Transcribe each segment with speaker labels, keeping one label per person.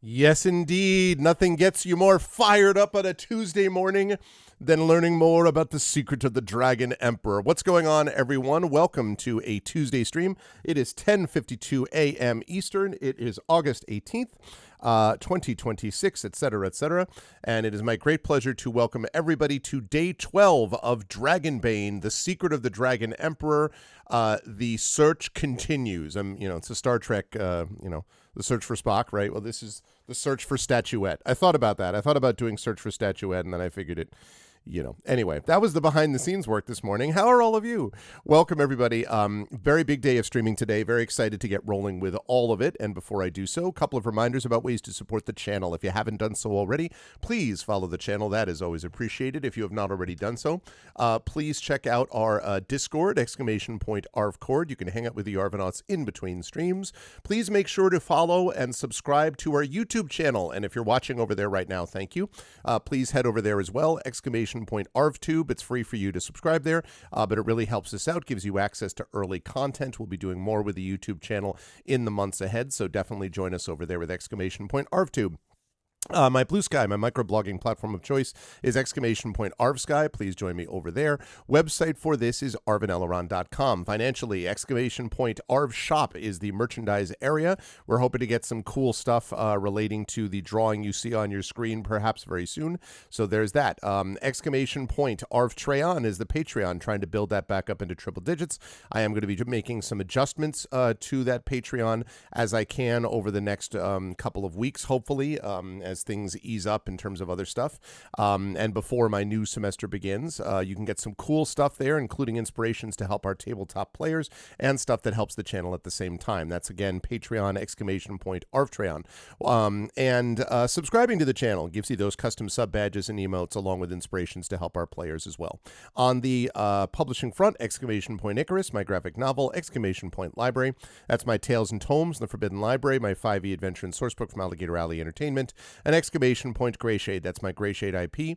Speaker 1: Yes, indeed. Nothing gets you more fired up on a Tuesday morning than learning more about the secret of the Dragon Emperor. What's going on, everyone? Welcome to a Tuesday stream. It is 10:52 a.m. Eastern. It is August 18th. 2026, etc., etc. And it is my great pleasure to welcome everybody to day 12 of Dragonbane, the secret of the Dragon Emperor. The search continues. It's a Star Trek, the search for Spock, right? Well, this is the search for Statuette. I thought about that. I thought about doing search for Statuette, and then I figured it. Anyway, that was the behind the scenes work this morning. How are all of you? Welcome, everybody. Very big day of streaming today. Very excited to get rolling with all of it. And before I do so, a couple of reminders about ways to support the channel. If you haven't done so already, please follow the channel. That is always appreciated. If you have not already done so, please check out our Discord, !ArvCord. You can hang out with the Arvanauts in between streams. Please make sure to follow and subscribe to our YouTube channel. And if you're watching over there right now, thank you. Please head over there as well, !ArvTube. It's free for you to subscribe there, but it really helps us out, gives you access to early content. We'll be doing more with the YouTube channel in the months ahead, so definitely join us over there with !ArvTube. My Blue Sky, my microblogging platform of choice, is !ArvSky. Please join me over there. Website for this is arvaneleron.com. Financially, !ArvShop is the merchandise area. We're hoping to get some cool stuff relating to the drawing you see on your screen perhaps very soon. So there's that. !ArvTrayon is the Patreon, trying to build that back up into triple digits. I am going to be making some adjustments to that Patreon as I can over the next couple of weeks, hopefully, as things ease up in terms of other stuff. And before my new semester begins, you can get some cool stuff there, including inspirations to help our tabletop players and stuff that helps the channel at the same time. That's, again, Patreon, !ArvTrayon. And subscribing to the channel gives you those custom sub badges and emotes along with inspirations to help our players as well. On the publishing front, !Icarus, my graphic novel, !Library. That's my Tales and Tomes, The Forbidden Library, my 5e adventure and sourcebook from Alligator Alley Entertainment, and Greyshade. That's my Greyshade IP.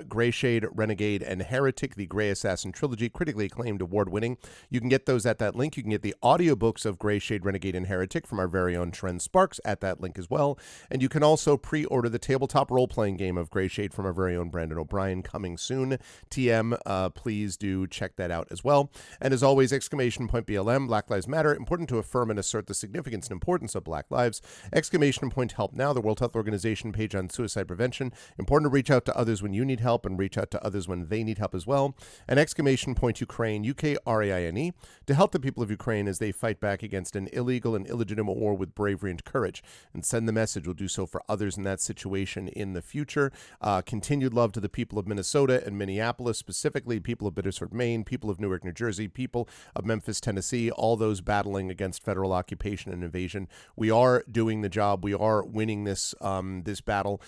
Speaker 1: Greyshade, Renegade, and Heretic, the Grey Assassin trilogy, critically acclaimed, award-winning. You can get those at that link. You can get the audiobooks of Greyshade, Renegade, and Heretic from our very own Trent Sparks at that link as well. And you can also pre-order the tabletop role-playing game of Greyshade from our very own Brandon O'Brien, coming soon. TM, please do check that out as well. And as always, !BLM, Black Lives Matter, important to affirm and assert the significance and importance of Black lives. !Help Now, the World Health Organization page on suicide prevention. Important to reach out to others when you need help and reach out to others when they need help as well. And !Ukraine, UKRAINE, to help the people of Ukraine as they fight back against an illegal and illegitimate war with bravery and courage. And send the message. We'll do so for others in that situation in the future. Continued love to the people of Minnesota and Minneapolis, specifically people of Bittersford, Maine, people of Newark, New Jersey, people of Memphis, Tennessee, all those battling against federal occupation and invasion. We are doing the job. We are winning this battle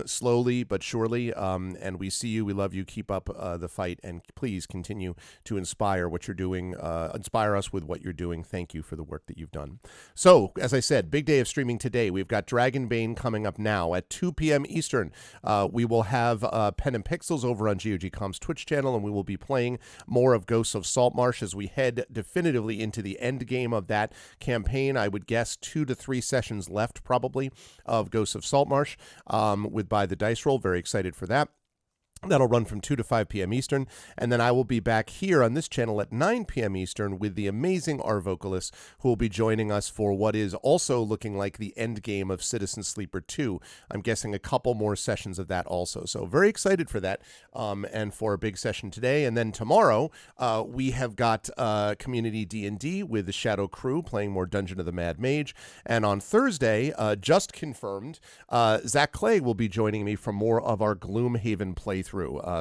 Speaker 1: slowly but surely, and we see you. We love you. Keep up the fight, and please continue to inspire what you're doing. Inspire us with what you're doing. Thank you for the work that you've done. So, as I said, big day of streaming today. We've got Dragonbane coming up now at 2 p.m. Eastern. We will have Pen and Pixels over on GOGCom's Twitch channel, and we will be playing more of Ghosts of Saltmarsh as we head definitively into the end game of that campaign. I would guess 2 to 3 sessions left, probably, of Ghosts of Saltmarsh with By the Dice Roll. Very excited for that. That'll run from 2 to 5 p.m. Eastern, and then I will be back here on this channel at 9 p.m. Eastern with the amazing R vocalist who will be joining us for what is also looking like the end game of Citizen Sleeper 2. I'm guessing a couple more sessions of that also, so very excited for that and for a big session today. And then tomorrow we have got Community D&D with the Shadow Crew playing more Dungeon of the Mad Mage, and on Thursday, just confirmed, Zach Clay will be joining me for more of our Gloomhaven playthrough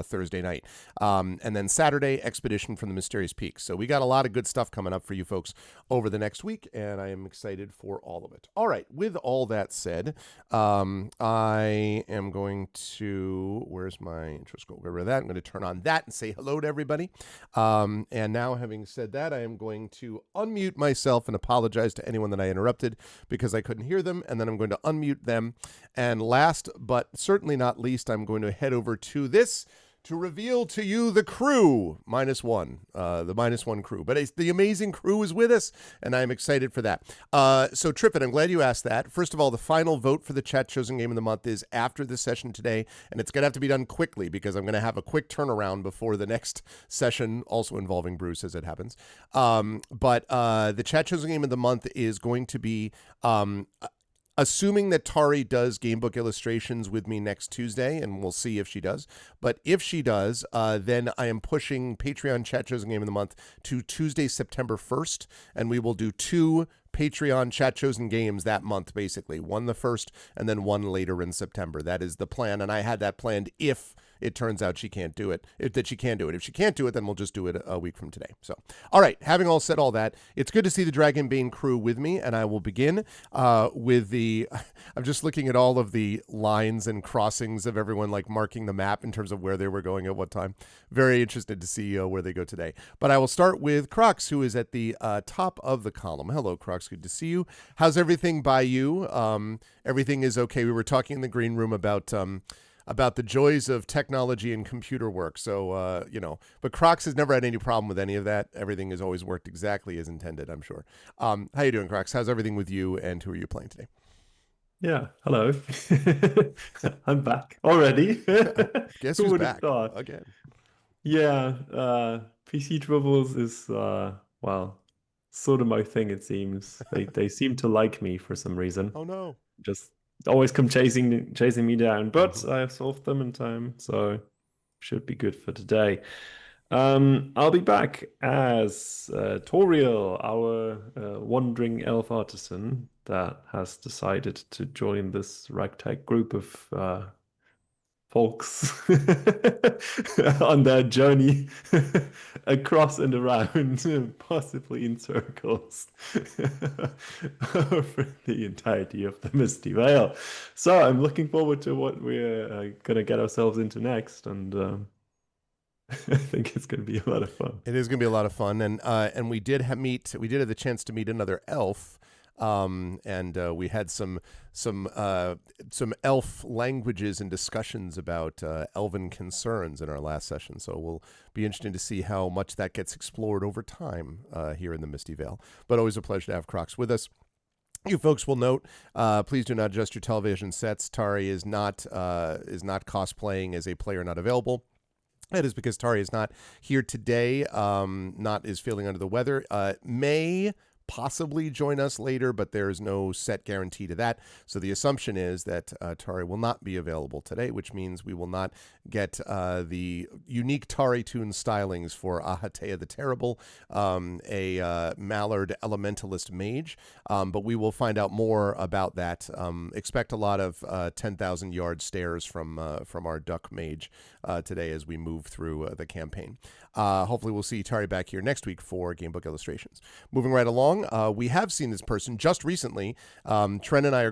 Speaker 1: Thursday night. And then Saturday, Expedition from the Mysterious Peaks. So we got a lot of good stuff coming up for you folks over the next week, and I am excited for all of it. All right, with all that said, I am going to, where's my intro scroll? Get rid of that. I'm going to turn on that and say hello to everybody. And now, having said that, I am going to unmute myself and apologize to anyone that I interrupted because I couldn't hear them, and then I'm going to unmute them. And last but certainly not least, I'm going to head over to this to reveal to you the crew, -1, the -1 crew. But the amazing crew is with us, and I'm excited for that. So, Trippin, I'm glad you asked that. First of all, the final vote for the Chat Chosen Game of the Month is after the session today, and it's going to have to be done quickly because I'm going to have a quick turnaround before the next session, also involving Bruce, as it happens. But the Chat Chosen Game of the Month is going to be... assuming that Tari does Gamebook illustrations with me next Tuesday, and we'll see if she does. But if she does, then I am pushing Patreon Chat Chosen Game of the Month to Tuesday, September 1st, and we will do 2 Patreon Chat Chosen games that month, basically. One the 1st, and then one later in September. That is the plan, and I had that planned if it turns out she can't do it. If she can't do it, then we'll just do it a week from today. So, all right, having said all that, it's good to see the Dragonbane crew with me, and I will begin with the... I'm just looking at all of the lines and crossings of everyone, like, marking the map in terms of where they were going at what time. Very interested to see where they go today. But I will start with Crocs, who is at the top of the column. Hello, Crocs. Good to see you. How's everything by you? Everything is okay. We were talking in the green room about the joys of technology and computer work. So, but Crocs has never had any problem with any of that. Everything has always worked exactly as intended, I'm sure. How you doing, Crocs? How's everything with you, and who are you playing today?
Speaker 2: Yeah, hello. I'm back already.
Speaker 1: Guess
Speaker 2: Who
Speaker 1: who's
Speaker 2: would have
Speaker 1: back
Speaker 2: thought?
Speaker 1: again?
Speaker 2: Yeah, PC troubles is well, sort of my thing, it seems. They seem to like me for some reason.
Speaker 1: Oh no.
Speaker 2: Just always come chasing me down, but
Speaker 1: Mhm.
Speaker 2: I have solved them in time, so should be good for today. I'll be back as Toriel, our wandering elf artisan that has decided to join this ragtag group of folks on their journey across and around, possibly in circles, over the entirety of the Misty Vale. So I'm looking forward to what we're going to get ourselves into next, and I think it's going to be a lot of fun.
Speaker 1: It is going to be a lot of fun, and we did have the chance to meet another elf, and we had some elf languages and discussions about elven concerns in our last session. So we'll be interesting to see how much that gets explored over time here in the Misty Vale. But always a pleasure to have Crocs with us. You folks will note, please do not adjust your television sets. Tari is not cosplaying as a player not available. That is because Tari is not here today, is feeling under the weather. May possibly join us later, but there is no set guarantee to that. So the assumption is that Tari will not be available today, which means we will not get the unique Tari tune stylings for Ahatea the Terrible, a Mallard Elementalist Mage. But we will find out more about that. Expect a lot of 10,000 yard stares from our Duck Mage today as we move through the campaign. Hopefully we'll see Tari back here next week for Gamebook illustrations. Moving right along, we have seen this person just recently. Tren and I are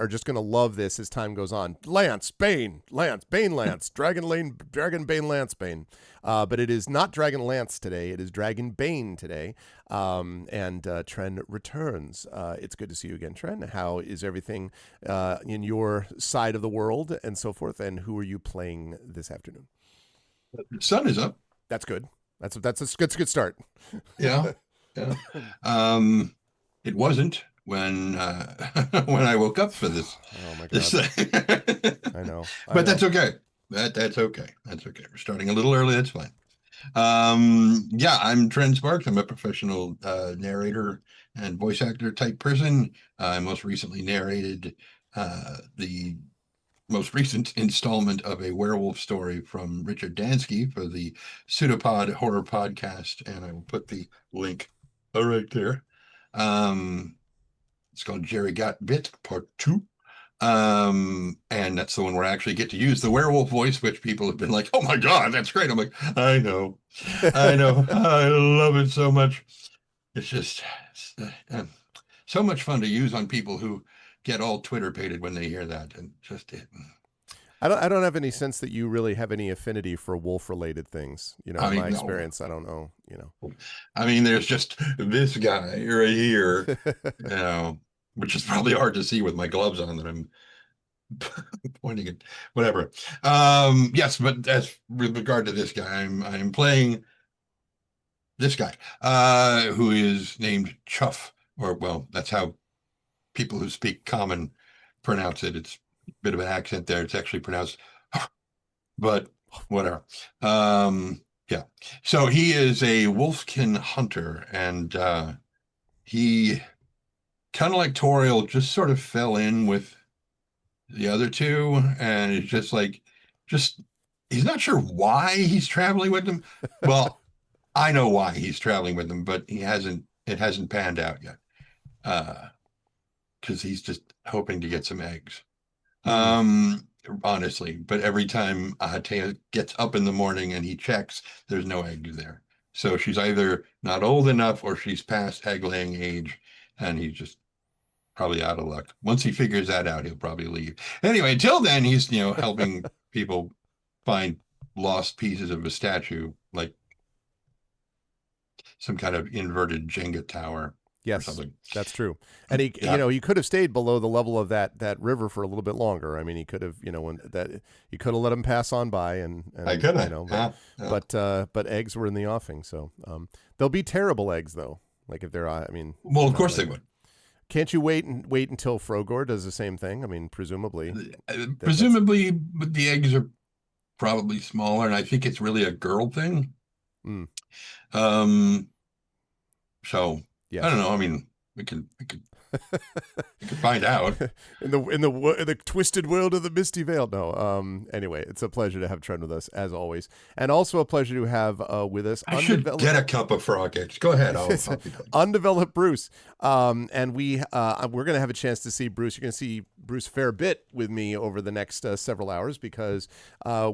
Speaker 1: just going to love this as time goes on. Bane Lance, Dragonbane Lance Bane. But it is not Dragon Lance today. It is Dragonbane today. And Tren returns. It's good to see you again, Tren. How is everything in your side of the world and so forth? And who are you playing this afternoon?
Speaker 3: The sun is up.
Speaker 1: That's good. That's a good start.
Speaker 3: Yeah. Yeah. It wasn't when when I woke up for this.
Speaker 1: Oh my God.
Speaker 3: This
Speaker 1: I know.
Speaker 3: But that's okay. That's okay. That's okay. We're starting a little early. That's fine. Yeah, I'm Tren Sparks. I'm a professional narrator and voice actor type person. I most recently narrated the most recent installment of a werewolf story from Richard Dansky for the Pseudopod Horror Podcast, and I will put the link right there. It's called Jerry Got Bit Part 2. And that's the one where I actually get to use the werewolf voice, which people have been like, oh my God, that's great. I'm like, I know. I love it so much. It's just so much fun to use on people who get all Twitter-pated when they hear that, and just it.
Speaker 1: I don't have any sense that you really have any affinity for wolf-related things. In my experience, I don't know.
Speaker 3: I mean, there's just this guy right here, which is probably hard to see with my gloves on that I'm pointing at whatever. Yes, but as with regard to this guy, I'm playing this guy, who is named Chuff, or well, that's how people who speak common pronounce it. It's a bit of an accent there. It's actually pronounced, but whatever. Yeah. So he is a wolfkin hunter, and he kind of like Toriel, just sort of fell in with the other two, and it's just like, just he's not sure why he's traveling with them. Well, I know why he's traveling with them, but it hasn't panned out yet. Because he's just hoping to get some eggs. Honestly, but every time Ahatea gets up in the morning and he checks, there's no eggs there. So she's either not old enough or she's past egg laying age, and he's just probably out of luck. Once he figures that out, he'll probably leave. Anyway, until then, he's helping people find lost pieces of a statue, like some kind of inverted Jenga tower or
Speaker 1: Yes,
Speaker 3: something.
Speaker 1: that's true. And he,
Speaker 3: Yeah.
Speaker 1: he could have stayed below the level of that river for a little bit longer. I mean, he could have, he could have let him pass on by, and
Speaker 3: I could have.
Speaker 1: but eggs were in the offing, so they'll be terrible eggs though. Like if they're,
Speaker 3: well, of course they would.
Speaker 1: Can't you wait until Frogor does the same thing? I mean, presumably.
Speaker 3: Presumably, but the eggs are probably smaller, and I think it's really a girl thing. So yes. I don't know. I mean, we can find out
Speaker 1: in the twisted world of the Misty Veil. No. Anyway, it's a pleasure to have Trent with us as always, and also a pleasure to have with us.
Speaker 3: I should get a cup of frog eggs. Go ahead. I'll
Speaker 1: undeveloped Bruce. And we're going to have a chance to see Bruce. You're going to see Bruce a fair bit with me over the next several hours, because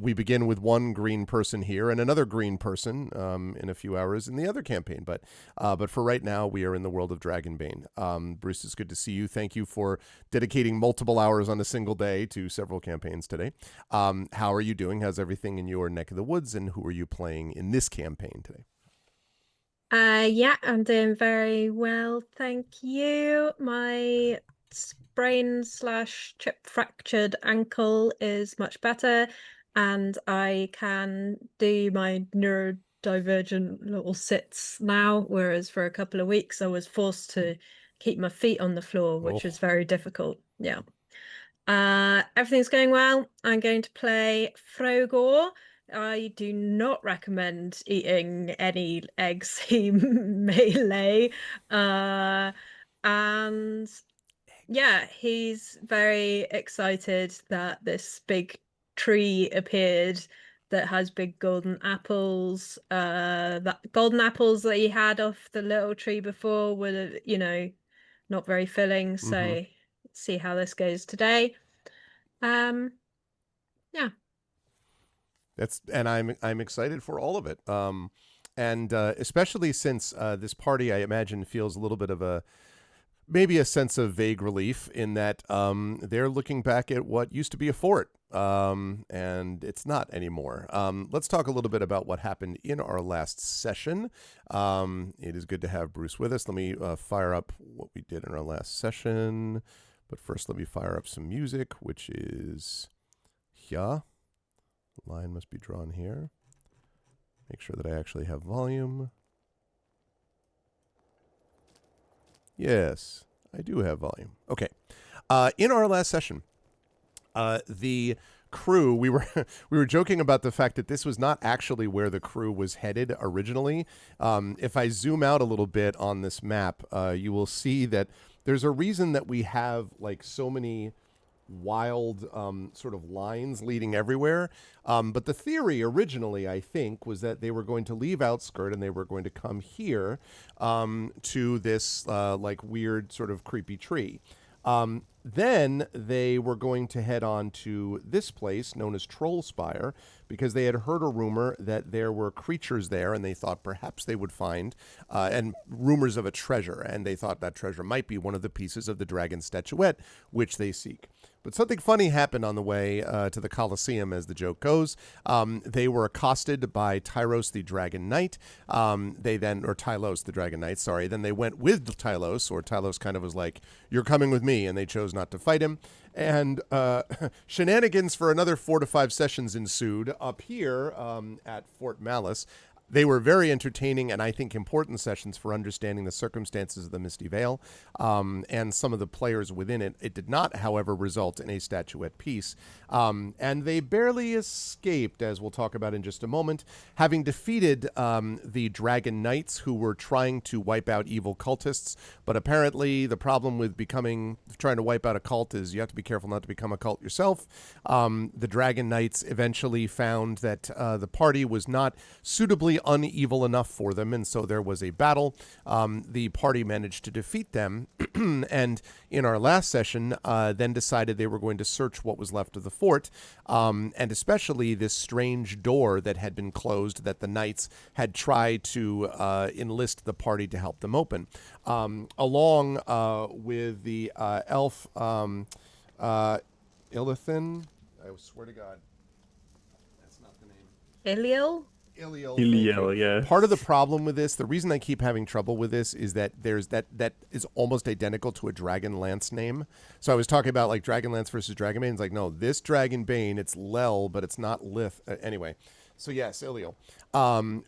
Speaker 1: we begin with one green person here and another green person in a few hours in the other campaign. But for right now, we are in the world of Dragonbane. Bruce, it's good to see you. Thank you for dedicating multiple hours on a single day to several campaigns today. How are you doing? How's everything in your neck of the woods? And who are you playing in this campaign today?
Speaker 4: Yeah, I'm doing very well, thank you. My sprain/chip fractured ankle is much better, and I can do my neurodivergent little sits now, whereas for a couple of weeks I was forced to keep my feet on the floor, which is very difficult. Yeah. Everything's going well. I'm going to play Frogor. I do not recommend eating any eggs he may lay. And yeah, he's very excited that this big tree appeared that has big golden apples. That golden apples that he had off the little tree before were, not very filling. So see how this goes today. Yeah.
Speaker 1: And I'm excited for all of it. And especially since this party, I imagine, feels a little bit of maybe a sense of vague relief in that they're looking back at what used to be a fort, and it's not anymore. Let's talk a little bit about what happened in our last session. It is good to have Bruce with us. Let me fire up what we did in our last session. But first, let me fire up some music, which is here. Line must be drawn here. Make sure that I actually have volume. Yes, I do have volume. Okay. In our last session, the crew, we were joking about the fact that this was not actually where the crew was headed originally. If I zoom out a little bit on this map, you will see that there's a reason that we have like so many wild sort of lines leading everywhere. But the theory originally, I think, was that they were going to leave Outskirt and they were going to come here to this like weird sort of creepy tree. Then they were going to head on to this place known as Trollspire because they had heard a rumor that there were creatures there and they thought perhaps they would find, and rumors of a treasure, and they thought that treasure might be one of the pieces of the dragon statuette which they seek. But something funny happened on the way to the Colosseum, as the joke goes. They were accosted by Tyros the Dragon Knight. Tylos the Dragon Knight, sorry. Then they went with Tylos, or Tylos kind of was like, "You're coming with me," and they chose not to fight him. And shenanigans for another 4 to 5 sessions ensued up here at Fort Malice. They were very entertaining and I think important sessions for understanding the circumstances of the Misty Vale and some of the players within it. It did not, however, result in a statuette piece. And they barely escaped, as we'll talk about in just a moment, having defeated the Dragon Knights, who were trying to wipe out evil cultists. But apparently the problem with trying to wipe out a cult is you have to be careful not to become a cult yourself. The Dragon Knights eventually found that the party was not suitably unevil enough for them, and so there was a battle. The party managed to defeat them, and in our last session, then decided they were going to search what was left of the fort, and especially this strange door that had been closed that the knights had tried to enlist the party to help them open. Along with the elf Illithin, I swear to God, that's not the name.
Speaker 4: Iliel?
Speaker 2: Iliel, yeah.
Speaker 1: Part of the problem with this, the reason I keep having trouble with this, is that there's that is almost identical to a Dragonlance name. So I was talking about like Dragonlance versus Dragonbane. It's like, no, this Dragonbane, it's Lel, but it's not Lith. Anyway. So yes, Iliel,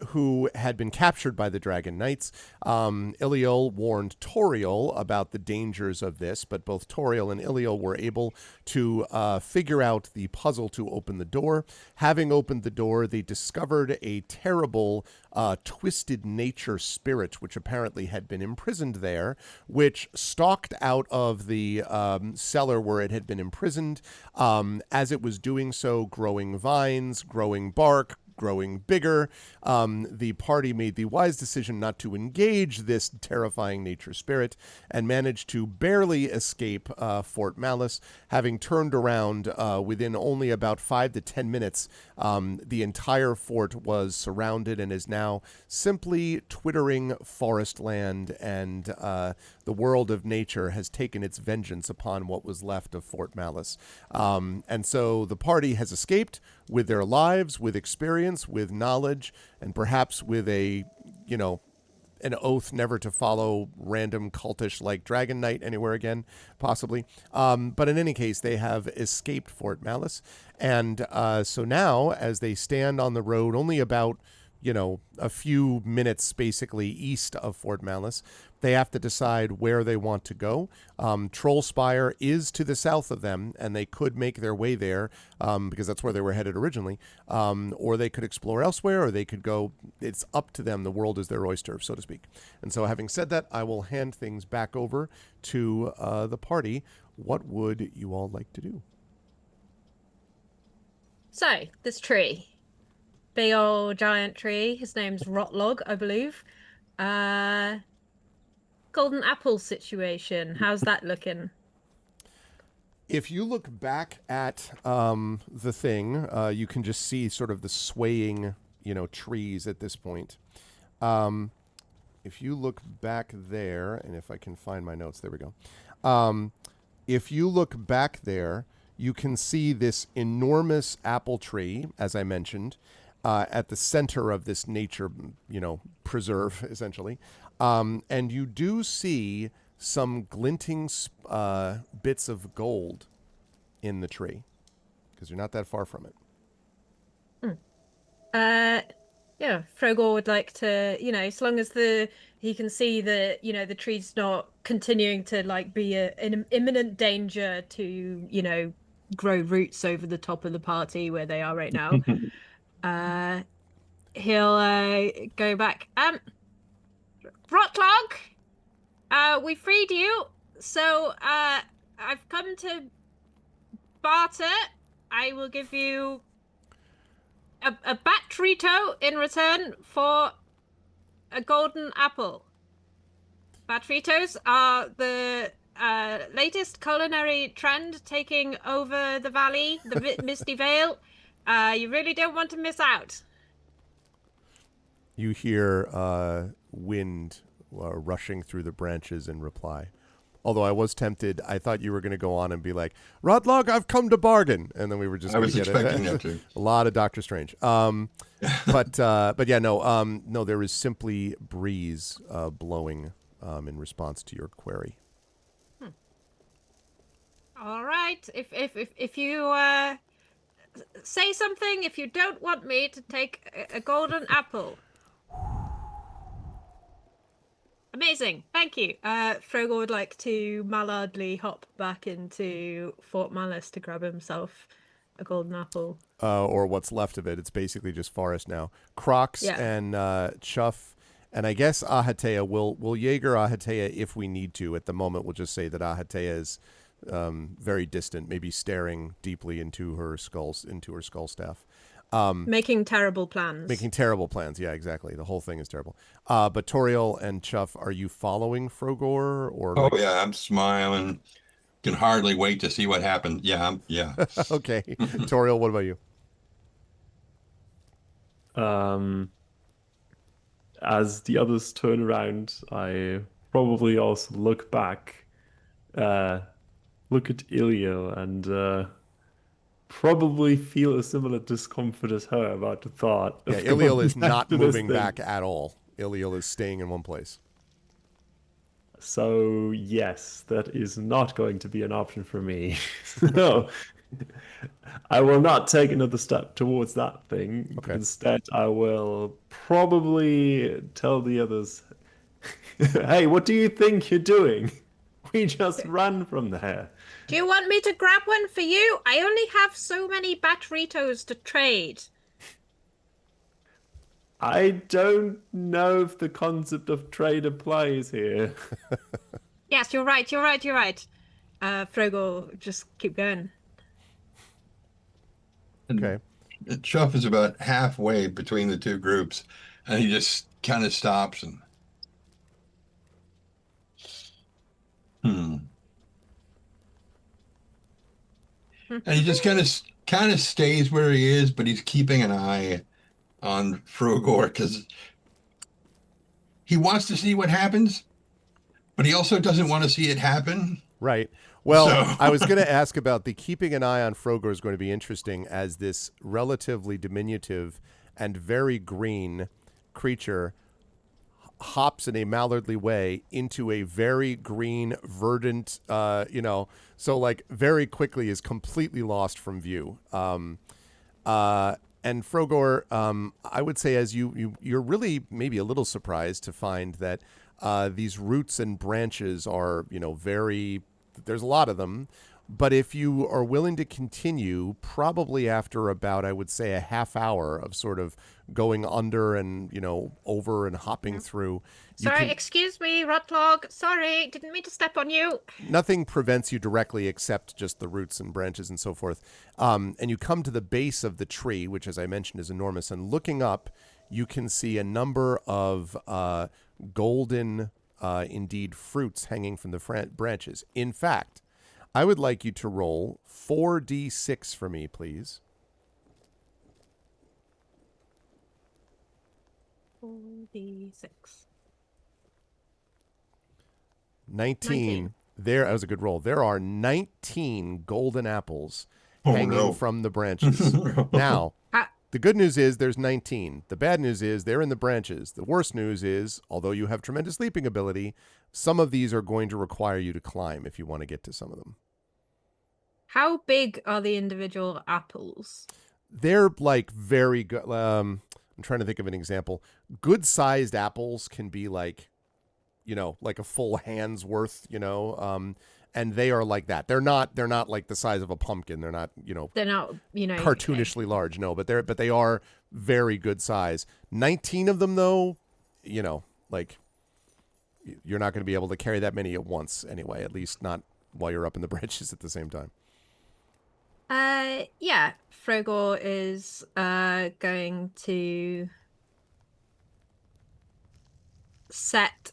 Speaker 1: who had been captured by the Dragon Knights. Iliel warned Toriel about the dangers of this, but both Toriel and Iliel were able to figure out the puzzle to open the door. Having opened the door, they discovered a terrible, twisted nature spirit, which apparently had been imprisoned there, which stalked out of the cellar where it had been imprisoned. As it was doing so, growing vines, growing bark, growing bigger. The party made the wise decision not to engage this terrifying nature spirit and managed to barely escape Fort Malice, having turned around within only about 5 to 10 minutes. The entire fort was surrounded and is now simply twittering forest land, and the world of nature has taken its vengeance upon what was left of Fort Malice. And so the party has escaped with their lives, with experience, with knowledge, and perhaps with an oath never to follow random cultish like Dragon Knight anywhere again, possibly. But in any case, they have escaped Fort Malice. And so now, as they stand on the road only about, a few minutes basically east of Fort Malice, they have to decide where they want to go. Trollspire is to the south of them, and they could make their way there because that's where they were headed originally. Or they could explore elsewhere, or they could go. It's up to them. The world is their oyster, so to speak. And so having said that, I will hand things back over to the party. What would you all like to do?
Speaker 4: So, this tree. Big old giant tree. His name's Rotlog, I believe. Golden apple situation. How's that looking?
Speaker 1: If you look back at the thing, you can just see sort of the swaying, trees at this point. If you look back there, and if I can find my notes, there we go. If you look back there, you can see this enormous apple tree, as I mentioned, at the center of this nature, preserve, essentially. And you do see some glinting bits of gold in the tree, because you're not that far from it.
Speaker 4: Yeah, Frogor would like to, as long as he can see that, the tree's not continuing to be in imminent danger to, grow roots over the top of the party where they are right now. He'll go back. Rotlog, we freed you, so I've come to barter. I will give you a batrito in return for a golden apple. Batritos are the latest culinary trend taking over the valley, the Misty Vale. You really don't want to miss out.
Speaker 1: You hear wind rushing through the branches in reply. Although I was tempted, I thought you were going to go on and be like, Rodlog, I've come to bargain. And then we were just
Speaker 3: I
Speaker 1: going to
Speaker 3: was
Speaker 1: get
Speaker 3: expecting that too.
Speaker 1: a lot of Doctor Strange. But yeah, no, there is simply breeze blowing in response to your query.
Speaker 5: All right. If you say something, if you don't want me to take a golden apple. Amazing. Thank you.
Speaker 4: Frogor would like to mallardly hop back into Fort Malice to grab himself a golden apple.
Speaker 1: Or what's left of it. It's basically just forest now. Crocs
Speaker 4: Yeah.
Speaker 1: and Chuff, and I guess Ahatea will Jaeger Ahatea if we need to. At the moment, we'll just say that Ahatea is very distant, maybe staring deeply into her skull staff.
Speaker 4: Making terrible plans.
Speaker 1: Making terrible plans. Yeah, exactly. The whole thing is terrible. But Toriel and Chuff, are you following Frogor or?
Speaker 3: Oh yeah, I'm smiling. Can hardly wait to see what happens. Yeah, yeah.
Speaker 1: Okay. Toriel, what about you?
Speaker 2: As the others turn around, I probably also look back, look at Ilio, and probably feel a similar discomfort as her about the thought.
Speaker 1: Yeah,
Speaker 2: of
Speaker 1: Iliel
Speaker 2: going
Speaker 1: is
Speaker 2: back
Speaker 1: not
Speaker 2: to this
Speaker 1: moving
Speaker 2: thing.
Speaker 1: back at all. Iliel is staying in one place.
Speaker 2: So yes, that is not going to be an option for me. No, I will not take another step towards that thing.
Speaker 1: Okay.
Speaker 2: Instead, I will probably tell the others, "Hey, what do you think you're doing? We just ran from there."
Speaker 5: Do you want me to grab one for you? I only have so many Batritos to trade.
Speaker 2: I don't know if the concept of trade applies here.
Speaker 5: Yes, you're right. You're right. You're right.
Speaker 4: Frogor, just keep going.
Speaker 1: Okay.
Speaker 3: Chuff is about halfway between the two groups, and he just kind of stops and and he just kind of stays where he is, but he's keeping an eye on Frogor because he wants to see what happens, but he also doesn't want to see it happen.
Speaker 1: Right. Well,
Speaker 3: So-
Speaker 1: I was going to ask about the keeping an eye on Frogor is going to be interesting as this relatively diminutive and very green creature hops in a mallardly way into a very green, verdant, so like very quickly is completely lost from view. And Frogor, I would say as you're really maybe a little surprised to find that these roots and branches are, there's a lot of them. But if you are willing to continue, probably after about, I would say, a half hour of sort of going under and, over and hopping through.
Speaker 5: Sorry, excuse me, Rotlog. Sorry, didn't mean to step on you.
Speaker 1: Nothing prevents you directly except just the roots and branches and so forth. And you come to the base of the tree, which, as I mentioned, is enormous. And looking up, you can see a number of golden, indeed, fruits hanging from the branches. In fact, I would like you to roll 4d6 for me, please.
Speaker 4: 4d6.
Speaker 1: 19. There, that was a good roll. There are 19 golden apples
Speaker 3: Oh,
Speaker 1: hanging
Speaker 3: no.
Speaker 1: from the branches. Now, the good news is there's 19. The bad news is they're in the branches. The worst news is, although you have tremendous leaping ability, some of these are going to require you to climb if you want to get to some of them.
Speaker 4: How big are the individual apples?
Speaker 1: They're like very good. I'm trying to think of an example. Good-sized apples can be like, like a full hand's worth, and they are like that. They're not like the size of a pumpkin. They're not,
Speaker 4: They're not,
Speaker 1: cartoonishly large. No, but they are very good size. 19 of them though, like you're not going to be able to carry that many at once anyway, at least not while you're up in the branches at the same time.
Speaker 4: Yeah, Frogor is going to set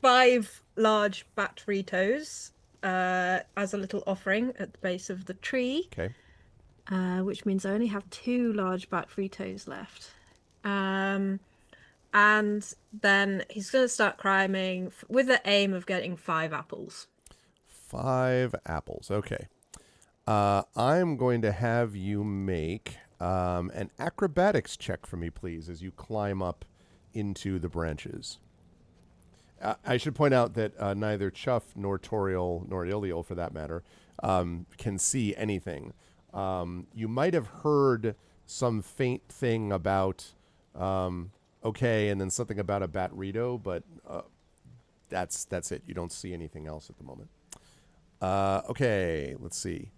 Speaker 4: 5 large Batritos as a little offering at the base of the tree.
Speaker 1: Okay.
Speaker 4: Which means I only have 2 large Batritos left. And then he's going to start climbing with the aim of getting 5 apples.
Speaker 1: 5 apples. Okay. I'm going to have you make an acrobatics check for me, please, as you climb up into the branches. I should point out that neither Chuff nor Toriel nor Iliel, for that matter, can see anything. You might have heard some faint thing about okay, and then something about a Batrito, but that's it. You don't see anything else at the moment. Okay, let's see.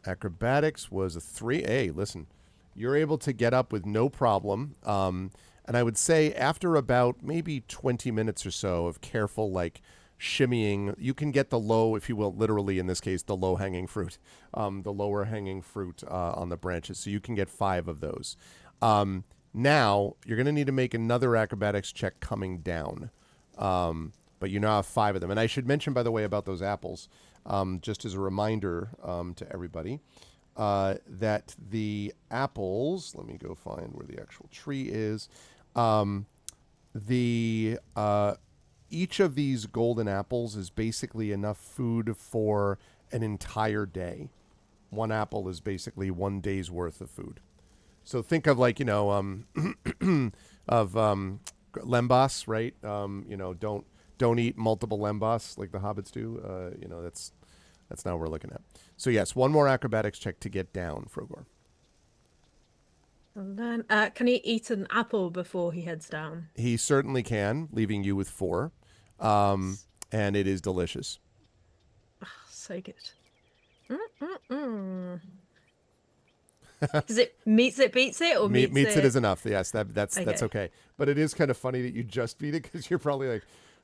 Speaker 1: Acrobatics was a 3. Hey, listen, you're able to get up with no problem. And I would say after about maybe 20 minutes or so of careful, like, shimmying, you can get the low, if you will, literally in this case, the low-hanging fruit, the lower-hanging fruit on the branches. So you can get 5 of those. Now, you're going to need to make another acrobatics check coming down. But you now have 5 of them. And I should mention, by the way, about those apples, just as a reminder to everybody, that the apples, let me go find where the actual tree is. Each of these golden apples is basically enough food for an entire day. One apple is basically 1 day's worth of food. So think of, like, of lembas, right? Don't eat multiple lembas like the hobbits do. That's not what we're looking at. So yes, one more acrobatics check to get down, Frogor.
Speaker 4: And then, can he eat an apple before he heads down?
Speaker 1: He certainly can, leaving you with 4. And it is delicious.
Speaker 4: Oh, so good. Does it meets it, beats it, or meets
Speaker 1: it is enough. Yes, that's okay. But it is kind of funny that you just beat it, because you're probably like,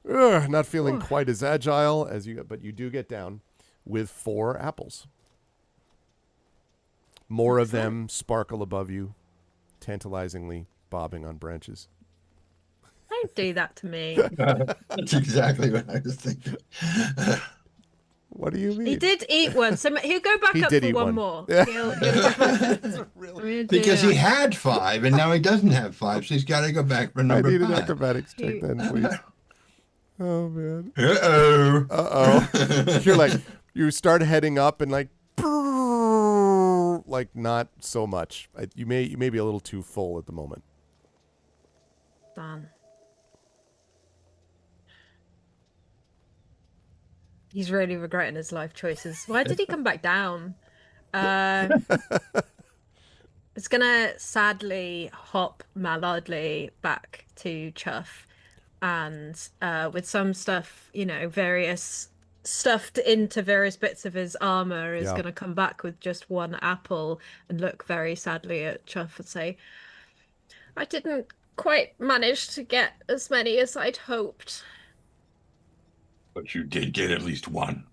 Speaker 1: ugh, not feeling quite as agile as you, but you do get down with 4 apples. More of them sparkle above you, tantalizingly bobbing on branches.
Speaker 4: Don't do that to me.
Speaker 3: That's exactly what I was thinking.
Speaker 1: What do you mean?
Speaker 4: He did eat one, so he'll go back up for one more.
Speaker 1: Yeah.
Speaker 3: Really? Because he had 5, and now he doesn't have 5, so he's got to go back for number 5.
Speaker 1: I need an acrobatics check then, please. Oh, man.
Speaker 3: Uh-oh.
Speaker 1: Uh-oh. You're like, you start heading up and like not so much. You may be a little too full at the moment.
Speaker 4: Done. He's really regretting his life choices. Why did he come back down? It's gonna sadly hop mallardly back to Chuff, and with some stuff, various stuffed into various bits of his armor, is gonna come back with just 1 apple and look very sadly at Chuff and say, "I didn't quite manage to get as many as I'd hoped."
Speaker 3: But you did get at least 1.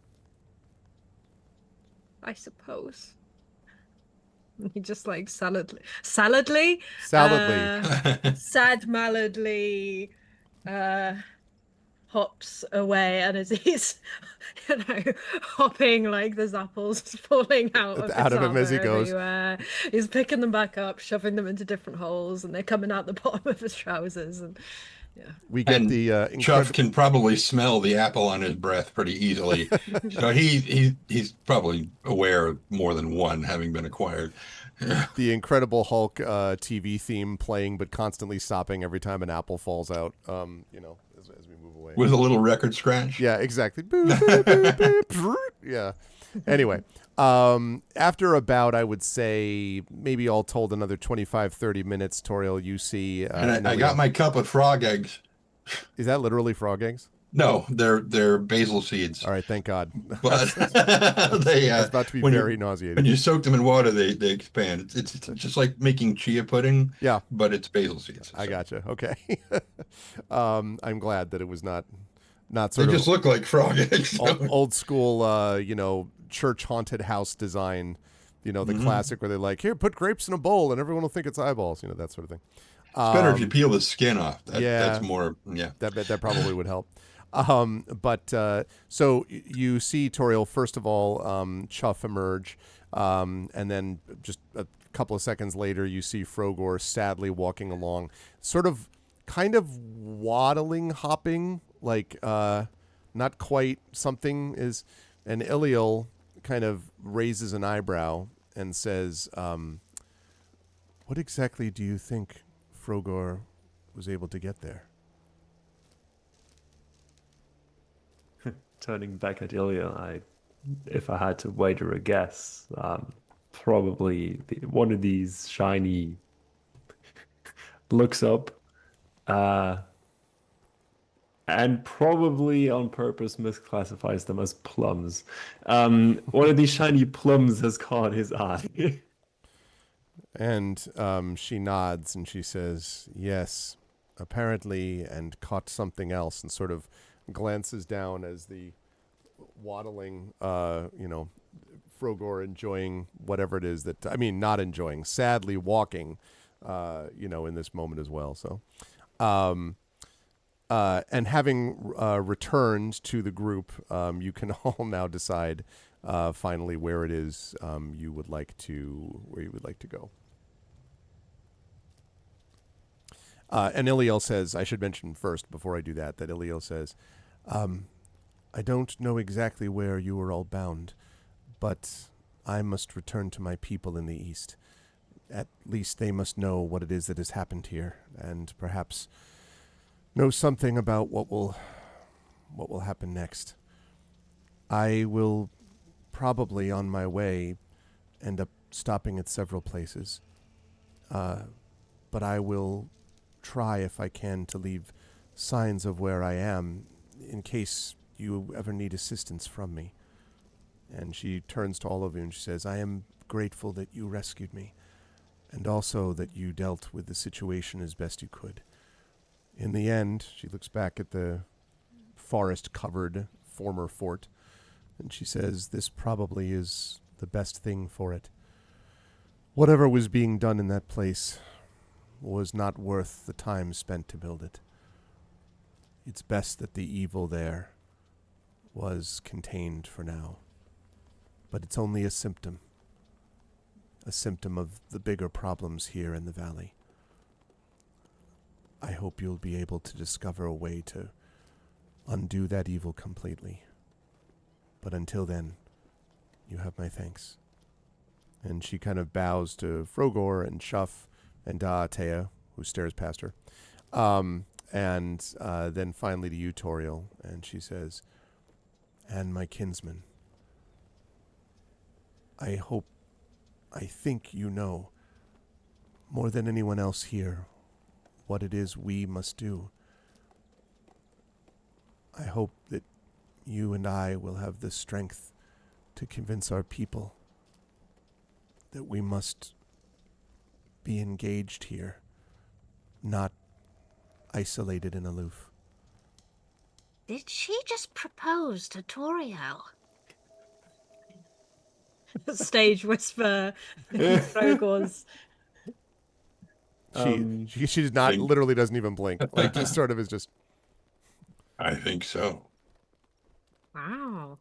Speaker 4: I suppose. He just like sad mallardly hops away, and as he's hopping, like there's apples falling out of
Speaker 1: him as he goes.
Speaker 4: Everywhere. He's picking them back up, shoving them into different holes, and they're coming out the bottom of his trousers. And yeah,
Speaker 1: we get the
Speaker 3: Chuff can probably smell the apple on his breath pretty easily. So he's probably aware of more than 1 having been acquired.
Speaker 1: The Incredible Hulk TV theme playing, but constantly stopping every time an apple falls out. As we move away
Speaker 3: with a little record scratch.
Speaker 1: Yeah, exactly. Yeah. Anyway, after about, I would say, maybe all told another 25-30 minutes, Toriel, you see...
Speaker 3: and I got my cup of frog eggs.
Speaker 1: Is that literally frog eggs?
Speaker 3: No, they're basil seeds.
Speaker 1: All right, thank God.
Speaker 3: But they
Speaker 1: it's about to be very nauseating.
Speaker 3: When you soak them in water, they expand. It's just like making chia pudding.
Speaker 1: Yeah,
Speaker 3: but it's basil seeds.
Speaker 1: I gotcha. Okay. I'm glad that it was not sort
Speaker 3: they
Speaker 1: of...
Speaker 3: They just look like frog eggs.
Speaker 1: Old school, church haunted house design. The classic where they're like, here, put grapes in a bowl and everyone will think it's eyeballs. That sort of thing.
Speaker 3: It's better if you peel the skin off. That's more. Yeah,
Speaker 1: that probably would help. So you see Toriel, first of all, Chuff emerge, and then just a couple of seconds later, you see Frogor sadly walking along, sort of kind of waddling, hopping, like not quite something is. And Iliel kind of raises an eyebrow and says, "What exactly do you think Frogor was able to get there?"
Speaker 2: Turning back at Ilya, if I had to wager a guess, probably one of these shiny looks up, and probably on purpose misclassifies them as plums. One of these shiny plums has caught his eye.
Speaker 1: And she nods and she says, "Yes, apparently," and caught something else, and sort of glances down as the waddling, Frogor enjoying whatever it is that, I mean, not enjoying, sadly walking, in this moment as well. So, and having returned to the group, you can all now decide finally where it is you would like to go. And Iliel says, I should mention first before I do that Iliel says, "I don't know exactly where you are all bound, but I must return to my people in the east. At least they must know what it is that has happened here, and perhaps know something about what will happen next. I will probably, on my way, end up stopping at several places, but I will try, if I can, to leave signs of where I am in case you ever need assistance from me." And she turns to all of you and she says, "I am grateful that you rescued me, and also that you dealt with the situation as best you could. In the end," she looks back at the forest-covered former fort, and she says, "this probably is the best thing for it. Whatever was being done in that place was not worth the time spent to build it. It's best that the evil there was contained for now. But it's only a symptom of the bigger problems here in the valley. I hope you'll be able to discover a way to undo that evil completely. But until then, you have my thanks." And she kind of bows to Frogor and Shuff and Daatea, who stares past her. And then finally to you, Toriel, and she says, "And my kinsman, I think you know, more than anyone else here, what it is we must do. I hope that you and I will have the strength to convince our people that we must be engaged here, not isolated and aloof."
Speaker 5: Did she just propose to Toriel?
Speaker 4: Stage whisper in Frogor's.
Speaker 1: She does not, literally doesn't even blink. Like, just sort of is just.
Speaker 3: I think so.
Speaker 4: Wow.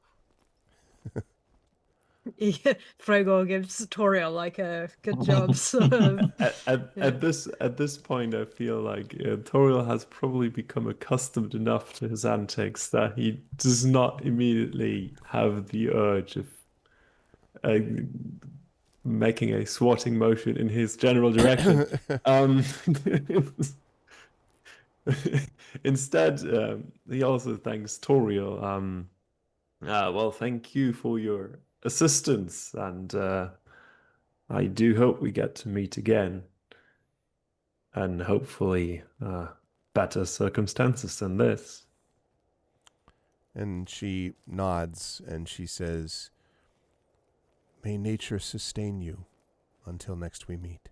Speaker 4: Yeah, Frogor gives Toriel like a good job, sort of.
Speaker 2: At this point, I feel like Toriel has probably become accustomed enough to his antics that he does not immediately have the urge of making a swatting motion in his general direction. Instead, he also thanks Toriel. Well, thank you for your assistance, and I do hope we get to meet again, and hopefully better circumstances than this.
Speaker 1: And she nods and she says, "May nature sustain you until next we meet."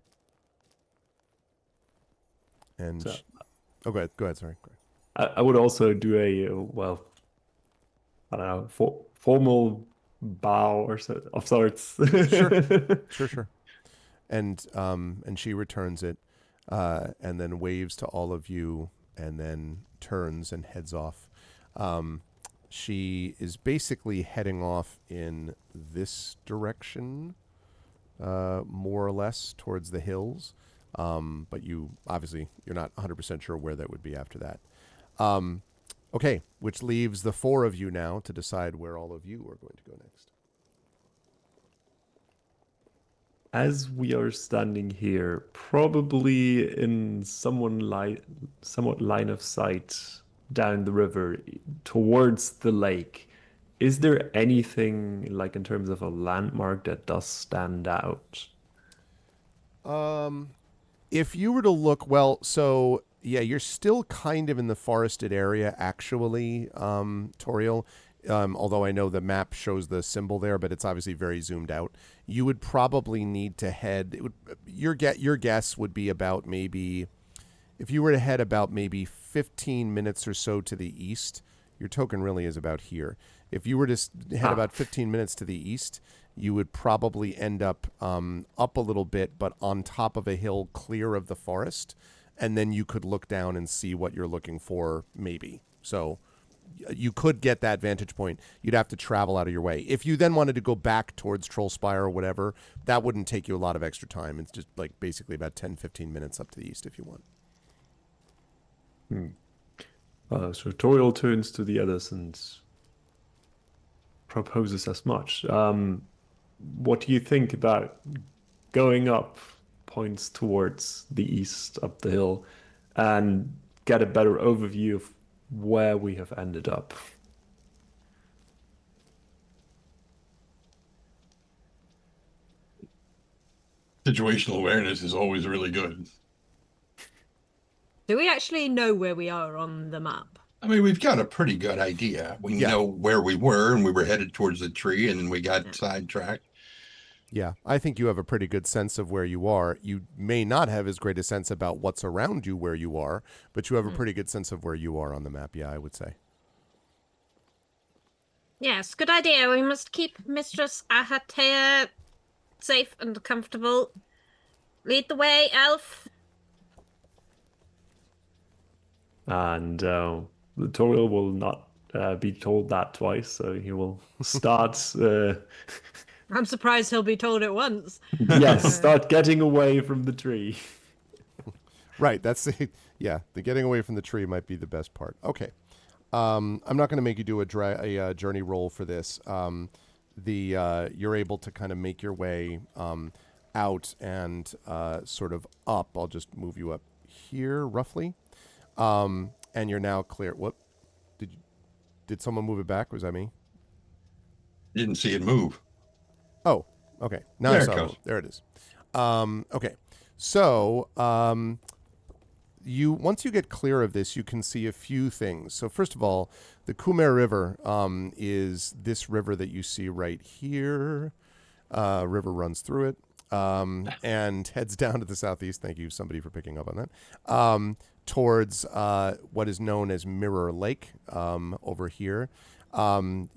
Speaker 1: And
Speaker 2: So-
Speaker 1: go ahead, sorry. Go ahead.
Speaker 2: I would also do a I don't know, formal bow or so of sorts.
Speaker 1: Sure. And she returns it, and then waves to all of you, and then turns and heads off. She is basically heading off in this direction, more or less towards the hills. But you're not 100% sure where that would be after that. Okay, which leaves the four of you now to decide where all of you are going to go next.
Speaker 2: As we are standing here, probably in somewhat line of sight down the river towards the lake, is there anything like in terms of a landmark that does stand out?
Speaker 1: If you were to look, well, so yeah, you're still kind of in the forested area, actually, Toriel. Although I know the map shows the symbol there, but it's obviously very zoomed out. You would probably need to head. Your guess would be about maybe, if you were to head about maybe 15 minutes or so to the east. Your token really is about here. If you were to head about 15 minutes to the east, you would probably end up up a little bit, but on top of a hill clear of the forest, and then you could look down and see what you're looking for, maybe. So you could get that vantage point. You'd have to travel out of your way. If you then wanted to go back towards Trollspire or whatever, that wouldn't take you a lot of extra time. It's just like basically about 10, 15 minutes up to the east if you want.
Speaker 2: So Toriel turns to the others and proposes as much. What do you think about going up points towards the east up the hill and get a better overview of where we have ended up?
Speaker 3: Situational awareness is always really good.
Speaker 5: Do we actually know where we are on the map?
Speaker 3: I mean, we've got a pretty good idea. We know where we were, and we were headed towards the tree, and then we got sidetracked.
Speaker 1: Yeah, I think you have a pretty good sense of where you are. You may not have as great a sense about what's around you where you are, but you have a pretty good sense of where you are on the map, yeah, I would say.
Speaker 5: Yes, good idea. We must keep Mistress Ahatea safe and comfortable. Lead the way, elf.
Speaker 2: And Toriel will not be told that twice, so he will start.
Speaker 5: I'm surprised he'll be told it once.
Speaker 2: Yes, start getting away from the tree.
Speaker 1: Right, that's the getting away from the tree might be the best part. Okay. I'm not going to make you do a journey roll for this. You're able to kind of make your way out and sort of up. I'll just move you up here roughly. And you're now clear. Whoop. Did someone move it back? Was that me?
Speaker 3: Didn't see it move.
Speaker 1: Oh, okay. Now
Speaker 3: There
Speaker 1: I
Speaker 3: it
Speaker 1: saw
Speaker 3: goes.
Speaker 1: it. There it is. Okay. So, once you get clear of this, you can see a few things. So first of all, the Kumer River is this river that you see right here. River runs through it and heads down to the southeast. Thank you, somebody, for picking up on that. Towards what is known as Mirror Lake over here. And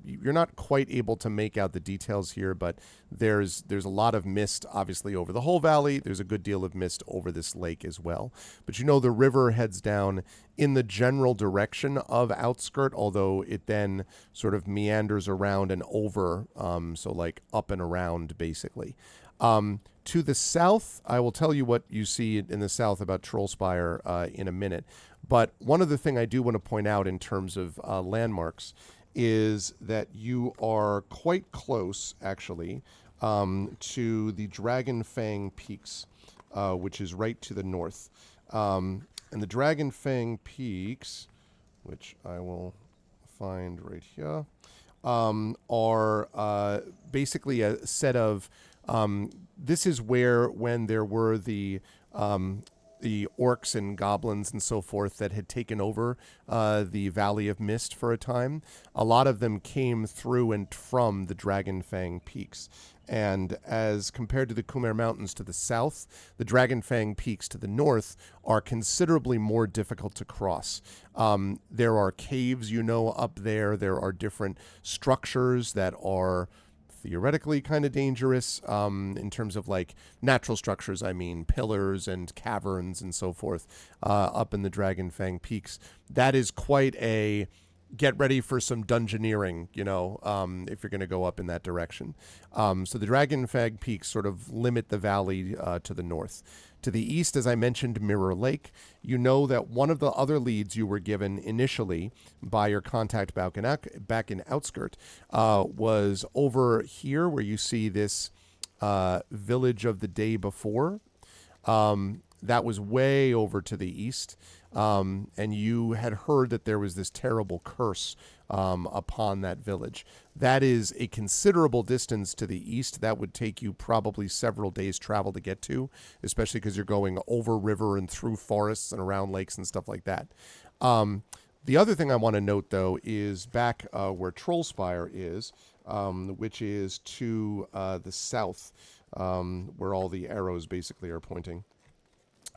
Speaker 1: you're not quite able to make out the details here, but there's a lot of mist obviously over the whole valley. There's a good deal of mist over this lake as well. But the river heads down in the general direction of Outskirt, although it then sort of meanders around and over, so like up and around basically. To the south, I will tell you what you see in the south about Trollspire in a minute. But one other thing I do want to point out in terms of landmarks is that you are quite close, actually, to the Dragonfang Peaks, which is right to the north. And the Dragonfang Peaks, which I will find right here, are basically a set of... this is where, when there were the orcs and goblins and so forth that had taken over the Valley of Mist for a time, a lot of them came through and from the Dragonfang Peaks. And as compared to the Kumer Mountains to the south, the Dragonfang Peaks to the north are considerably more difficult to cross. There are caves, up there. There are different structures that are theoretically kind of dangerous in terms of like natural structures. I mean, pillars and caverns and so forth up in the Dragonfang Peaks. That is quite a get ready for some dungeoneering, if you're going to go up in that direction. So the Dragonfang Peaks sort of limit the valley to the north. To the east, as I mentioned, Mirror Lake. You know that one of the other leads you were given initially by your contact back in Outskirt was over here where you see this village of the day before. That was way over to the east. And you had heard that there was this terrible curse upon that village. That is a considerable distance to the east. That would take you probably several days' travel to get to, especially because you're going over river and through forests and around lakes and stuff like that. The other thing I want to note, though, is back where Trollspire is, which is to the south, where all the arrows basically are pointing.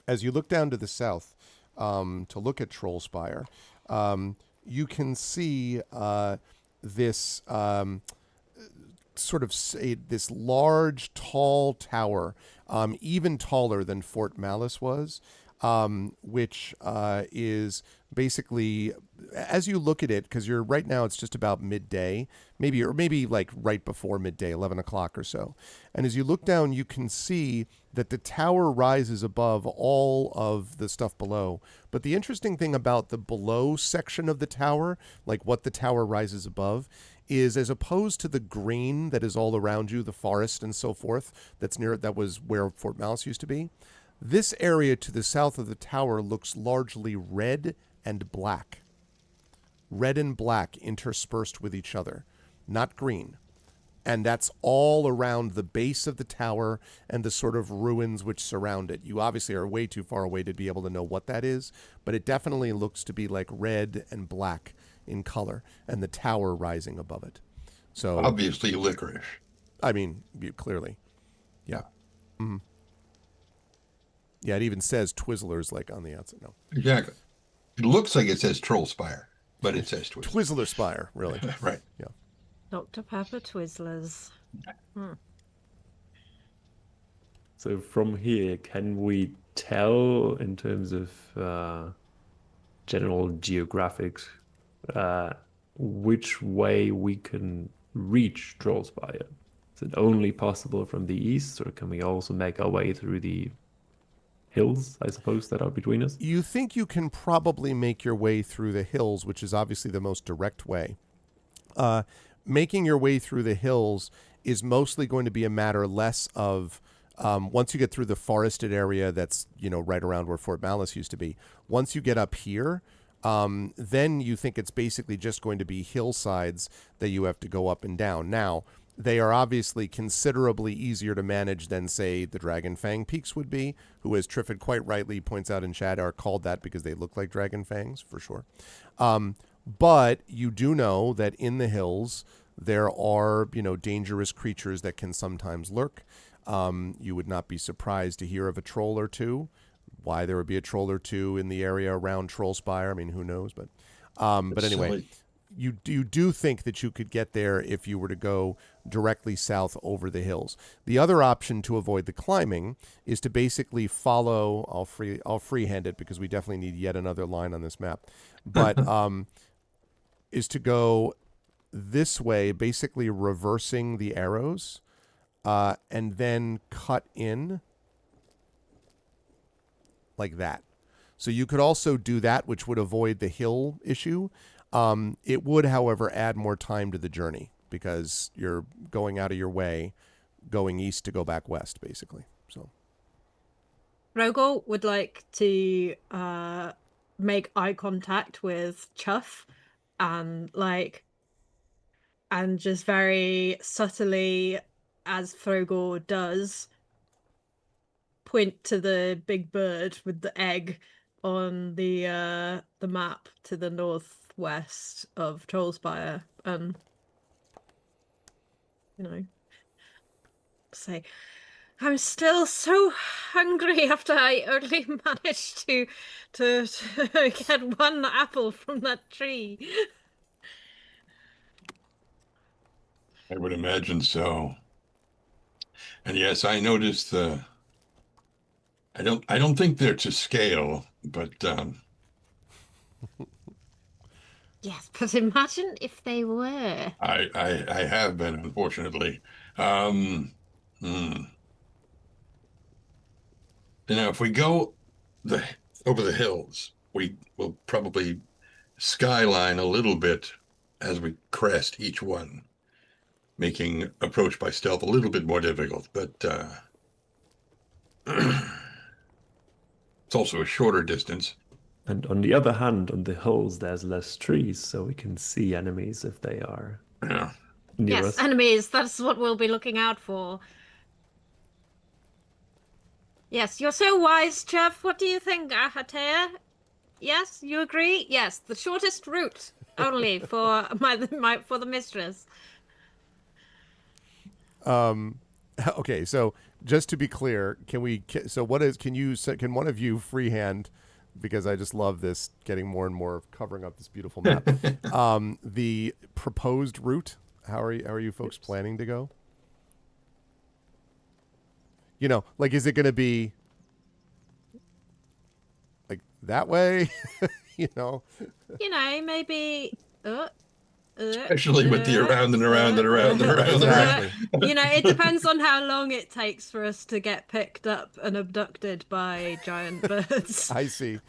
Speaker 1: As you look down to the south, to look at Trollspire, you can see this sort of this large, tall tower, even taller than Fort Malice was, which is basically, as you look at it, because you're right now, it's just about midday, maybe like right before midday, 11 o'clock or so. And as you look down, you can see that the tower rises above all of the stuff below. But the interesting thing about the below section of the tower, like what the tower rises above, is as opposed to the green that is all around you, the forest and so forth, that was where Fort Malice used to be. This area to the south of the tower looks largely red and black. Red and black interspersed with each other, not green. And that's all around the base of the tower and the sort of ruins which surround it. You obviously are way too far away to be able to know what that is, but it definitely looks to be like red and black in color, and the tower rising above it. So
Speaker 3: obviously licorice.
Speaker 1: I mean, clearly. Yeah. Mm-hmm. Yeah, it even says Twizzlers like on the outside. No.
Speaker 3: Exactly. It looks like it says Trollspire, but it says Twizzler.
Speaker 1: Twizzler Spire, really.
Speaker 3: Right.
Speaker 1: Yeah.
Speaker 5: Dr. Pepper Twizzlers.
Speaker 2: So from here, can we tell in terms of general geographics which way we can reach Trollspire? Is it only possible from the east, or can we also make our way through the hills, I suppose, that are between us?
Speaker 1: You think you can probably make your way through the hills, which is obviously the most direct way. Making your way through the hills is mostly going to be a matter less of once you get through the forested area that's, right around where Fort Malice used to be. Once you get up here, then you think it's basically just going to be hillsides that you have to go up and down. Now, they are obviously considerably easier to manage than, say, the Dragonfang Peaks would be, who, as Triffid quite rightly points out in chat, are called that because they look like dragon fangs, for sure. But you do know that in the hills, there are, dangerous creatures that can sometimes lurk. You would not be surprised to hear of a troll or two. Why there would be a troll or two in the area around Trollspire, I mean, who knows? But anyway,
Speaker 3: silly.
Speaker 1: you do think that you could get there if you were to go directly south over the hills. The other option to avoid the climbing is to basically follow. I'll freehand it because we definitely need yet another line on this map. But is to go this way, basically reversing the arrows, and then cut in like that. So you could also do that, which would avoid the hill issue. It would, however, add more time to the journey because you're going out of your way, going east to go back west, basically. So
Speaker 4: Rogol would like to make eye contact with Chuff and just very subtly, as Frogor does, point to the big bird with the egg on the map to the northwest of Trollspire, and say, "I'm still so hungry after I only managed to get one apple from that tree."
Speaker 3: I would imagine so. And yes, I noticed I don't think they're to scale, but
Speaker 5: Yes, but imagine if they were.
Speaker 3: I have been, unfortunately. Um, hmm. If we go the over the hills, we will probably skyline a little bit as we crest each one, making approach by stealth a little bit more difficult. But it's also a shorter distance.
Speaker 2: And on the other hand, on the hills, there's less trees, so we can see enemies if they are
Speaker 3: Yeah.
Speaker 2: near
Speaker 5: Yes,
Speaker 2: us.
Speaker 5: enemies, that's what we'll be looking out for. Yes, you're so wise, Jeff. What do you think, Ahatea? Yes, you agree? Yes, the shortest route only for for the mistress.
Speaker 1: Okay, so just to be clear, so what is, can one of you freehand, because I just love this, getting more and more covering up this beautiful map, the proposed route? How are you folks planning to go? Like, is it going to be like that way? you know,
Speaker 5: Maybe.
Speaker 3: Especially with the around and around and around and around and around.
Speaker 1: Exactly.
Speaker 4: It depends on how long it takes for us to get picked up and abducted by giant birds.
Speaker 1: I see.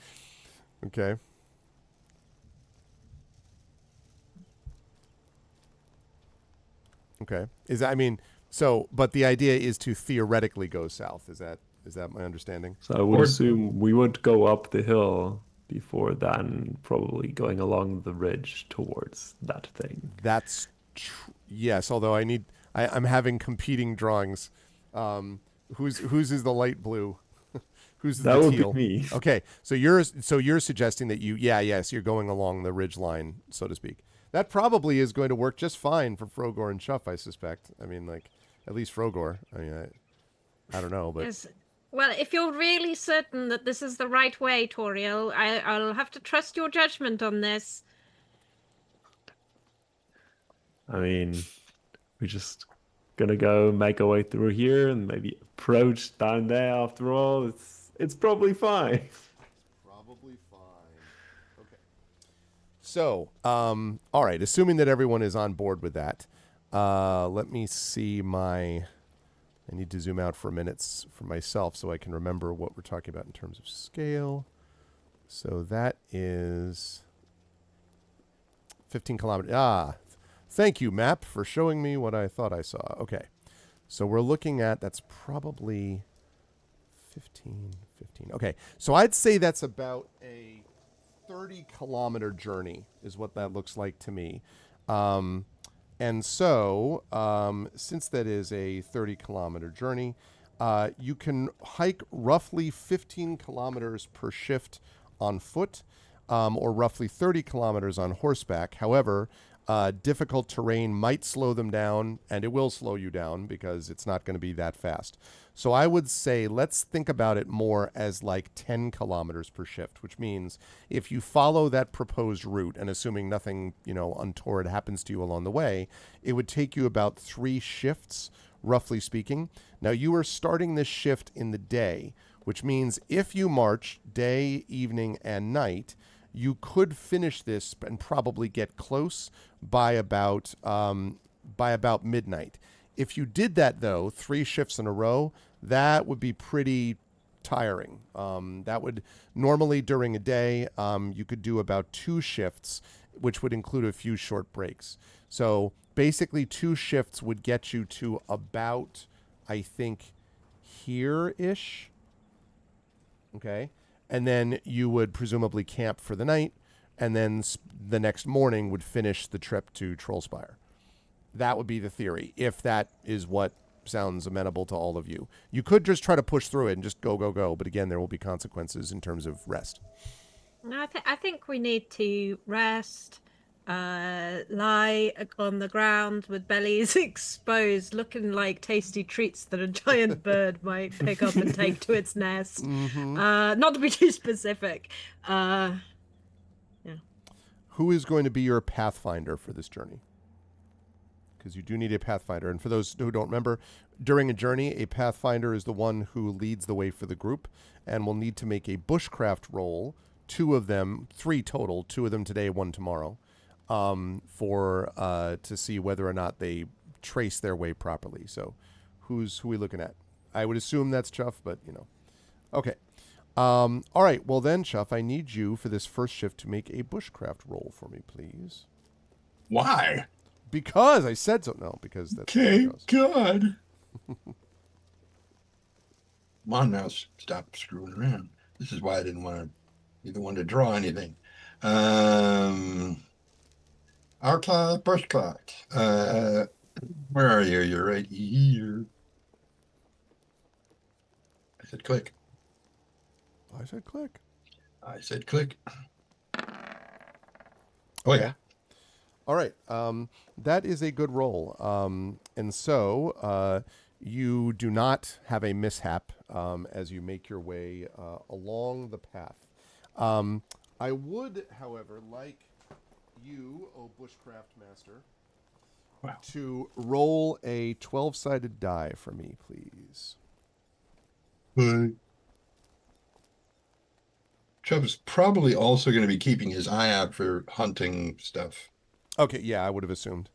Speaker 1: Okay. Okay. But the idea is to theoretically go south. Is that my understanding?
Speaker 2: So I would
Speaker 3: Or-
Speaker 2: assume we would go up the hill before then, probably going along the ridge towards that thing.
Speaker 1: That's yes. Although I'm having competing drawings. Whose is the light blue? Who's
Speaker 2: That
Speaker 1: the
Speaker 2: would
Speaker 1: teal?
Speaker 2: be me.
Speaker 1: Okay, so you're suggesting that you're going along the ridge line, so to speak. That probably is going to work just fine for Frogor and Chuff, I suspect. I mean, like, at least Frogor. I mean, I don't know, but
Speaker 5: Yes. Well, if you're really certain that this is the right way, Toriel, I'll have to trust your judgment on this.
Speaker 2: I mean, we're just gonna go make our way through here and maybe approach down there. After all, it's probably fine.
Speaker 1: probably fine. Okay. So, all right. Assuming that everyone is on board with that, let me see I need to zoom out for a minute for myself so I can remember what we're talking about in terms of scale. So that is 15 kilometers. Thank you, map, for showing me what I thought I saw. Okay. So we're looking at, that's probably 15. Okay. So I'd say that's about a 30-kilometer journey is what that looks like to me. And so, since that is a 30-kilometer journey, you can hike roughly 15 kilometers per shift on foot, or roughly 30 kilometers on horseback. However, difficult terrain might slow them down, and it will slow you down because it's not going to be that fast. So I would say let's think about it more as like 10 kilometers per shift, which means if you follow that proposed route, and assuming nothing, untoward happens to you along the way, it would take you about 3 shifts, roughly speaking. Now, you are starting this shift in the day, which means if you march day, evening, and night, you could finish this and probably get close by about midnight. If you did that, though, 3 shifts in a row, that would be pretty tiring. That would normally during a day, you could do about 2 shifts, which would include a few short breaks. So basically 2 shifts would get you to about, I think, here-ish. Okay. And then you would presumably camp for the night, and then the next morning would finish the trip to Trollspire. That would be the theory, if that is what sounds amenable to all of you. You could just try to push through it and just go, but again, there will be consequences in terms of rest.
Speaker 5: No, I think we need to rest, lie on the ground with bellies exposed, looking like tasty treats that a giant bird might pick up and take to its nest. Not to be too specific.
Speaker 1: Who is going to be your pathfinder for this journey? Because you do need a pathfinder. And for those who don't remember, during a journey, a pathfinder is the one who leads the way for the group and will need to make a bushcraft roll, 2 of them, 3 total, 2 of them today, 1 tomorrow. to see whether or not they trace their way properly. So, who are we looking at? I would assume that's Chuff, but okay. All right. Well then, Chuff, I need you for this first shift to make a bushcraft roll for me, please.
Speaker 3: Why?
Speaker 1: Because I said so. No, because that's how it
Speaker 3: Okay,
Speaker 1: goes.
Speaker 3: God. Come on now, stop screwing around. This is why I didn't want to be the one to draw anything. Our clock, brush clock. Where are you? You're right here. I said click.
Speaker 1: I said click.
Speaker 3: I said click. Oh yeah.
Speaker 1: All right. That is a good roll. And so you do not have a mishap as you make your way along the path. I would, however, like you, oh bushcraft master,
Speaker 3: Wow.
Speaker 1: to roll a 12-sided die for me, please.
Speaker 3: Chubb's probably also going to be keeping his eye out for hunting stuff.
Speaker 1: Okay, yeah, I would have assumed.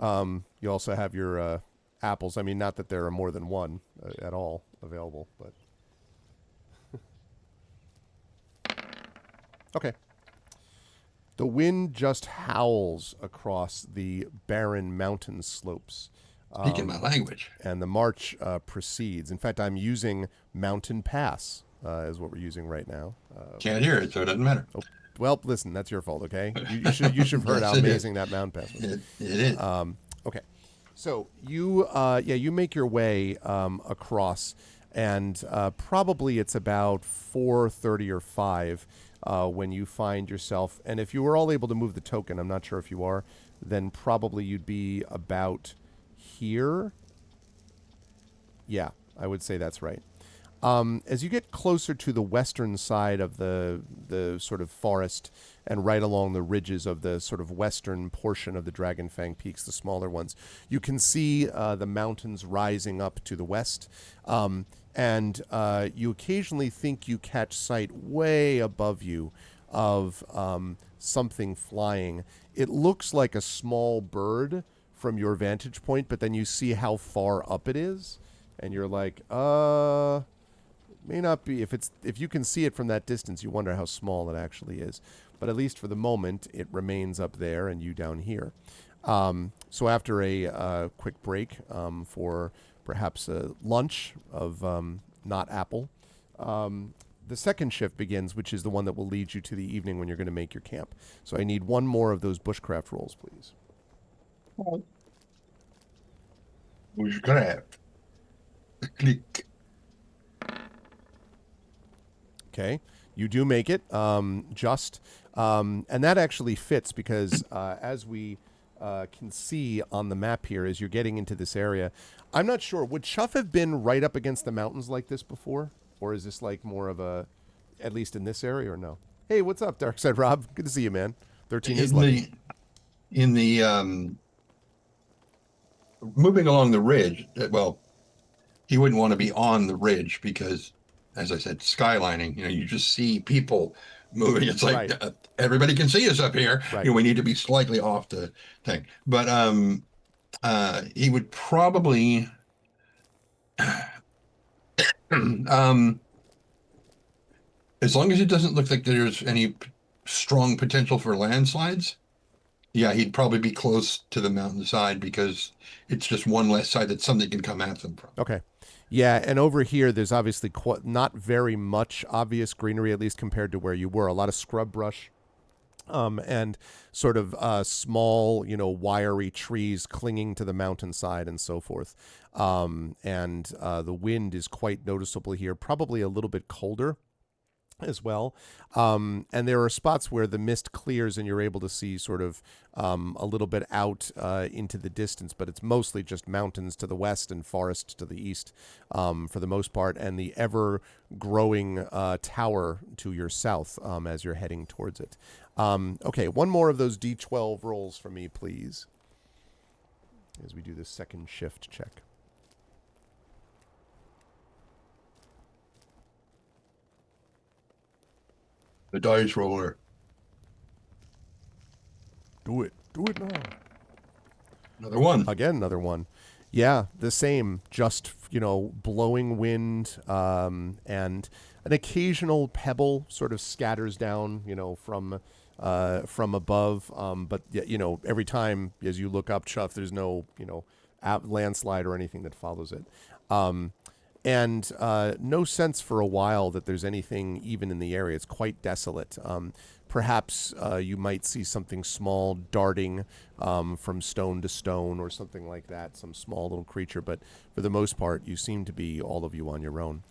Speaker 1: You also have your apples. I mean, not that there are more than one at all available, but okay. The wind just howls across the barren mountain slopes.
Speaker 3: Speaking my language.
Speaker 1: And the march proceeds. In fact, I'm using Mountain Pass is what we're using right now.
Speaker 3: Can't hear it, so it doesn't matter.
Speaker 1: Oh, well, listen, that's your fault, okay? You should have heard how
Speaker 3: Yes, it is.
Speaker 1: amazing that Mountain Pass was.
Speaker 3: It is.
Speaker 1: Okay, so you make your way across, and probably it's about 4:30 or 5 when you find yourself. And if you were all able to move the token, I'm not sure if you are, then probably you'd be about here. Yeah, I would say that's right. As you get closer to the western side of the sort of forest and right along the ridges of the sort of western portion of the Dragonfang Peaks, the smaller ones, you can see the mountains rising up to the west. And you occasionally think you catch sight way above you of something flying. It looks like a small bird from your vantage point, but then you see how far up it is, and you're like, may not be. If you can see it from that distance, you wonder how small it actually is. But at least for the moment, it remains up there and you down here. So after a quick break for perhaps a lunch of not apple, the second shift begins, which is the one that will lead you to the evening when you're going to make your camp. So I need one more of those bushcraft rolls, please.
Speaker 3: Bushcraft. Click.
Speaker 1: Okay, you do make it, and that actually fits because as we can see on the map here, as you're getting into this area, I'm not sure, would Chuff have been right up against the mountains like this before? Or is this like more of a, at least in this area, or no? Hey, what's up, Darkside Rob? Good to see you, man. 13 is lucky.
Speaker 3: In the moving along the ridge, well, he wouldn't want to be on the ridge because, as I said, skylining, you just see people moving. It's like
Speaker 1: Right.
Speaker 3: Everybody can see us up here.
Speaker 1: Right.
Speaker 3: We need to be slightly off the thing. But he would probably as long as it doesn't look like there's any strong potential for landslides, yeah, he'd probably be close to the mountainside because it's just one less side that something can come at them from.
Speaker 1: Okay. Yeah, and over here, there's obviously not very much obvious greenery, at least compared to where you were. A lot of scrub brush and sort of small, wiry trees clinging to the mountainside and so forth. And the wind is quite noticeable here, probably a little bit colder as well. And there are spots where the mist clears and you're able to see sort of a little bit out into the distance, but it's mostly just mountains to the west and forest to the east for the most part, and the ever-growing tower to your south as you're heading towards it. Okay, one more of those D12 rolls for me, please, as we do this second shift check.
Speaker 3: The dice roller.
Speaker 1: Do Do it now.
Speaker 3: Another one.
Speaker 1: Again, another one. Yeah, the same. Just, blowing wind, and an occasional pebble sort of scatters down, from above. But every time as you look up, Chuff, there's no, landslide or anything that follows it. And no sense for a while that there's anything even in the area. It's quite desolate. Perhaps you might see something small darting from stone to stone or something like that, some small little creature. But for the most part, you seem to be, all of you, on your own.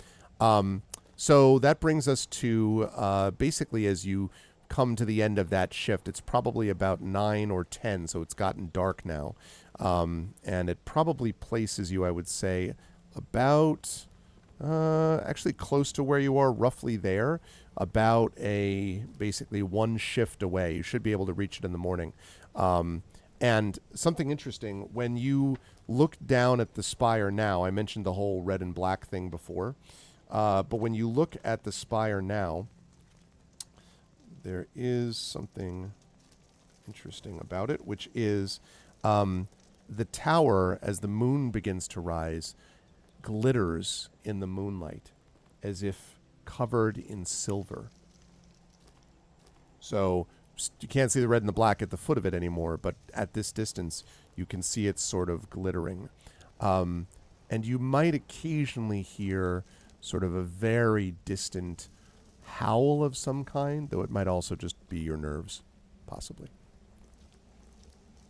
Speaker 1: So that brings us to basically as you come to the end of that shift, it's probably about 9 or 10, so it's gotten dark now. And it probably places you, I would say, about actually close to where you are, roughly there, about basically one shift away. You should be able to reach it in the morning. And something interesting, when you look down at the spire now, I mentioned the whole red and black thing before, but when you look at the spire now, there is something interesting about it, which is the tower, as the moon begins to rise, glitters in the moonlight as if covered in silver. So you can't see the red and the black at the foot of it anymore, but at this distance you can see it sort of glittering. And you might occasionally hear sort of a very distant howl of some kind, though it might also just be your nerves, possibly.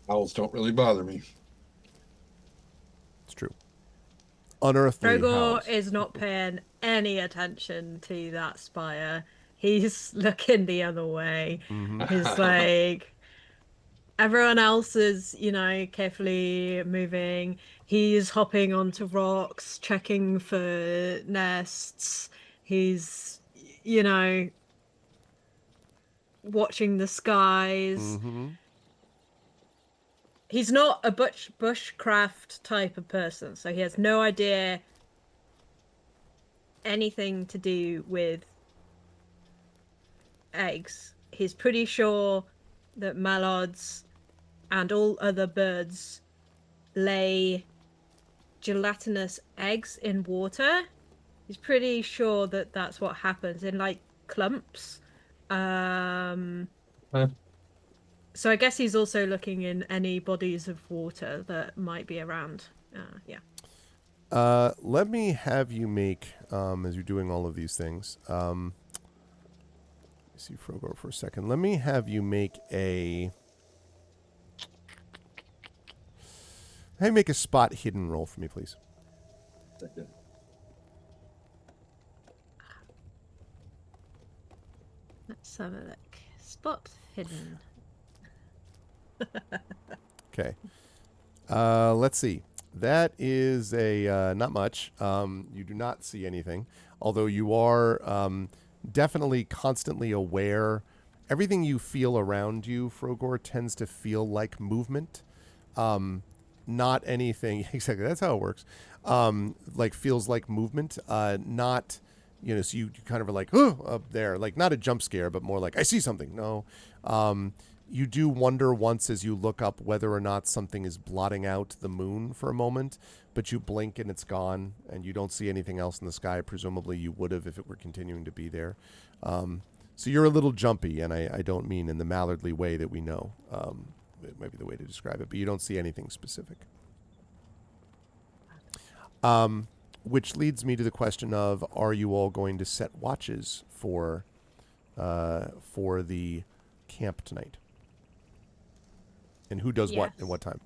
Speaker 3: Owls don't really bother me.
Speaker 1: It's true. Unearthly
Speaker 5: Frogor
Speaker 1: howls.
Speaker 5: is not paying any attention to that spire. He's looking the other way. He's like, everyone else is, carefully moving. He's hopping onto rocks, checking for nests. He's, watching the skies. He's not a bushcraft type of person, so he has no idea anything to do with eggs. He's pretty sure that mallards and all other birds lay gelatinous eggs in water. He's pretty sure that that's what happens in like clumps. So I guess he's also looking in any bodies of water that might be around. Yeah.
Speaker 1: Let me have you make, as you're doing all of these things, let me see Frogor for a second. Let me have you make a spot hidden roll for me, please.
Speaker 5: Let's have a look. Spot hidden.
Speaker 1: Okay. Let's see. That is a not much. You do not see anything, although you are definitely constantly aware. Everything you feel around you, Frogor, tends to feel like movement. Not anything exactly. That's how it works. Like feels like movement. Not, so you kind of are like, oh, up there, like not a jump scare, but more like I see something. No. You do wonder once as you look up whether or not something is blotting out the moon for a moment, but you blink and it's gone, and you don't see anything else in the sky. Presumably you would have if it were continuing to be there. So you're a little jumpy, and I don't mean in the mallardly way that we know. It might be the way to describe it, but you don't see anything specific. Which leads me to the question of, are you all going to set watches for the camp tonight? And who does what and what time?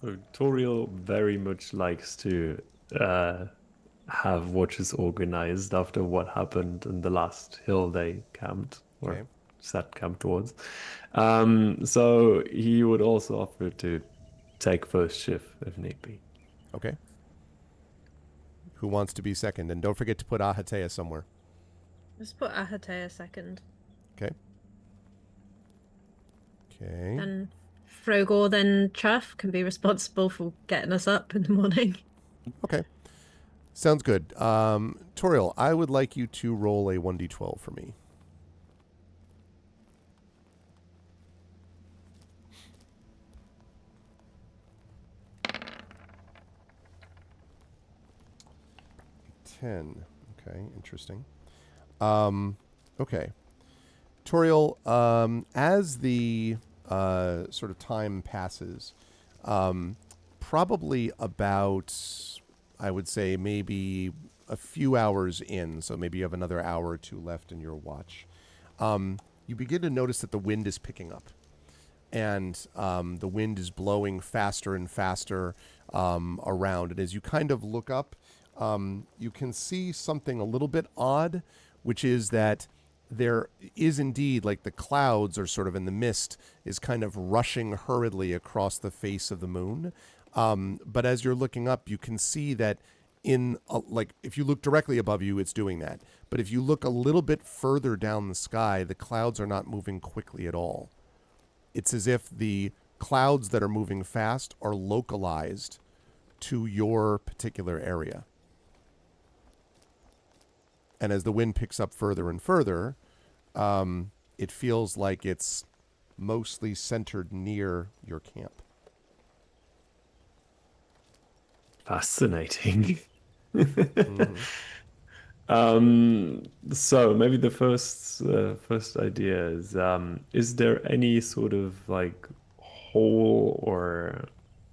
Speaker 2: So Toriel very much likes to have watches organized after what happened in the last hill they camped, or set camp towards. So he would also offer to take first shift if need be.
Speaker 1: Okay. Who wants to be second? And don't forget to put Ahatea somewhere.
Speaker 5: Let's put Ahatea second.
Speaker 1: Okay. Okay.
Speaker 5: And Frogor, then Chuff, can be responsible for getting us up in the morning.
Speaker 1: Okay. Sounds good. Toriel, I would like you to roll a 1d12 for me. 10. Okay, interesting. Okay. Toriel, as the sort of time passes, probably about, I would say, maybe a few hours in, so maybe you have another hour or two left in your watch, you begin to notice that the wind is picking up. And the wind is blowing faster and faster around. And as you kind of look up, you can see something a little bit odd, which is that there is indeed, like the clouds are sort of in the mist, is kind of rushing hurriedly across the face of the moon. But as you're looking up, you can see that like if you look directly above you, it's doing that. But if you look a little bit further down the sky, the clouds are not moving quickly at all. It's as if the clouds that are moving fast are localized to your particular area. And as the wind picks up further and further, it feels like it's mostly centered near your camp.
Speaker 2: Fascinating.
Speaker 1: Mm-hmm.
Speaker 2: So maybe the first idea is there any sort of like hole or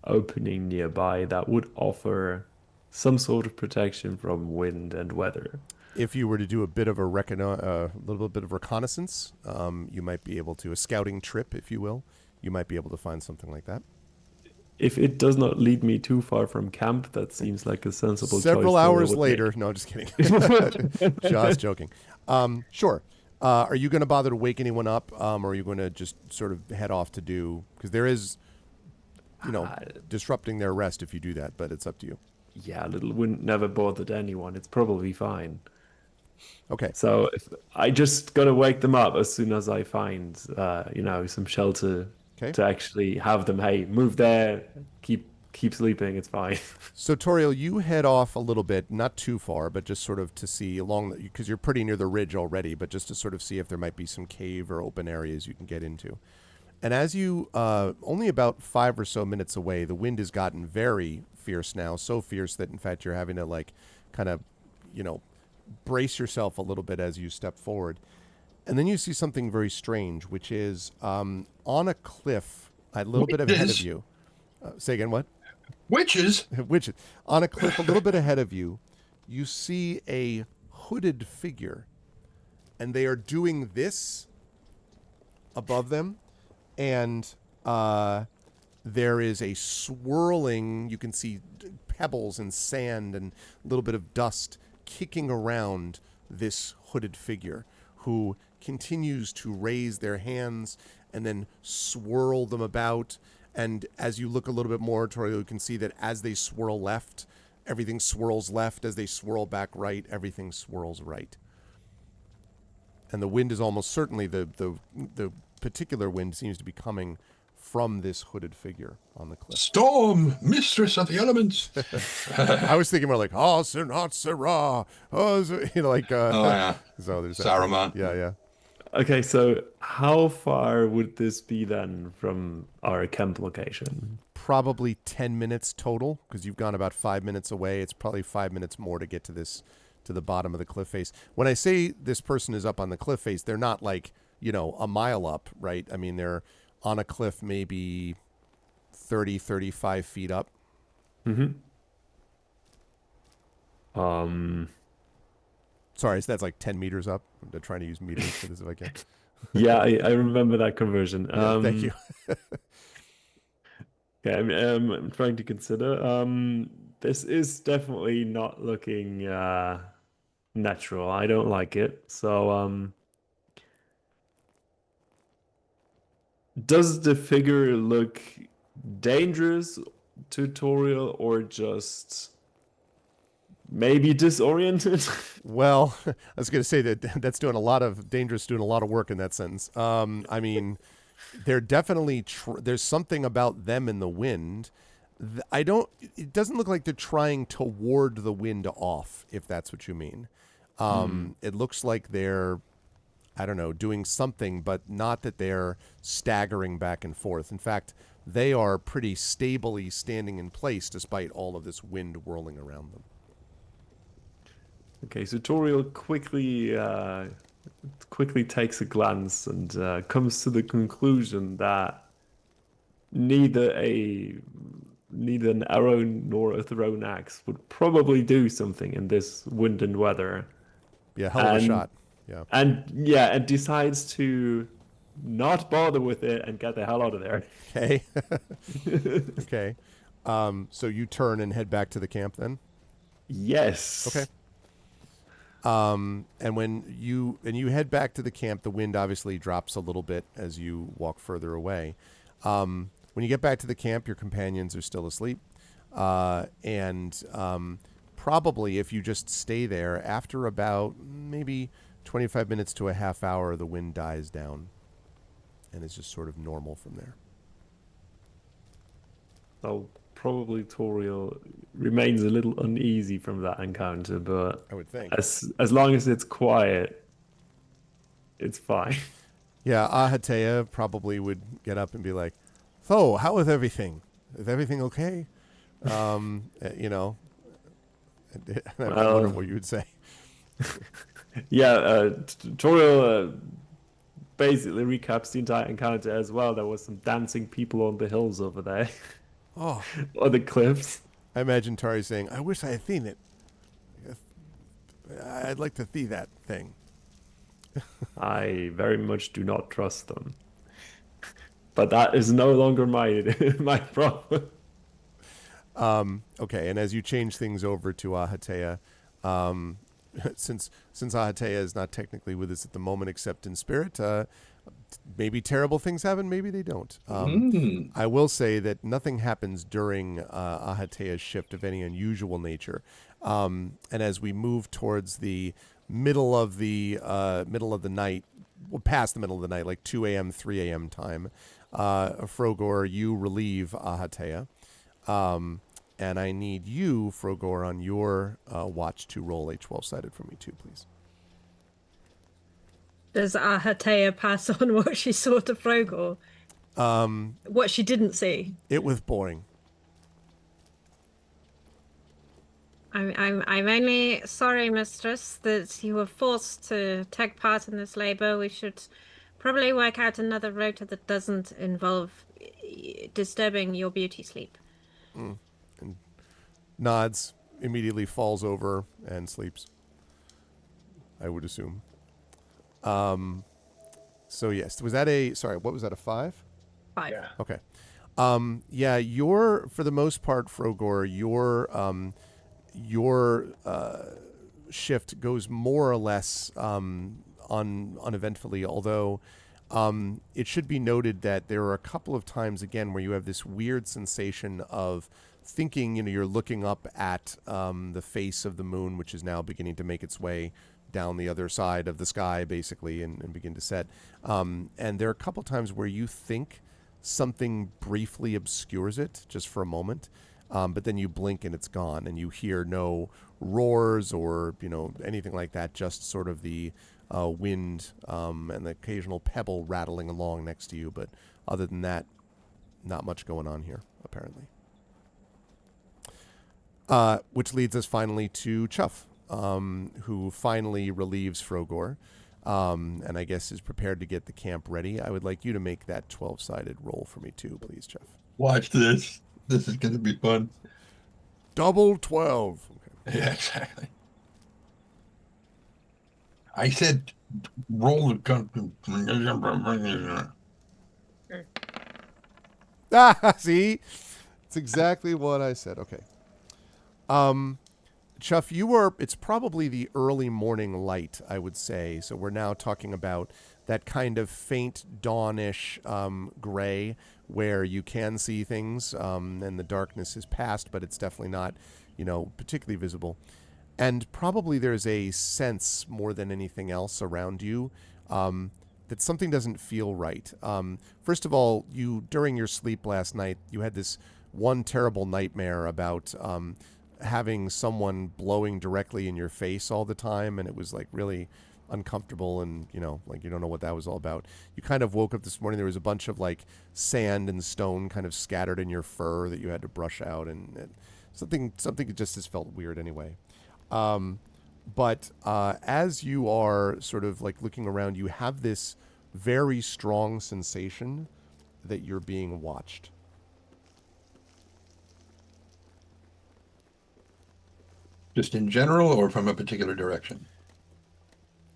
Speaker 2: opening nearby that would offer some sort of protection from wind and weather?
Speaker 1: If you were to do a bit of a little bit of reconnaissance, you might be able to, a scouting trip, if you will, you might be able to find something like that.
Speaker 2: If it does not lead me too far from camp, that seems like a sensible choice.
Speaker 1: Several
Speaker 2: that I
Speaker 1: hours
Speaker 2: would
Speaker 1: later.
Speaker 2: make.
Speaker 1: No, just kidding. Just joking. Sure. Are you going to bother to wake anyone up, or are you going to just sort of head off to do, because there is, disrupting their rest if you do that, but it's up to you.
Speaker 2: Yeah, little wind never bothered anyone. It's probably fine.
Speaker 1: Okay.
Speaker 2: So if I just gotta wake them up as soon as I find, some shelter
Speaker 1: Okay.
Speaker 2: to actually have them. Hey, move there. Keep sleeping. It's fine.
Speaker 1: So, Toriel, you head off a little bit, not too far, but just sort of to see along, because you're pretty near the ridge already, but just to sort of see if there might be some cave or open areas you can get into. And as you, only about 5 or so minutes away, the wind has gotten very fierce now, so fierce that, in fact, you're having to, like, kind of, brace yourself a little bit as you step forward. And then you see something very strange, which is on a cliff a little bit ahead of you. Say again, what?
Speaker 3: Witches?
Speaker 1: Witches. On a cliff a little bit ahead of you, you see a hooded figure. And they are doing this above them. And there is a swirling, you can see pebbles and sand and a little bit of dust kicking around this hooded figure who continues to raise their hands and then swirl them about. And as you look a little bit more, Toriel, you can see that as they swirl left, everything swirls left. As they swirl back right, everything swirls right. And the wind is almost certainly, the particular wind seems to be coming from this hooded figure on the cliff.
Speaker 3: Storm, mistress of the elements.
Speaker 1: I was thinking more like, oh, Sir, not Sarah. Oh,
Speaker 3: Yeah.
Speaker 1: So there's
Speaker 3: Saruman.
Speaker 1: Yeah.
Speaker 2: Okay, so how far would this be then from our camp location?
Speaker 1: Probably 10 minutes total, because you've gone about 5 minutes away. It's probably 5 minutes more to get to the bottom of the cliff face. When I say this person is up on the cliff face, they're not like, a mile up, right? I mean, they're on a cliff maybe 30, 35 feet up.
Speaker 2: Mm-hmm.
Speaker 1: Sorry, so that's like 10 meters up. I'm trying to use meters for this if I can.
Speaker 2: Yeah, I remember that conversion.
Speaker 1: Yeah, thank you.
Speaker 2: Okay, I'm trying to consider. This is definitely not looking natural. I don't like it. So, does the figure look dangerous, tutorial, or just maybe disoriented?
Speaker 1: Well, I was going to say that's doing a lot of work in that sentence. I mean, they're definitely there's something about them in the wind. It doesn't look like they're trying to ward the wind off, if that's what you mean. It looks like they're, I don't know, doing something, but not that they're staggering back and forth. In fact, they are pretty stably standing in place despite all of this wind whirling around them.
Speaker 2: Okay, so Toriel quickly takes a glance and comes to the conclusion that neither an arrow nor a thrown axe would probably do something in this wind and weather,
Speaker 1: Yeah, hell of a shot. Yeah.
Speaker 2: and decides to not bother with it and get the hell out of there.
Speaker 1: Okay. Okay. So you turn and head back to the camp then?
Speaker 2: Yes.
Speaker 1: Okay. And when you head back to the camp, the wind obviously drops a little bit as you walk further away. When you get back to the camp, your companions are still asleep. And probably if you just stay there, after about maybe 25 minutes to a half hour, the wind dies down. And it's just sort of normal from there.
Speaker 2: So probably Toriel remains a little uneasy from that encounter, but
Speaker 1: I would think.
Speaker 2: as long as it's quiet, it's fine.
Speaker 1: Yeah, Ahatea probably would get up and be like, "So, how is everything? Is everything okay?" You know, I wonder what you would say.
Speaker 2: Yeah, Toriel basically recaps the entire encounter as well. There was some dancing people on the hills over there,
Speaker 1: Oh,
Speaker 2: or the cliffs.
Speaker 1: I imagine Tari saying, "I wish I had seen it. I'd like to see that thing."
Speaker 2: I very much do not trust them. But that is no longer my problem.
Speaker 1: Okay, and as you change things over to Ahatea, since Ahatea is not technically with us at the moment except in spirit, maybe terrible things happen, maybe they don't. I will say that nothing happens during Ahatea's shift of any unusual nature. And as we move towards the middle of the night, well, past the middle of the night, like 2 a.m., 3 a.m. time, Frogor, you relieve Ahatea. And I need you, Frogor, on your watch to roll a 12-sided for me too, please.
Speaker 4: Does Ahatea pass on what she saw to Frogor? What she didn't see?
Speaker 1: It was boring.
Speaker 5: I'm only sorry, mistress, that you were forced to take part in this labor. We should probably work out another rota that doesn't involve disturbing your beauty sleep.
Speaker 1: And nods, immediately falls over and sleeps, I would assume. So yes, was that what was that, a 5?
Speaker 4: 5.
Speaker 3: Yeah.
Speaker 1: Okay. Yeah, for the most part, Frogor, your shift goes more or less uneventfully, although it should be noted that there are a couple of times, again, where you have this weird sensation of thinking, you're looking up at the face of the moon, which is now beginning to make its way down the other side of the sky, basically, and begin to set. And there are a couple times where you think something briefly obscures it, just for a moment, but then you blink and it's gone, and you hear no roars or anything like that, just sort of the wind and the occasional pebble rattling along next to you. But other than that, not much going on here, apparently. Which leads us finally to Chuff, who finally relieves Frogor, and I guess is prepared to get the camp ready. I would like you to make that 12-sided roll for me too, please, Chuff.
Speaker 3: Watch this. This is going to be fun.
Speaker 1: Double 12. Okay.
Speaker 3: Yeah, exactly. I said roll the gun.
Speaker 1: See? It's exactly what I said. Okay. Chuff, it's probably the early morning light, I would say. So we're now talking about that kind of faint dawnish gray where you can see things and the darkness is past, but it's definitely not, particularly visible. And probably there's a sense more than anything else around you that something doesn't feel right. First of all, during your sleep last night, you had this one terrible nightmare about having someone blowing directly in your face all the time, and it was like really uncomfortable, and like you don't know what that was all about. You kind of woke up this morning, there was a bunch of like sand and stone kind of scattered in your fur that you had to brush out, and something just felt weird anyway. But as you are sort of like looking around, you have this very strong sensation that you're being watched.
Speaker 3: Just in general or from a particular direction?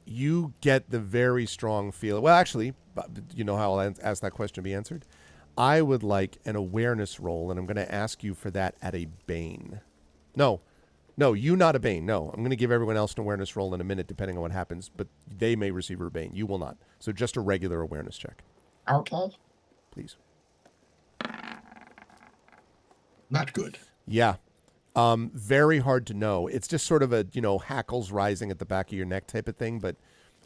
Speaker 1: You get the very strong feeling. Well, actually, you know how I'll ask that question to be answered? I would like an awareness roll, and I'm going to ask you for that at a Bane. No, you not a Bane. No, I'm going to give everyone else an awareness roll in a minute, depending on what happens, but they may receive a Bane. You will not. So just a regular awareness check.
Speaker 3: Okay.
Speaker 1: Please.
Speaker 3: Not good.
Speaker 1: Yeah. Very hard to know. It's just sort of a, hackles rising at the back of your neck type of thing, but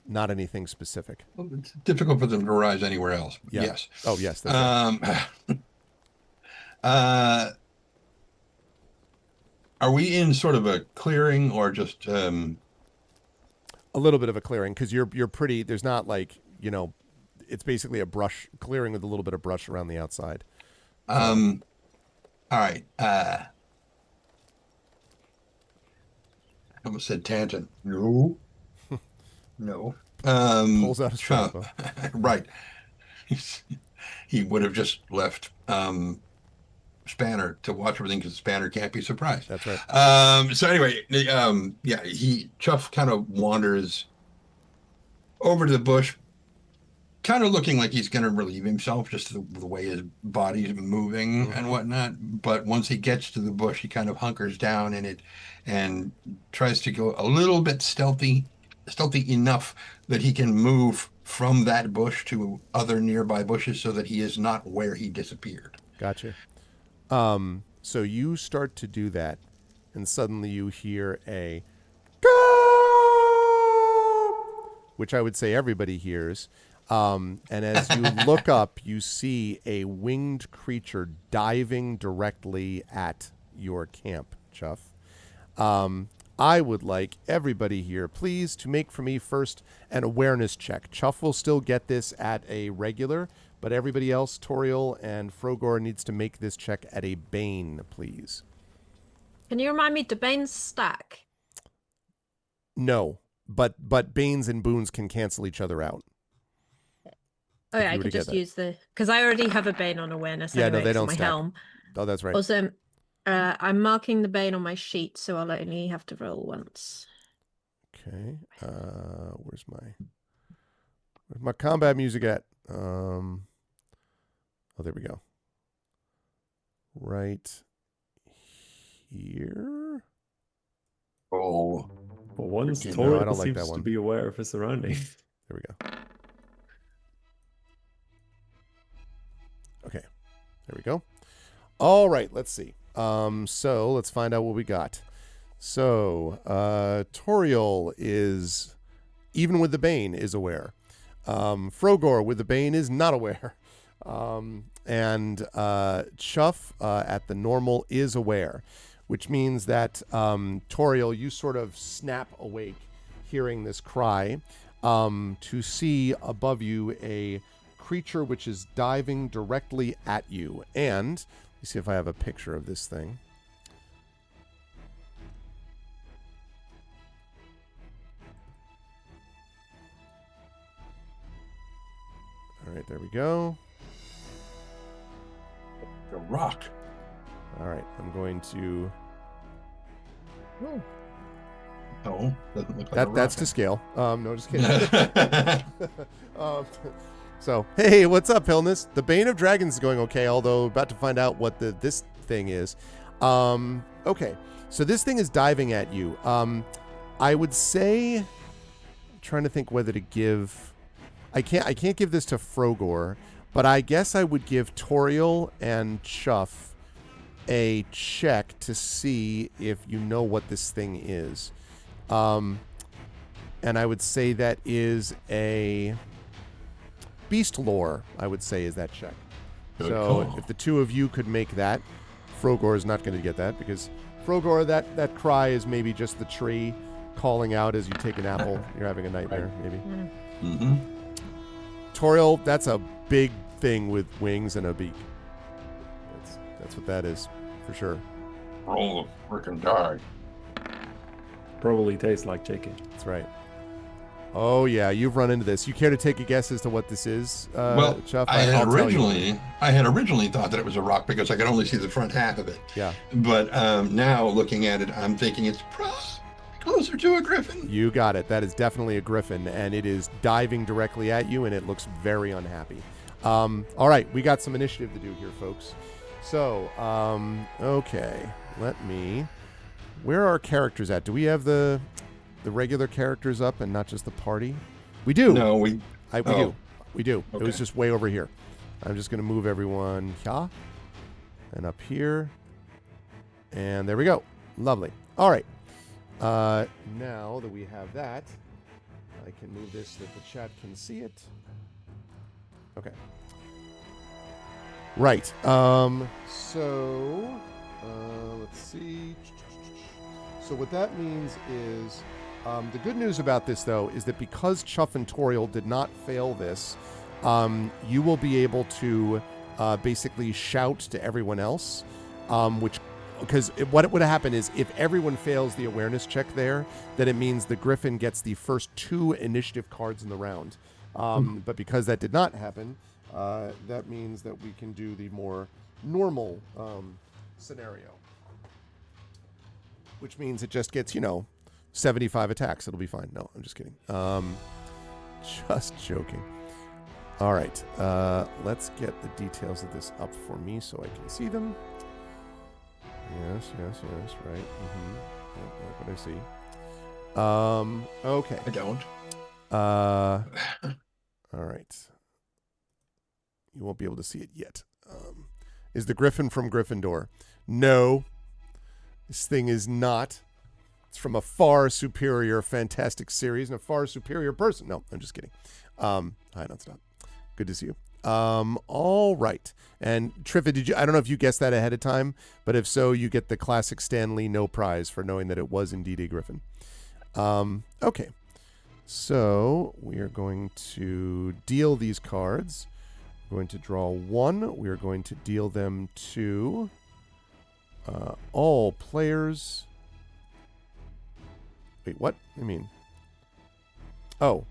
Speaker 1: not anything specific.
Speaker 3: Well, it's difficult for them to rise anywhere else.
Speaker 1: Yeah.
Speaker 3: Yes.
Speaker 1: Oh, yes. That's
Speaker 3: right. Are we in sort of a clearing or just
Speaker 1: a little bit of a clearing, because you're pretty, there's not like, it's basically a brush clearing with a little bit of brush around the outside.
Speaker 3: all right. I almost said tangent. No. No.
Speaker 1: Pulls out his crossbow.
Speaker 3: Right. He would have just left Spanner to watch everything because Spanner can't be surprised.
Speaker 1: That's right.
Speaker 3: So anyway, Chuff kind of wanders over to the bush, kind of looking like he's going to relieve himself, just the way his body's moving and whatnot. But once he gets to the bush, he kind of hunkers down in it and tries to go a little bit stealthy enough that he can move from that bush to other nearby bushes so that he is not where he disappeared.
Speaker 1: Gotcha. So you start to do that, and suddenly you hear a go, which I would say everybody hears. And as you look up, you see a winged creature diving directly at your camp, Chuff. I would like everybody here, please, to make for me first an awareness check. Chuff will still get this at a regular, but everybody else, Toriel and Frogor, needs to make this check at a Bane, please.
Speaker 5: Can you remind me, do Banes stack?
Speaker 1: No, but Banes and Boons can cancel each other out.
Speaker 5: Oh yeah, I could just use because I already have a Bane on awareness.
Speaker 1: Yeah,
Speaker 5: anyway,
Speaker 1: no, they don't
Speaker 5: my
Speaker 1: stack.
Speaker 5: helm.
Speaker 1: Oh, that's right.
Speaker 5: Also, I'm marking the Bane on my sheet, so I'll only have to roll once.
Speaker 1: Okay. Where's my combat music at? Oh, there we go. Right here.
Speaker 3: Oh,
Speaker 2: for once,
Speaker 1: No, I
Speaker 2: Toriel
Speaker 1: don't like
Speaker 2: seems
Speaker 1: that one.
Speaker 2: to be aware of his surroundings.
Speaker 1: There we go. Okay. There we go. All right, let's see. So let's find out what we got. So, Toriel is, even with the Bane, is aware. Frogor with the Bane is not aware. And Chuff at the normal is aware, which means that Toriel, you sort of snap awake hearing this cry to see above you a creature which is diving directly at you. And let me see if I have a picture of this thing. All right, there we go.
Speaker 3: a rock.
Speaker 1: All right, I'm going to...
Speaker 5: Ooh.
Speaker 3: No, doesn't look like a
Speaker 1: That's
Speaker 3: rock.
Speaker 1: to scale. No, just kidding. So, hey, what's up, Hillness? The Bane of Dragons is going okay, although about to find out what this thing is. Okay, so this thing is diving at you. I would say, I'm trying to think whether to give. I can't give this to Frogor, but I guess I would give Toriel and Chuff a check to see if you know what this thing is. And I would say that is a beast lore, I would say, is that check.
Speaker 3: Good
Speaker 1: So
Speaker 3: call.
Speaker 1: if the two of you could make that, Frogor is not going to get that, because Frogor, that cry is maybe just the tree calling out as you take an apple. You're having a nightmare, maybe.
Speaker 3: Mm-hmm.
Speaker 1: Toriel, that's a big thing with wings and a beak. That's what that is, for sure.
Speaker 3: Roll the freaking die.
Speaker 2: probably tastes like chicken.
Speaker 1: That's right. Oh yeah, you've run into this. You care to take a guess as to what this is,
Speaker 3: Well,
Speaker 1: Chuff?
Speaker 3: I
Speaker 1: I'll tell you.
Speaker 3: I had originally thought that it was a rock because I could only see the front half of it.
Speaker 1: Yeah.
Speaker 3: But now looking at it, I'm thinking it's probably closer to a griffin.
Speaker 1: You got it. That is definitely a griffin, and it is diving directly at you, and it looks very unhappy. All right, we got some initiative to do here, folks. So, okay, where are our characters at? Do we have the regular characters up and not just the party? We do.
Speaker 3: No,
Speaker 1: we do. We do.
Speaker 3: Okay.
Speaker 1: It was just way over here. I'm just going to move everyone here and up here. And there we go. Lovely. All right. Now that we have that, I can move this so that the chat can see it. Okay. Right. Let's see. So what that means is, the good news about this, though, is that because Chuff and Toriel did not fail this, you will be able to basically shout to everyone else, because what would happen is if everyone fails the awareness check there, then it means the Griffin gets the first 2 initiative cards in the round. But because that did not happen, that means that we can do the more normal scenario, which means it just gets, 75 attacks. It'll be fine. No, I'm just kidding. Just joking. All right. Let's get the details of this up for me so I can see them. Yes, right. What I see. Okay.
Speaker 3: I don't.
Speaker 1: All right. You won't be able to see it yet. Is the Griffin from Gryffindor? No. This thing is not. It's from a far superior fantastic series and a far superior person. No, I'm just kidding. Hi, Nonstop. Good to see you. All right. And Triffa, I don't know if you guessed that ahead of time, but if so, you get the classic Stan Lee no prize for knowing that it was indeed a Griffin. Okay. So we are going to deal these cards. We're going to draw 1. We are going to deal them to all players. Wait, what? I mean, oh.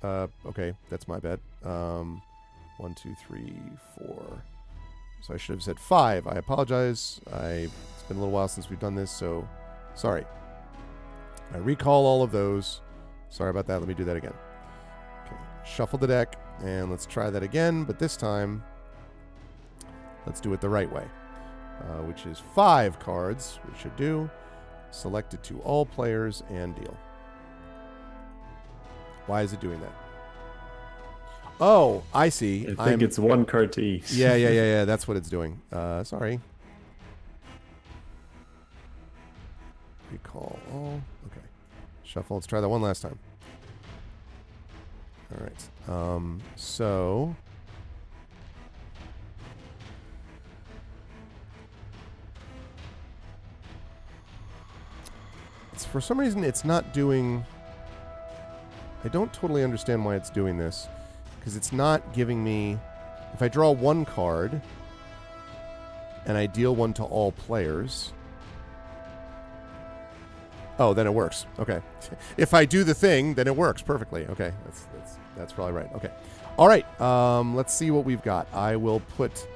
Speaker 1: Okay, that's my bad. 1, 2, 3, 4. So I should have said 5. I apologize. It's been a little while since we've done this, so sorry. I recall all of those. Sorry about that. Let me do that again. Okay, shuffle the deck, and let's try that again, but this time, let's do it the right way, which is 5 cards, we should do. Select it to all players and deal. Why is it doing that? Oh, I see.
Speaker 2: I think it's 1 card to each.
Speaker 1: Yeah. That's what it's doing. Sorry. Recall all. Okay. Shuffle. Let's try that one last time. All right. So. For some reason, it's not doing... I don't totally understand why it's doing this. Because it's not giving me... If I draw 1 card, and I deal 1 to all players... Oh, then it works. Okay. If I do the thing, then it works perfectly. Okay, that's probably right. Okay. All right, let's see what we've got. I will put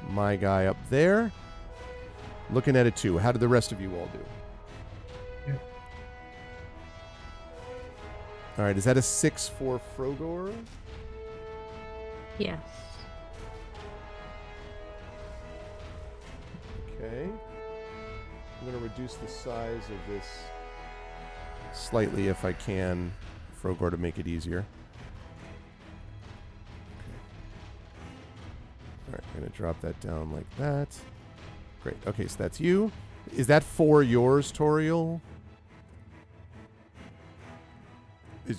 Speaker 1: my guy up there. Looking at it, too. How did the rest of you all do? All right, is that a 6 for Frogor?
Speaker 5: Yes.
Speaker 1: Okay. I'm going to reduce the size of this slightly if I can, Frogor, to make it easier. Okay. All right, I'm going to drop that down like that. Great. Okay, so that's you. Is that for yours, Toriel?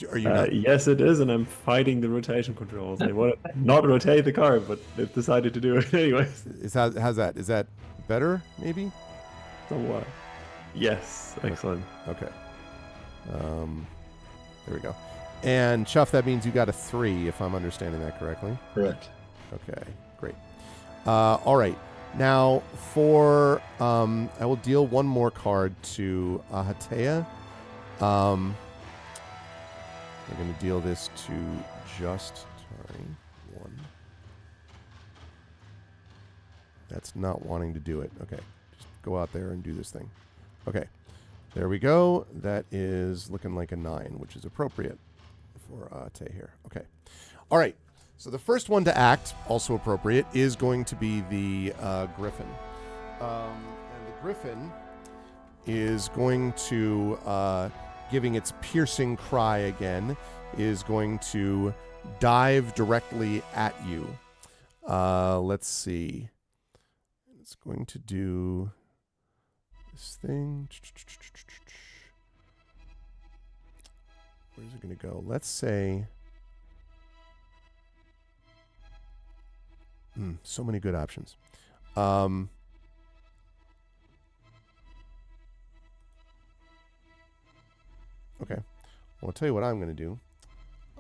Speaker 1: Are you not?
Speaker 2: Yes, it is, and I'm fighting the rotation controls. They want to not rotate the card, but they've decided to do it anyways.
Speaker 1: How's that? Is that better, maybe?
Speaker 2: Somewhat. Yes, excellent.
Speaker 1: Okay. There we go. And Chuff, that means you got a 3, if I'm understanding that correctly.
Speaker 3: Correct.
Speaker 1: Okay, great. All right. Now, for I will deal one more card to Ahatea. We're going to deal this to just Tari. One. That's not wanting to do it. Okay. Just go out there and do this thing. Okay. There we go. That is looking like a 9, which is appropriate for Ahatea here. Okay. All right. So the first one to act, also appropriate, is going to be the Griffin. And the Griffin is going to, giving its piercing cry again, is going to dive directly at you. Let's see. It's going to do this thing. Where's it going to go? Let's say... so many good options. Okay. I'll tell you what I'm going to do.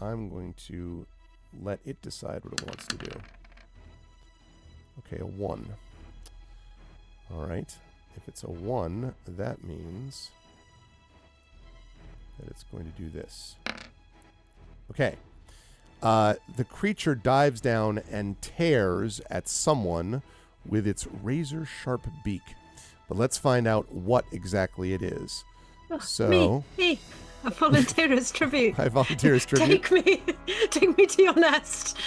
Speaker 1: I'm going to let it decide what it wants to do. Okay, a 1. All right. If it's a 1, that means that it's going to do this. Okay. The creature dives down and tears at someone with its razor-sharp beak. But let's find out what exactly it is. So
Speaker 5: me. I volunteer as tribute.
Speaker 1: I volunteer as tribute.
Speaker 5: Take me to your nest.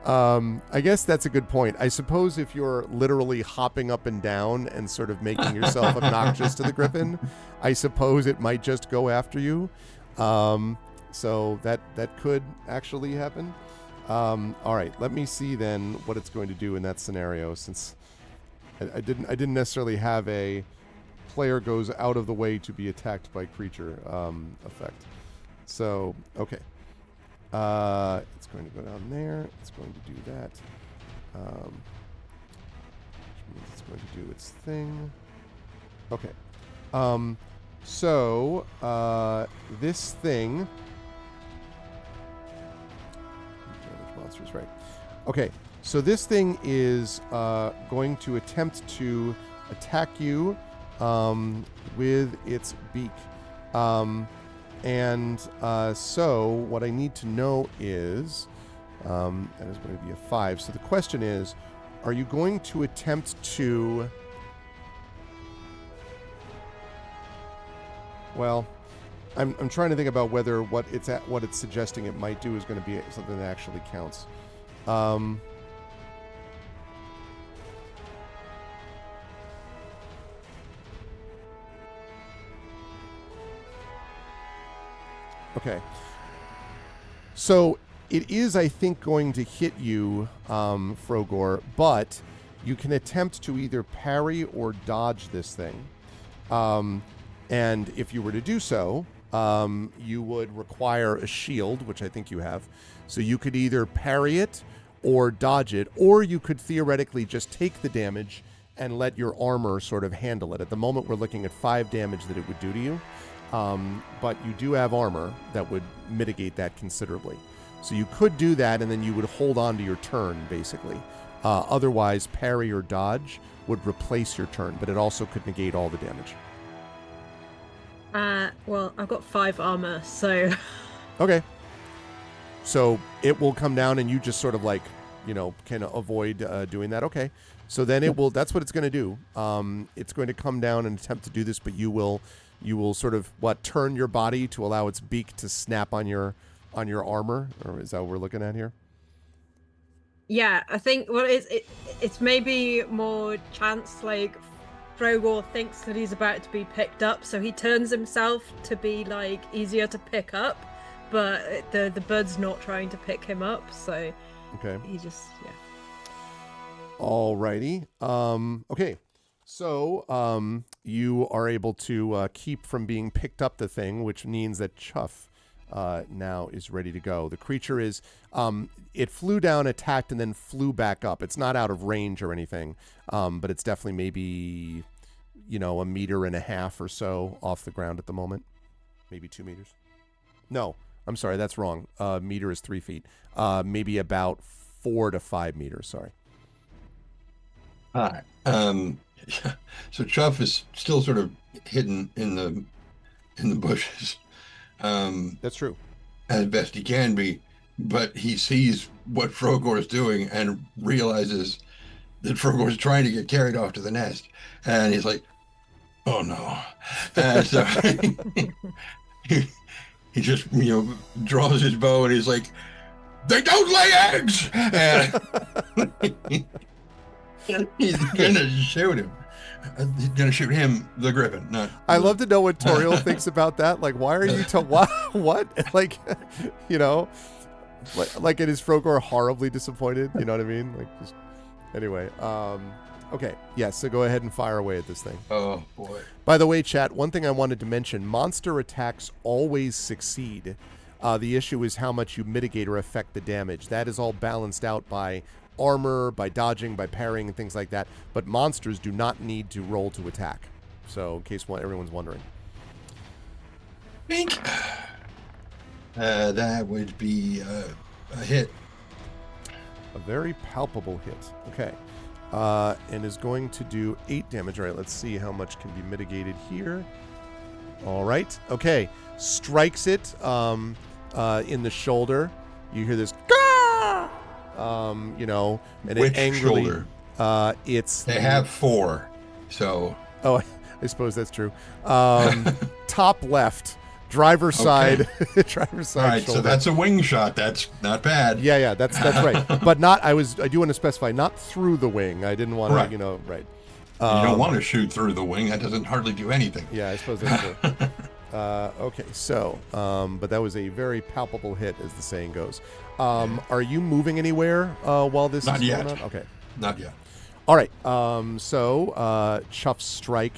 Speaker 1: I guess that's a good point. I suppose if you're literally hopping up and down and sort of making yourself obnoxious to the griffin, I suppose it might just go after you. So that could actually happen. All right, let me see then what it's going to do in that scenario, since I didn't necessarily have a player goes out of the way to be attacked by creature effect. So okay, it's going to go down there. It's going to do that. Which means it's going to do its thing. Okay. So this thing. Monsters, right? Okay. So this thing is going to attempt to attack you with its beak. So what I need to know is that is going to be a 5. So the question is, are you going to attempt to... Well, I'm trying to think about whether what it's suggesting it might do is going to be something that actually counts. Okay. So it is, I think, going to hit you, Frogor, but you can attempt to either parry or dodge this thing. And if you were to do so, you would require a shield, which I think you have. So you could either parry it or dodge it, or you could theoretically just take the damage and let your armor sort of handle it. At the moment, we're looking at 5 damage that it would do to you. But you do have armor that would mitigate that considerably. So you could do that, and then you would hold on to your turn, basically. Otherwise, parry or dodge would replace your turn, but it also could negate all the damage.
Speaker 5: Well, I've got 5 armor, so...
Speaker 1: Okay. So it will come down, and you just sort of can avoid doing that. Okay. So then it will... That's what it's going to do. It's going to come down and attempt to do this, but you will sort of turn your body to allow its beak to snap on your armor, or is that what we're looking at here?
Speaker 5: Yeah, I think it's maybe more chance Frogor thinks that he's about to be picked up, so he turns himself to be easier to pick up, but the bird's not trying to pick him up, so
Speaker 1: okay.
Speaker 5: He just
Speaker 1: Alrighty. Okay. So, you are able to keep from being picked up the thing, which means that Chuff now is ready to go. The creature is, it flew down, attacked, and then flew back up. It's not out of range or anything, but it's definitely maybe, 1.5 meters or so off the ground at the moment. Maybe 2 meters. No, I'm sorry, that's wrong. Meter is 3 feet. Maybe about 4 to 5 meters. Sorry.
Speaker 3: All right. So Chuff is still sort of hidden in the bushes.
Speaker 1: That's true.
Speaker 3: As best he can be, but he sees what Frogor is doing and realizes that Frogor is trying to get carried off to the nest, and he's like, "Oh no!" And so he just draws his bow and he's like, "They don't lay eggs!" And he's gonna shoot him. He's gonna shoot him, the griffin. Not.
Speaker 1: I love to know what Toriel thinks about that. Like, why are you what? Like, like it is Frogor horribly disappointed. You know what I mean? Like, just anyway. Okay. Yes. So go ahead and fire away at this thing.
Speaker 3: Oh boy.
Speaker 1: By the way, chat. One thing I wanted to mention: monster attacks always succeed. The issue is how much you mitigate or affect the damage. That is all balanced out by armor, by dodging, by parrying, and things like that. But monsters do not need to roll to attack. So, in case everyone's wondering.
Speaker 3: Think. That would be a hit.
Speaker 1: A very palpable hit. Okay. And is going to do 8 damage. All right, let's see how much can be mitigated here. All right. Okay. Strikes it in the shoulder. You hear this, and
Speaker 3: Which
Speaker 1: it angrily.
Speaker 3: shoulder?
Speaker 1: It's.
Speaker 3: They have 4, so.
Speaker 1: Oh, I suppose that's true. Top left, driver's side, driver's side.
Speaker 3: All right,
Speaker 1: shoulder.
Speaker 3: so that's a wing shot. That's not bad.
Speaker 1: Yeah, that's right. But not. I do want to specify not through the wing. I didn't want to, right.
Speaker 3: You don't want to shoot through the wing. That doesn't hardly do anything.
Speaker 1: Yeah, I suppose that's true. Okay, so, but that was a very palpable hit, as the saying goes. Are you moving anywhere while this
Speaker 3: Not
Speaker 1: is
Speaker 3: yet.
Speaker 1: going on? Okay.
Speaker 3: Not yet.
Speaker 1: All right. So Chuff's strike,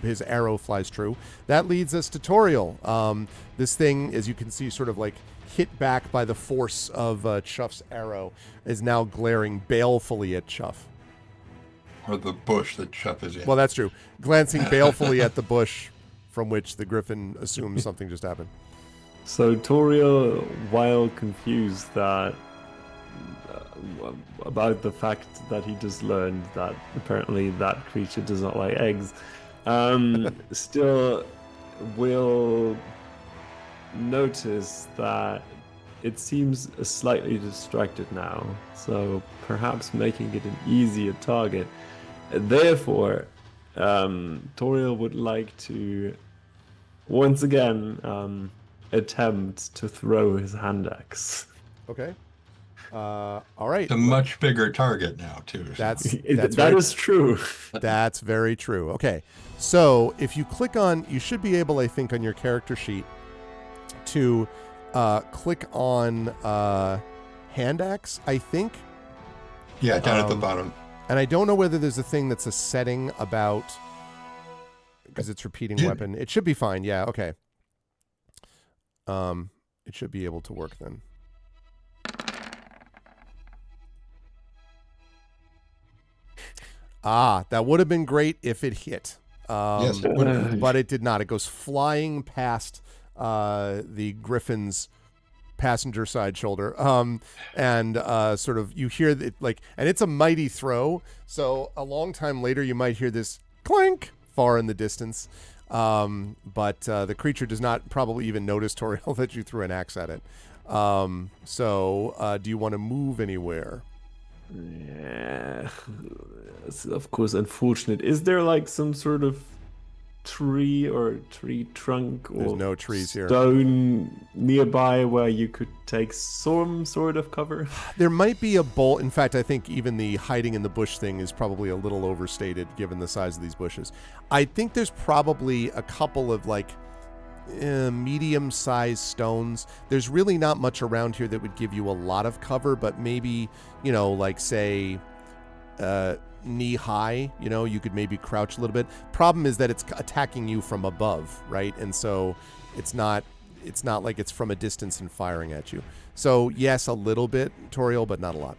Speaker 1: his arrow flies true. That leads us to Toriel. This thing, as you can see, sort of like hit back by the force of Chuff's arrow, is now glaring balefully at Chuff.
Speaker 3: Or the bush that Chuff is in.
Speaker 1: Well, that's true. Glancing balefully at the bush from which the griffin assumes something just happened.
Speaker 2: So Toriel, while confused that about the fact that he just learned that apparently that creature does not lay eggs, still will notice that it seems slightly distracted now, so perhaps making it an easier target. Therefore, Toriel would like to once again attempt to throw his hand axe.
Speaker 1: Okay. All right.
Speaker 3: It's a much bigger target now, too. So.
Speaker 2: That is true.
Speaker 1: That's very true. Okay. So if you click on, you should be able, I think, on your character sheet to click on hand axe, I think.
Speaker 3: Yeah, down at the bottom.
Speaker 1: And I don't know whether there's a thing that's a setting about, because it's repeating weapon. It should be fine. Yeah. Okay. It should be able to work then. That would have been great if it hit.
Speaker 3: Yes,
Speaker 1: but it did not. It goes flying past the griffin's passenger side shoulder, and sort of you hear it like, and it's a mighty throw. So a long time later, you might hear this clink far in the distance. But the creature does not probably even notice, Toriel, that you threw an axe at it. So do you want to move anywhere?
Speaker 2: Yeah, it's of course unfortunate. Is there like some sort of tree or tree trunk or
Speaker 1: There's no trees here.
Speaker 2: Stone nearby where you could take some sort of cover?
Speaker 1: There might be a bowl. In fact, I think even the hiding in the bush thing is probably a little overstated given the size of these bushes. I think there's probably a couple of like medium-sized stones. There's really not much around here that would give you a lot of cover, but maybe, like say knee high, you could maybe crouch a little bit. Problem is that it's attacking you from above, right? And so it's not like it's from a distance and firing at you. So yes, a little bit, Toriel, but not a lot.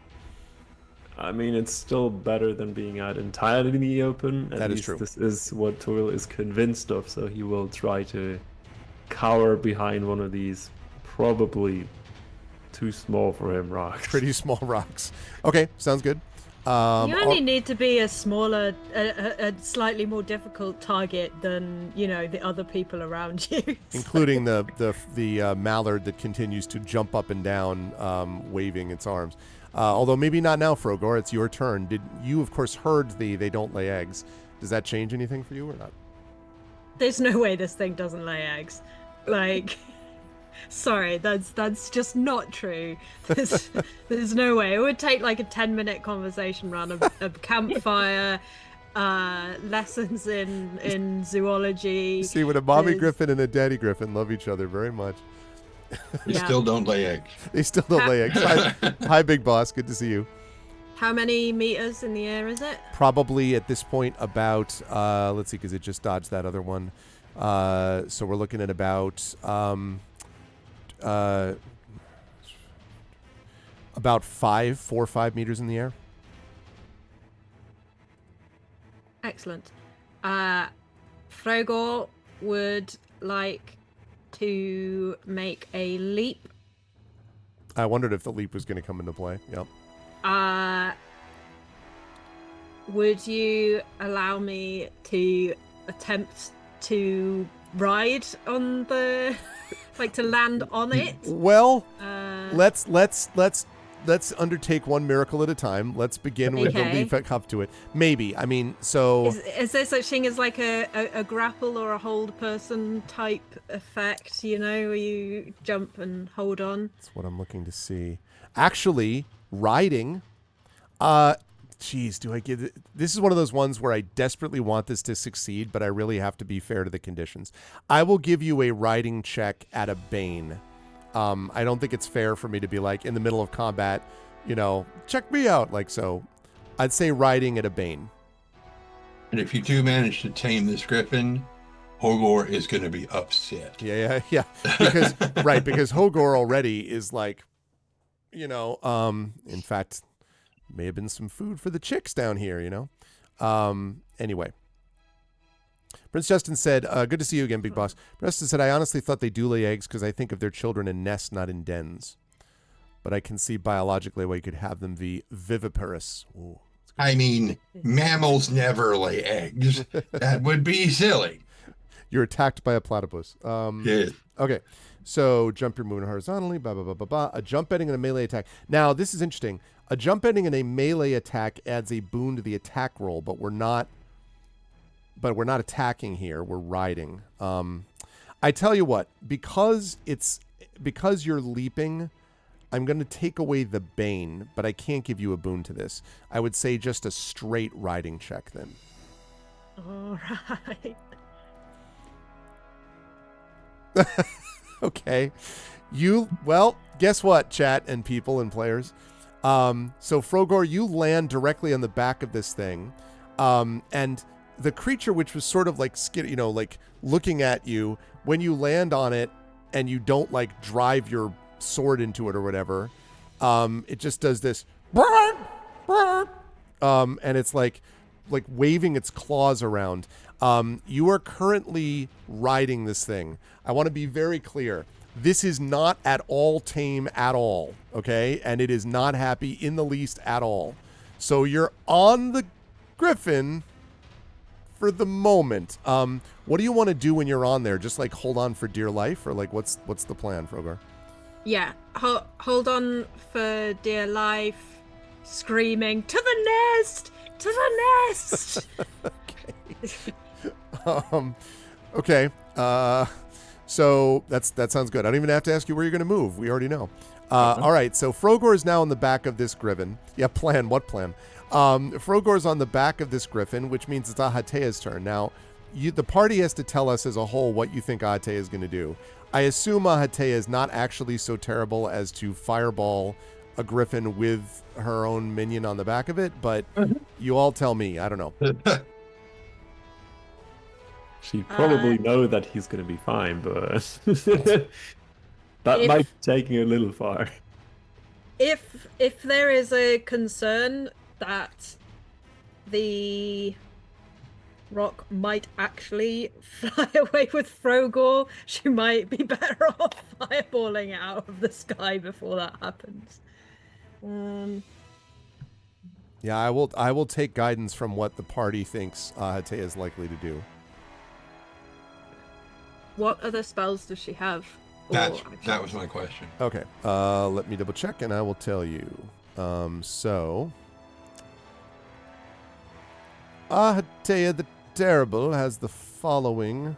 Speaker 2: I mean, it's still better than being out entirely in the open. At
Speaker 1: That is
Speaker 2: least
Speaker 1: true.
Speaker 2: This is what Toriel is convinced of, so he will try to cower behind one of these probably too small for him rocks.
Speaker 1: Pretty small rocks. Okay, sounds good.
Speaker 5: You only need to be a smaller, a slightly more difficult target than, you know, the other people around you.
Speaker 1: Including the mallard that continues to jump up and down, waving its arms. Although maybe not now, Frogor. It's your turn. Did you, of course, heard they don't lay eggs? Does that change anything for you or not?
Speaker 5: There's no way this thing doesn't lay eggs. Like, sorry, that's just not true. There's no way. It would take like a 10-minute conversation around a campfire, lessons in zoology.
Speaker 1: See, when a mommy griffin and a daddy griffin love each other very much.
Speaker 3: They still don't lay eggs.
Speaker 1: They still don't lay eggs. Hi, Big Boss. Good to see you.
Speaker 5: How many meters in the air is it?
Speaker 1: Probably at this point about, let's see, because it just dodged that other one. So we're looking at about 4 or 5 meters in the air.
Speaker 5: Excellent. Frogor would like to make a leap.
Speaker 1: I wondered if the leap was going to come into play. Yep.
Speaker 5: Would you allow me to attempt to ride on the, like to land on it?
Speaker 1: Well, let's undertake one miracle at a time. Let's begin with the leap up to it. Maybe. I mean, so
Speaker 5: is there such thing as like a grapple or a hold person type effect? You know, where you jump and hold on.
Speaker 1: That's what I'm looking to see. Actually, riding. Geez, do I give it? This is one of those ones where I desperately want this to succeed, but I really have to be fair to the conditions. I will give you a riding check at a Bane. I don't think it's fair for me to be like in the middle of combat, you know, check me out. Like, so I'd say riding at a Bane.
Speaker 3: And if you do manage to tame this griffin, Hogor is going to be upset.
Speaker 1: Yeah. Because, because Hogor already is like, you know, in fact, may have been some food for the chicks down here, you know. Anyway. Prince Justin said, good to see you again, Big Boss. Prince Justin said, I honestly thought they do lay eggs because I think of their children in nests, not in dens. But I can see biologically why you could have them be viviparous. Ooh,
Speaker 3: I mean, mammals never lay eggs. That would be silly.
Speaker 1: You're attacked by a platypus.
Speaker 3: Yeah.
Speaker 1: Okay. So jump your movement horizontally, blah, blah, blah, blah, blah. A jump ending and a melee attack. Now, this is interesting. A jump ending and a melee attack adds a boon to the attack roll, but we're not attacking here. We're riding. I tell you what, because you're leaping, I'm going to take away the Bane, but I can't give you a boon to this. I would say just a straight riding check then.
Speaker 5: All right.
Speaker 1: Okay. Well, guess what, chat and people and players? So Frogor, you land directly on the back of this thing. And the creature, which was sort of like, you know, like looking at you, when you land on it and you don't like drive your sword into it or whatever, it just does this, and it's like waving its claws around. You are currently riding this thing. I want to be very clear. This is not at all tame at all, okay? And it is not happy in the least at all. So you're on the griffin for the moment. What do you want to do when you're on there? Just like hold on for dear life, or like what's the plan, Frogor?
Speaker 5: Yeah, hold on for dear life, screaming, to the nest! To the nest!
Speaker 1: Okay. So that sounds good. I don't even have to ask you where you're going to move. We already know. All right. So Frogor is now on the back of this griffin. Yeah. Plan. What plan? Frogor's on the back of this griffin, which means it's Ahatea's turn. Now, the party has to tell us as a whole what you think Ahatea is going to do. I assume Ahatea is not actually so terrible as to fireball a griffin with her own minion on the back of it, but you all tell me. I don't know.
Speaker 2: She'd probably know that he's going to be fine, but that might be taking a little far.
Speaker 5: If there is a concern that the
Speaker 4: rock might actually fly away with Frogor, she might be better off fireballing it out of the sky before that happens.
Speaker 1: Yeah, I will take guidance from what the party thinks Hatea is likely to do.
Speaker 5: What other spells does she have?
Speaker 3: That was my question.
Speaker 1: Okay, let me double check and I will tell you. So, Hatea the Terrible has the following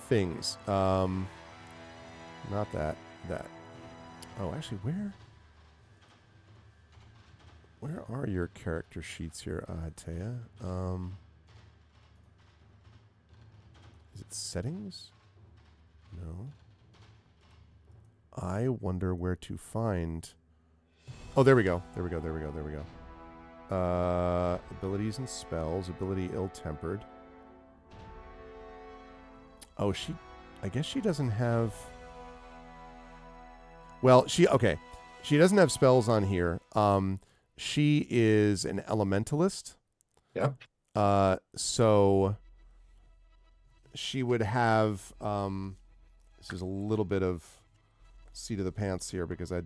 Speaker 1: things. Not that. Oh, actually, where are your character sheets here, Hatea? Is it settings? No. I wonder where to find. Oh, there we go. Abilities and spells. Ability ill-tempered. Oh, I guess she doesn't have. Well, she doesn't have spells on here. She is an elementalist.
Speaker 3: Yep.
Speaker 1: So she would have. This is a little bit of seat of the pants here because I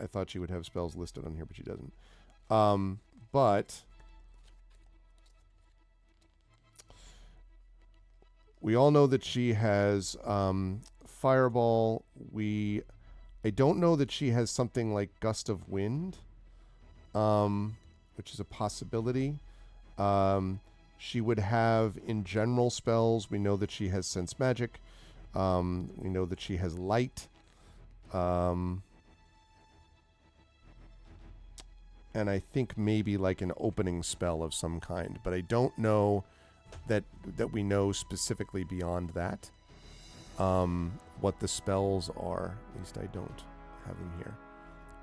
Speaker 1: thought she would have spells listed on here, but she doesn't. But we all know that she has Fireball. I don't know that she has something like Gust of Wind, which is a possibility. She would have, in general spells, we know that she has Sense Magic. We know that she has Light. And I think maybe like an opening spell of some kind, but I don't know that we know specifically beyond that what the spells are. At least I don't have them here.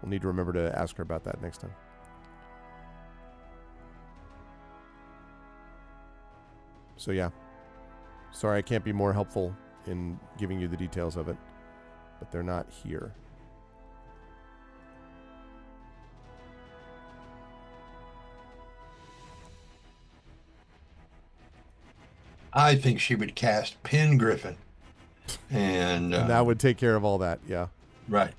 Speaker 1: We'll need to remember to ask her about that next time. So yeah, sorry I can't be more helpful in giving you the details of it, but they're not here.
Speaker 3: I think she would cast Pin Griffin. And
Speaker 1: that would take care of all that, yeah.
Speaker 3: Right.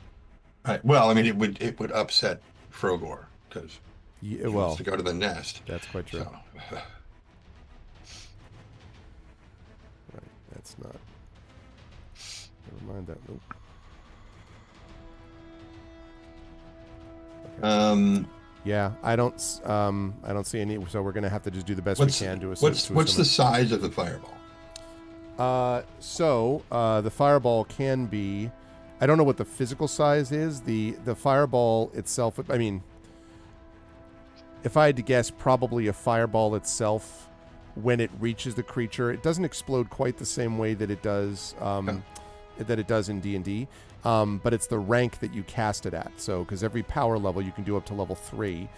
Speaker 3: Well, I mean, it would upset Frogor because he wants to go to the nest.
Speaker 1: That's quite true.
Speaker 3: So.
Speaker 1: Right, that's not. Never mind that. Nope. Okay. Yeah, I don't see any. So we're gonna have to just do the best we can to assume.
Speaker 3: What's the size of the fireball?
Speaker 1: The fireball can be. I don't know what the physical size is. The fireball itself. I mean, if I had to guess, probably a fireball itself, when it reaches the creature, it doesn't explode quite the same way that it does. That it does in D&D. But it's the rank that you cast it at. So, because every power level you can do up to level 3.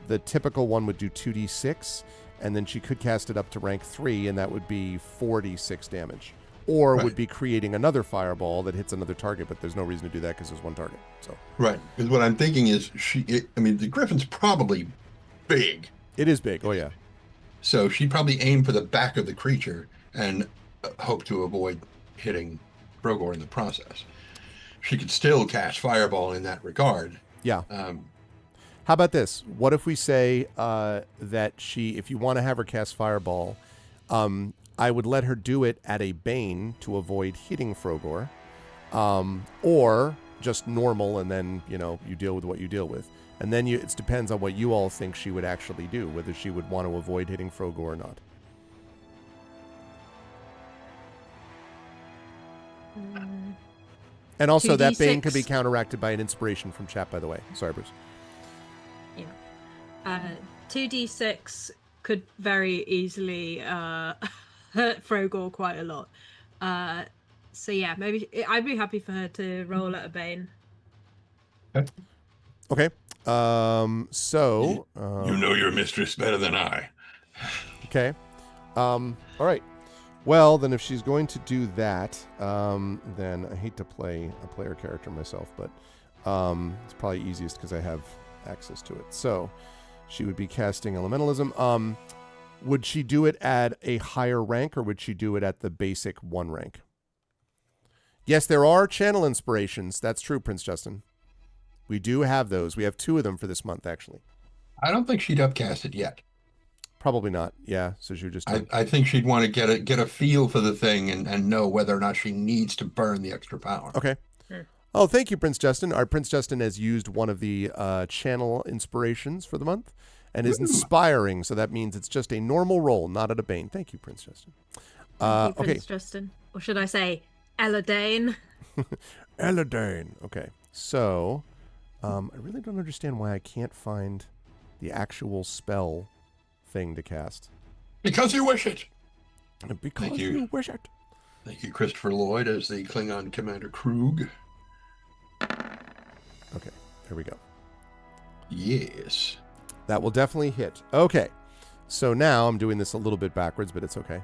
Speaker 1: The typical one would do 2d6, and then she could cast it up to rank 3, and that would be 4d6 damage. Or would be creating another fireball that hits another target, but there's no reason to do that because there's one target. So
Speaker 3: right, because what I'm thinking is the Griffin's probably big.
Speaker 1: It is big. Oh yeah.
Speaker 3: So she'd probably aim for the back of the creature and hope to avoid hitting Frogor in the process. She could still cast Fireball in that regard.
Speaker 1: Yeah. How about this? What if we say that if you want to have her cast Fireball, I would let her do it at a Bane to avoid hitting Frogor, or just normal, and then you deal with what you deal with, and then it depends on what you all think she would actually do, whether she would want to avoid hitting Frogor or not. And also, that Bane could be counteracted by an inspiration from chat, by the way. Sorry, Bruce.
Speaker 5: Yeah. 2d6 could very easily hurt Frogor quite a lot. So yeah, maybe I'd be happy for her to roll at a Bane.
Speaker 1: Okay. So...
Speaker 3: you know your mistress better than I.
Speaker 1: Okay. All right. Well, then if she's going to do that, then I hate to play a player character myself, but it's probably easiest because I have access to it. So she would be casting Elementalism. Would she do it at a higher rank, or would she do it at the basic 1 rank? Yes, there are channel inspirations. That's true, Prince Justin. We do have those. We have 2 of them for this month, actually.
Speaker 3: I don't think she'd upcast it yet.
Speaker 1: Probably not. Yeah, so she would just...
Speaker 3: I think she'd want to get a feel for the thing and know whether or not she needs to burn the extra power.
Speaker 1: Okay. Oh, thank you, Prince Justin. Our Prince Justin has used one of the channel inspirations for the month and is inspiring, so that means it's just a normal roll, not at a Bane. Thank you, Prince Justin.
Speaker 5: Thank you,
Speaker 1: Okay.
Speaker 5: Prince Justin. Or should I say Eladane?
Speaker 1: Eladane. Okay, so I really don't understand why I can't find the actual spell thing to cast.
Speaker 3: Because you wish it.
Speaker 1: Because
Speaker 3: Thank you.
Speaker 1: you wish it.
Speaker 3: Thank you, Christopher Lloyd, as the Klingon Commander Krug.
Speaker 1: Okay, there we go.
Speaker 3: Yes.
Speaker 1: That will definitely hit. Okay, so now I'm doing this a little bit backwards, but it's okay.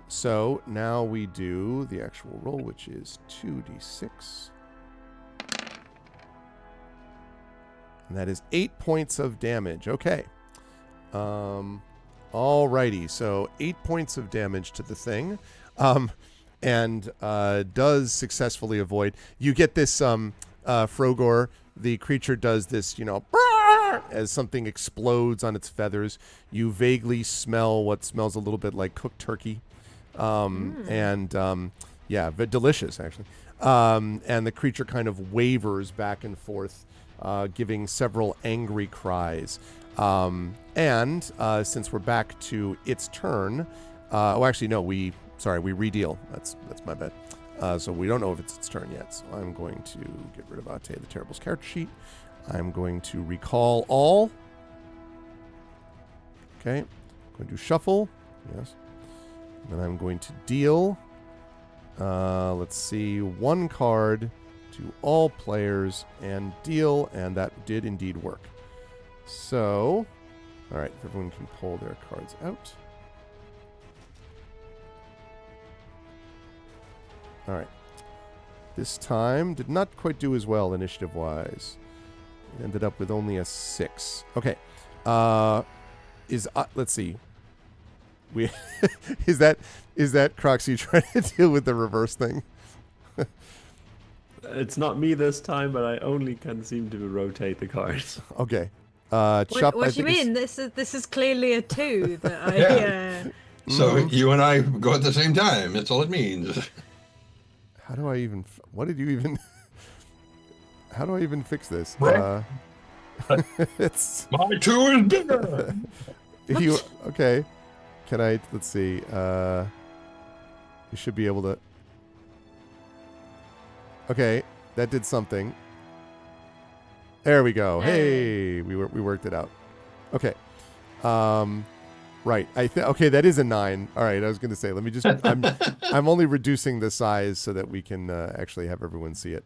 Speaker 1: So now we do the actual roll, which is 2d6. And that is 8 points of damage. Okay. Alrighty, so 8 points of damage to the thing. And does successfully avoid. You get this, Frogor, the creature does this, as something explodes on its feathers. You vaguely smell what smells a little bit like cooked turkey. And, yeah, but delicious, actually. And the creature kind of wavers back and forth, giving several angry cries. And since we're back to its turn, we redeal. That's my bad. So we don't know if it's its turn yet. So I'm going to get rid of Ate the Terrible's character sheet. I'm going to recall all. Okay. I'm going to shuffle. Yes. And then I'm going to deal. Let's see. 1 card to all players and deal. And that did indeed work. So, all right. If everyone can pull their cards out. All right. This time did not quite do as well initiative-wise. It ended up with only a 6. Okay. Let's see. We is that Croxy trying to deal with the reverse thing?
Speaker 2: It's not me this time, but I only can seem to rotate the cards.
Speaker 1: Okay.
Speaker 5: What do you mean? This is clearly a 2 that I.
Speaker 3: Yeah. So you and I go at the same time. That's all it means.
Speaker 1: How do I even? What did you even? How do I even fix this? It's
Speaker 3: My 2 is bigger.
Speaker 1: if you okay. Can I? Let's see. You should be able to. Okay, that did something. There we go. Hey, we worked it out. Okay. Right. Okay, that is a 9. All right, I was going to say, let me just I'm only reducing the size so that we can actually have everyone see it.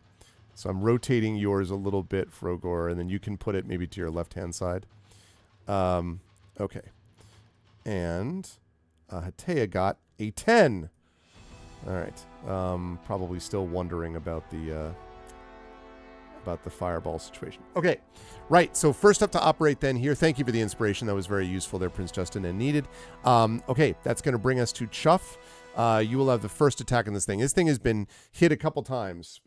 Speaker 1: So I'm rotating yours a little bit, Frogor, and then you can put it maybe to your left-hand side. Okay. And Hatea got a 10. All right. Probably still wondering about the fireball situation. Okay. Right. So first up to operate then here. Thank you for the inspiration. That was very useful there, Prince Justin, and needed. Okay. That's going to bring us to Chuff. You will have the first attack on this thing. This thing has been hit a couple times.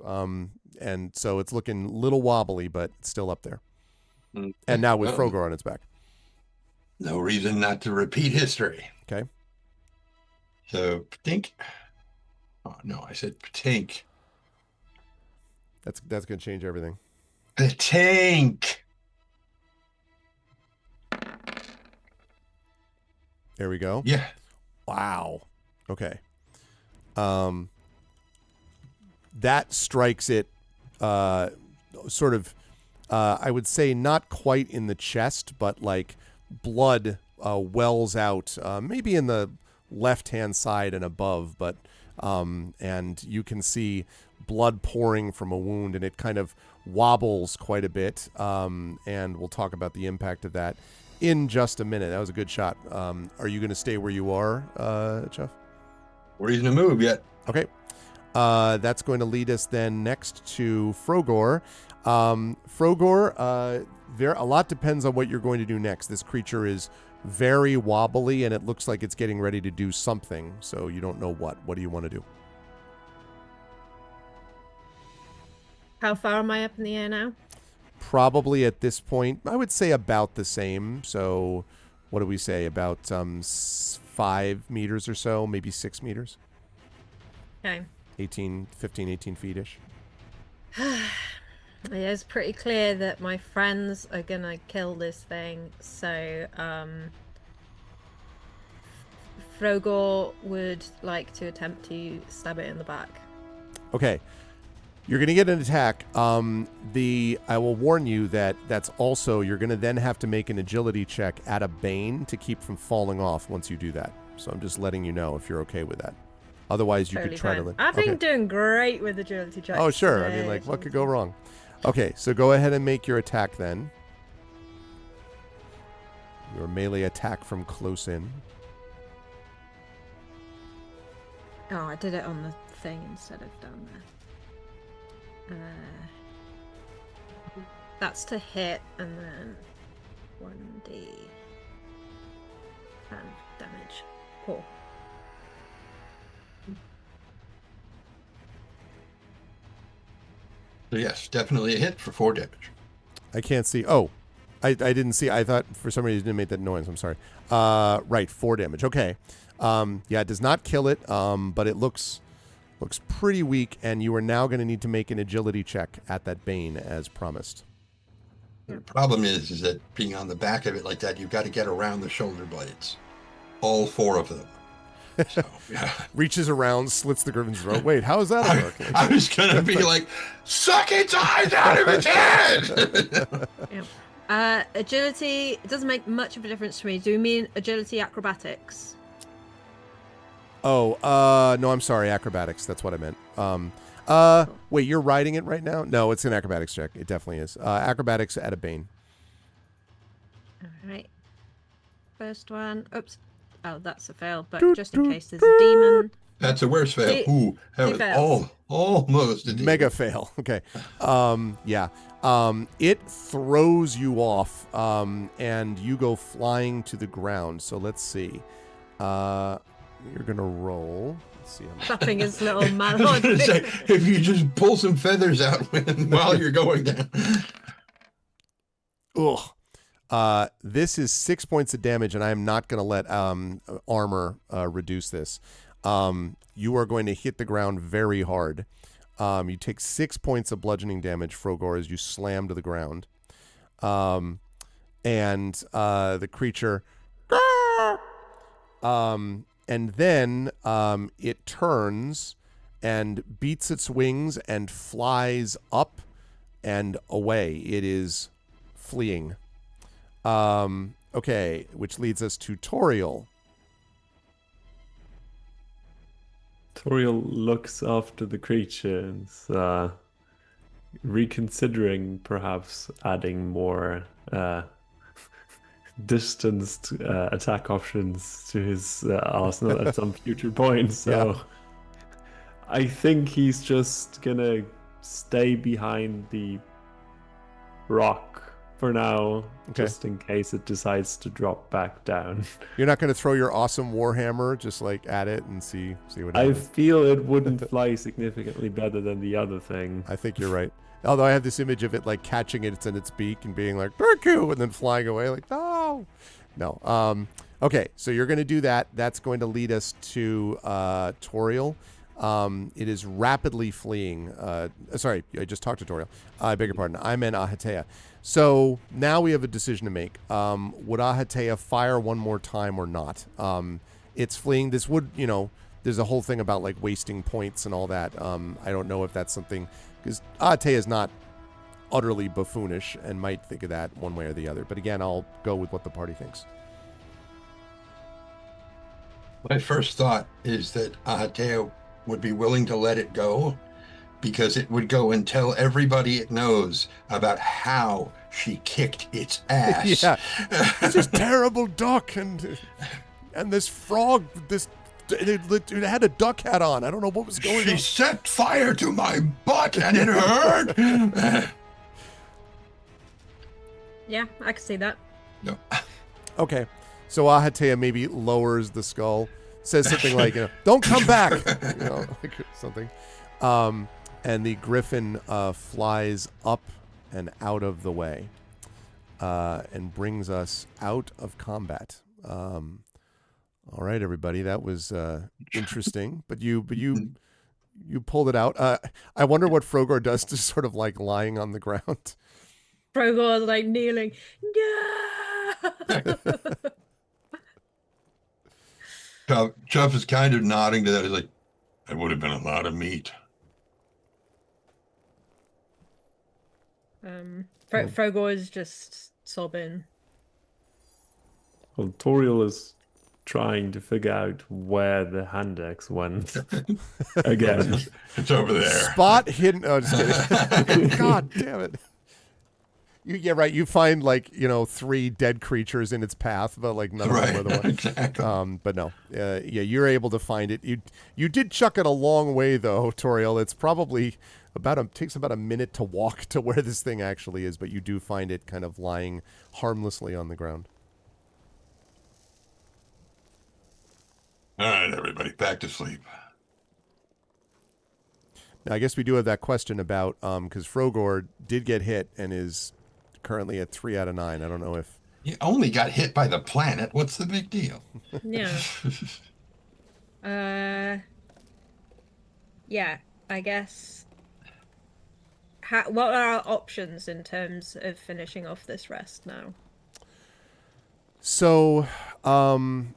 Speaker 1: And so it's looking a little wobbly, but still up there. And now with Frogor on its back.
Speaker 3: No reason not to repeat history.
Speaker 1: Okay.
Speaker 3: So, Ptink. Oh, no, I said Ptink.
Speaker 1: That's going to change everything.
Speaker 3: The tank.
Speaker 1: There we go.
Speaker 3: Yeah.
Speaker 1: Wow. Okay. That strikes it sort of, I would say not quite in the chest, but like blood wells out, maybe in the left-hand side and above, but and you can see blood pouring from a wound, and it kind of wobbles quite a bit, and we'll talk about the impact of that in just a minute. That was a good shot. Are you going to stay where you are, Chuff?
Speaker 3: Reason to move yet.
Speaker 1: Okay. That's going to lead us then next to Frogor. Frogor, a lot depends on what you're going to do next. This creature is very wobbly, and it looks like it's getting ready to do something. So you don't know what. What do you want to do?
Speaker 4: How far am I up in the air now?
Speaker 1: Probably at this point, I would say about the same. So what do we say? About 5 meters or so, maybe 6 meters.
Speaker 4: Okay.
Speaker 1: 15, 18 feet-ish.
Speaker 4: It's pretty clear that my friends are gonna kill this thing, so Frogor would like to attempt to stab it in the back.
Speaker 1: Okay. You're going to get an attack. I will warn you that that's also, you're going to then have to make an agility check at a bane to keep from falling off once you do that. So I'm just letting you know if you're okay with that. Otherwise, you
Speaker 4: Totally
Speaker 1: could try
Speaker 4: fine.
Speaker 1: to...
Speaker 4: I've been
Speaker 1: okay.
Speaker 4: doing great with agility checks.
Speaker 1: Oh, sure. I
Speaker 4: today,
Speaker 1: mean, like, what
Speaker 4: so-
Speaker 1: could go wrong? Okay, so go ahead and make your attack then. Your melee attack from close in.
Speaker 4: Oh, I did it on the thing instead of down there. That's to hit, and then 1d damage. Cool.
Speaker 3: So yes, definitely a hit for 4 damage.
Speaker 1: I can't see. Oh, I didn't see. I thought for some reason it didn't make that noise. I'm sorry. Right, 4 damage. Okay. Yeah, it does not kill it, but it looks pretty weak, and you are now going to need to make an agility check at that bane as promised.
Speaker 3: The problem is that being on the back of it like that, you've got to get around the shoulder blades. All 4 of them. So, yeah.
Speaker 1: Reaches around, slits the griffin's throat. Wait, how is that work?
Speaker 3: I was going to be like, suck its eyes out of its head!
Speaker 4: Agility, it doesn't make much of a difference to me. Do you mean agility acrobatics?
Speaker 1: Oh, no, I'm sorry. Acrobatics. That's what I meant. Wait, you're riding it right now? No, it's an acrobatics check. It definitely is. Acrobatics at a bane.
Speaker 4: All right. First one. Oops. Oh, that's a fail, but just in case there's a demon.
Speaker 3: That's a worse fail.
Speaker 4: Two-
Speaker 3: Ooh, that
Speaker 4: two
Speaker 3: was
Speaker 4: fails.
Speaker 3: almost a demon.
Speaker 1: Mega fail. Okay. Yeah. It throws you off, and you go flying to the ground. So let's see. You're gonna roll. Let's see.
Speaker 4: Clapping his little
Speaker 3: I was
Speaker 4: malon.
Speaker 3: gonna say, if you just pull some feathers out while you're going down.
Speaker 1: Ugh. This is 6 points of damage, and I am not going to let armor reduce this. You are going to hit the ground very hard. You take 6 points of bludgeoning damage, Frogor, as you slam to the ground. And the creature... and then it turns and beats its wings and flies up and away. It is fleeing. Okay, which leads us to Toriel.
Speaker 2: Toriel looks after the creatures, reconsidering perhaps adding more distanced attack options to his arsenal at some future point. So I think he's just gonna stay behind the rock for now, just in case it decides to drop back down.
Speaker 1: You're not going to throw your awesome warhammer just like at it and see what
Speaker 2: I
Speaker 1: happens?
Speaker 2: feel it wouldn't fly significantly better than the other thing.
Speaker 1: I think you're right. Although I have this image of it like catching it in its beak and being like, "Burku," and then flying away like, no. Okay, so you're going to do that. That's going to lead us to Toriel. It is rapidly fleeing. Sorry, I just talked to Toriel. I beg your pardon. I meant Ahatea. So now we have a decision to make. Would Ahatea fire one more time or not? It's fleeing. This would, there's a whole thing about like wasting points and all that. I don't know if that's something, because Ahatea is not utterly buffoonish and might think of that one way or the other. But again, I'll go with what the party thinks.
Speaker 3: My first thought is that Ahatea would be willing to let it go because it would go and tell everybody it knows about how she kicked its ass.
Speaker 1: Yeah, it's this terrible duck and this frog. It had a duck hat on. I don't know what was going
Speaker 3: She
Speaker 1: on.
Speaker 3: set fire to my butt and it hurt.
Speaker 4: Yeah, I can see that.
Speaker 3: No.
Speaker 1: Okay, So Ahatea maybe lowers the skull, says something like, "Don't come back," like something. And the griffin flies up and out of the way, and brings us out of combat. All right, everybody, that was interesting, but you pulled it out. I wonder what Frogor does to sort of like lying on the ground.
Speaker 4: Frogor's like kneeling. No!
Speaker 3: Chuff is kind of nodding to that. He's like, "That would have been a lot of meat."
Speaker 4: Frogor is just sobbing.
Speaker 2: Well, Toriel is trying to figure out where the hand axe went again.
Speaker 3: It's over there.
Speaker 1: Spot hidden. Oh, just kidding. God damn it. Yeah, right. You find like 3 dead creatures in its path, but like none of them are the one.
Speaker 3: Exactly.
Speaker 1: But no, you're able to find it. You did chuck it a long way though, Toriel. It's probably takes about a minute to walk to where this thing actually is, but you do find it kind of lying harmlessly on the ground.
Speaker 3: All right, everybody, back to sleep.
Speaker 1: Now, I guess we do have that question about because Frogor did get hit and is currently at 3 out of 9. I don't know if
Speaker 3: You only got hit by the planet. What's the big deal?
Speaker 4: Yeah. Yeah, I guess. What are our options in terms of finishing off this rest now?
Speaker 1: So,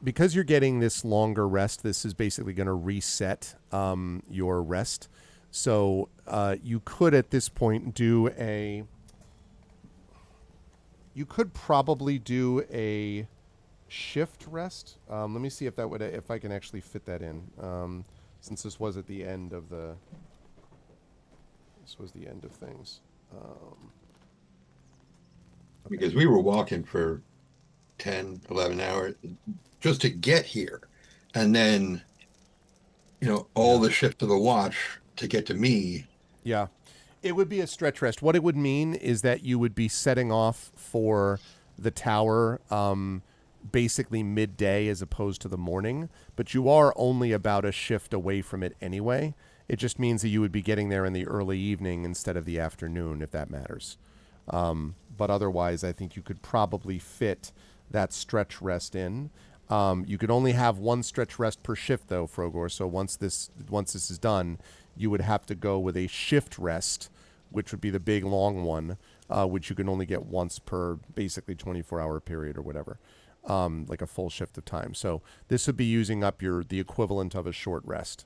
Speaker 1: because you're getting this longer rest, this is basically going to reset your rest. So, you could at this point you could probably do a shift rest. Let me see if I can actually fit that in. Since this was at the end of things.
Speaker 3: Because we were walking for 10, 11 hours just to get here. And then, all the shift of the watch to get to me.
Speaker 1: Yeah. It would be a stretch rest. What it would mean is that you would be setting off for the tower basically midday as opposed to the morning, but you are only about a shift away from it anyway. It just means that you would be getting there in the early evening instead of the afternoon, if that matters. But otherwise, I think you could probably fit that stretch rest in. You could only have one stretch rest per shift, though, Frogor. So once this is done, you would have to go with a shift rest, which would be the big long one, which you can only get once per basically 24-hour period or whatever, like a full shift of time. So this would be using up the equivalent of a short rest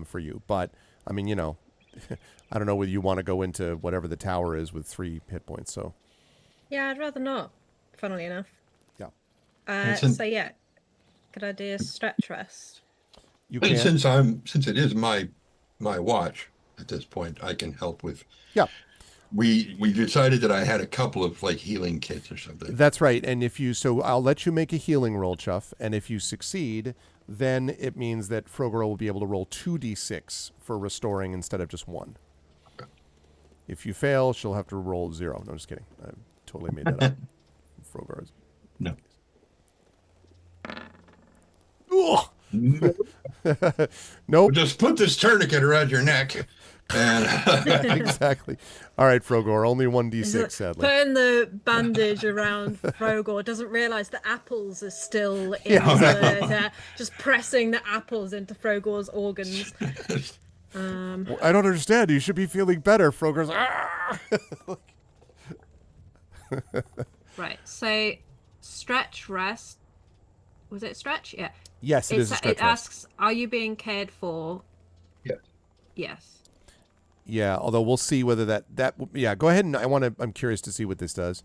Speaker 1: for you. But I mean, I don't know whether you want to go into whatever the tower is with 3 hit points. So
Speaker 4: Yeah, I'd rather not, funnily enough.
Speaker 1: Yeah.
Speaker 4: So yeah, could I do a stretch rest?
Speaker 1: you
Speaker 3: And
Speaker 1: can.
Speaker 3: since it is my watch at this point, I can help with.
Speaker 1: Yeah.
Speaker 3: We decided that I had a couple of like healing kits or something.
Speaker 1: That's right. And so I'll let you make a healing roll, Chuff. And if you succeed, then it means that Frogor will be able to roll 2d6 for restoring instead of just 1.
Speaker 3: Okay.
Speaker 1: If you fail, she'll have to roll 0. No, just kidding. I totally made that up. Frogor is.
Speaker 3: No.
Speaker 1: Ugh!
Speaker 3: Nope.
Speaker 1: Nope.
Speaker 3: Just put this tourniquet around your neck. And
Speaker 1: Exactly. All right, Frogor, only 1d6, sadly.
Speaker 4: Putting the bandage around Frogor, doesn't realise the apples are still in
Speaker 1: Yeah.
Speaker 4: the just pressing the apples into Frogor's organs.
Speaker 1: Well, I don't understand. You should be feeling better. Frogor's. "Ah!"
Speaker 5: Right. So stretch rest. Was it stretch? Yeah.
Speaker 1: Yes, it is a stretch
Speaker 5: It
Speaker 1: rest.
Speaker 5: asks, "Are you being cared for?"
Speaker 3: Yes.
Speaker 5: Yes.
Speaker 1: Yeah, although we'll see whether that yeah, go ahead and I'm curious to see what this does.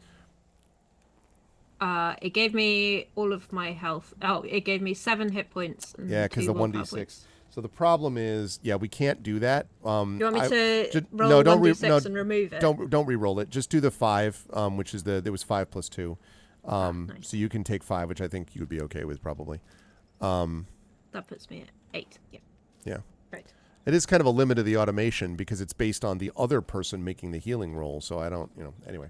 Speaker 5: It gave me all of my health. Oh, it gave me 7 hit points. And
Speaker 1: Yeah, because
Speaker 5: 2
Speaker 1: the
Speaker 5: willpower
Speaker 1: 1d6.
Speaker 5: points.
Speaker 1: So the problem is, yeah, we can't do that.
Speaker 4: You want me
Speaker 1: I-
Speaker 4: to
Speaker 1: ju-
Speaker 4: roll
Speaker 1: no, don't
Speaker 4: 1d6 and remove it?
Speaker 1: Don't re-roll it. Just do the 5, which is there was 5 plus 2.
Speaker 5: Nice.
Speaker 1: So you can take 5, which I think you would be okay with probably.
Speaker 5: That puts me at 8. Yeah.
Speaker 1: Yeah.
Speaker 4: Right.
Speaker 1: It is kind of a limit of the automation because it's based on the other person making the healing roll. So I don't, anyway.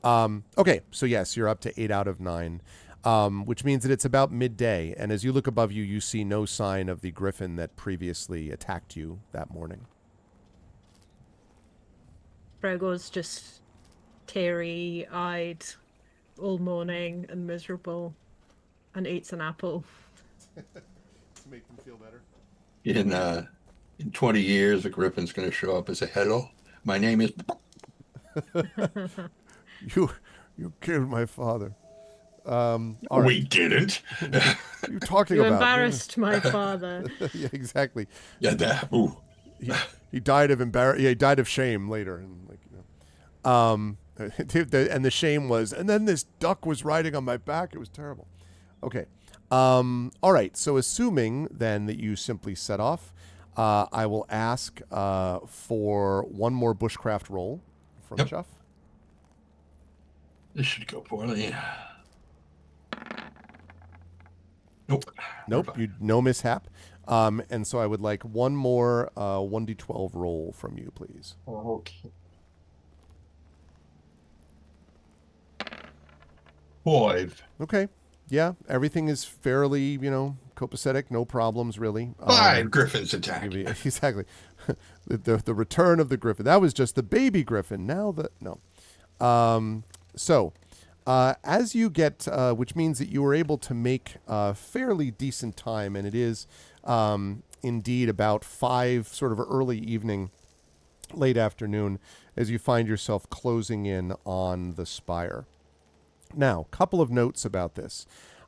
Speaker 1: Okay, so yes, you're up to 8 out of 9. which means that it's about midday. And as you look above you, you see no sign of the griffin that previously attacked you that morning.
Speaker 5: Brogor's just teary-eyed all morning and miserable, and eats an apple.
Speaker 1: To make them feel better.
Speaker 3: In 20 years, a griffin's going to show up as a hello. My name is.
Speaker 1: You killed my father. All right.
Speaker 3: We didn't.
Speaker 1: You talking
Speaker 5: You
Speaker 1: about?
Speaker 5: embarrassed my father.
Speaker 1: Yeah, exactly.
Speaker 3: Yeah, that. Ooh.
Speaker 1: He died of he died of shame later, and and the shame was, and then this duck was riding on my back. It was terrible. Okay. All right. So assuming then that you simply set off, I will ask for one more bushcraft roll from
Speaker 3: Yep.
Speaker 1: Chuff.
Speaker 3: This should go poorly. Nope.
Speaker 1: Nope. No mishap. And so I would like one more 1d12 roll from you, please.
Speaker 3: Okay. 5.
Speaker 1: Okay. Yeah, everything is fairly, copacetic, no problems really.
Speaker 3: 5 griffins attack.
Speaker 1: Exactly. the return of the griffin. That was just the baby griffin. Now so as you get, which means that you were able to make fairly decent time, and it is indeed about 5, sort of early evening, late afternoon, as you find yourself closing in on the spire. Now, couple of notes about this.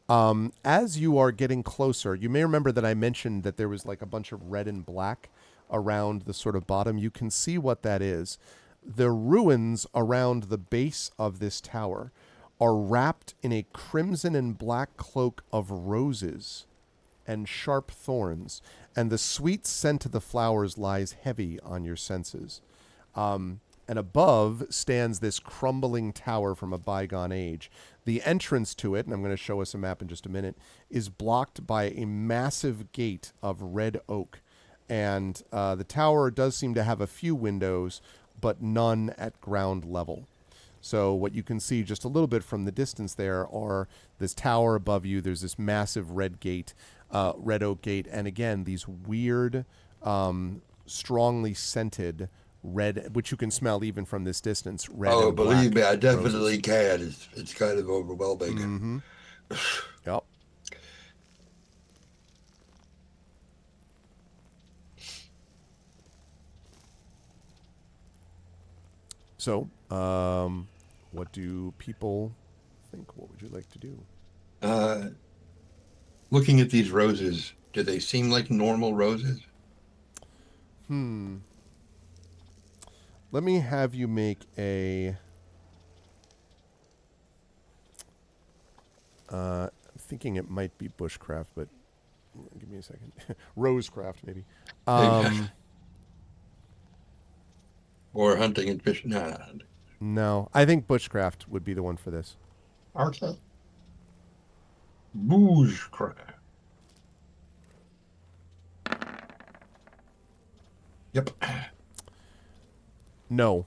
Speaker 1: As you are getting closer, you may remember that I mentioned that there was like a bunch of red and black around the sort of bottom. You can see what that is. The ruins around the base of this tower are wrapped in a crimson and black cloak of roses and sharp thorns, and the sweet scent of the flowers lies heavy on your senses. And above stands this crumbling tower from a bygone age. The entrance to it, and I'm going to show us a map in just a minute, is blocked by a massive gate of red oak. And the tower does seem to have a few windows, but none at ground level. So what you can see just a little bit from the distance there are this tower above you. There's this massive red gate, red oak gate. And again, these weird, strongly scented red, which you can smell even from this distance. Red.
Speaker 3: Oh,
Speaker 1: and
Speaker 3: believe
Speaker 1: black
Speaker 3: me, I definitely
Speaker 1: roses.
Speaker 3: can. It's kind of overwhelming.
Speaker 1: Mm-hmm. Yep. So, what do people think? What would you like to do?
Speaker 3: Looking at these roses, do they seem like normal roses?
Speaker 1: Let me have you make a... I'm thinking it might be bushcraft, but give me a second. Rosecraft, maybe.
Speaker 3: Or hunting and fishing? No, not hunting.
Speaker 1: No, I think bushcraft would be the one for this.
Speaker 3: Okay. Bushcraft. Yep.
Speaker 1: No,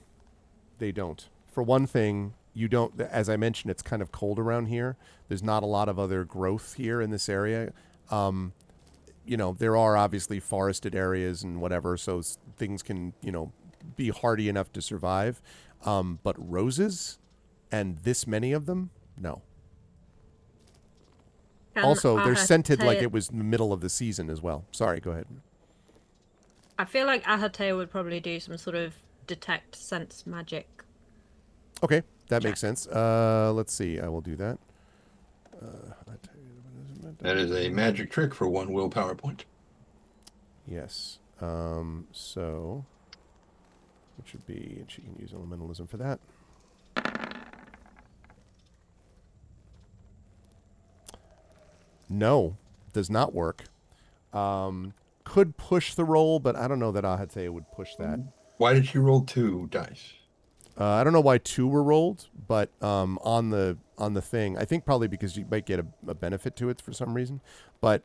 Speaker 1: they don't. For one thing, you don't, as I mentioned, it's kind of cold around here. There's not a lot of other growth here in this area. There are obviously forested areas and whatever, so things can, be hardy enough to survive. But roses, and this many of them, no. Also, they're scented like it was the middle of the season as well. Sorry, go ahead.
Speaker 5: I feel like Ahatea would probably do some sort of detect sense magic.
Speaker 1: Okay, that makes sense. Let's see. I will do that.
Speaker 3: That is a magic trick for 1 willpower point.
Speaker 1: Yes. So, it should be, she can use elementalism for that. No, does not work. Could push the roll, but I don't know that Ahatea would push that.
Speaker 3: Why did she roll 2 dice?
Speaker 1: I don't know why 2 were rolled, but on the thing, I think probably because you might get a benefit to it for some reason. But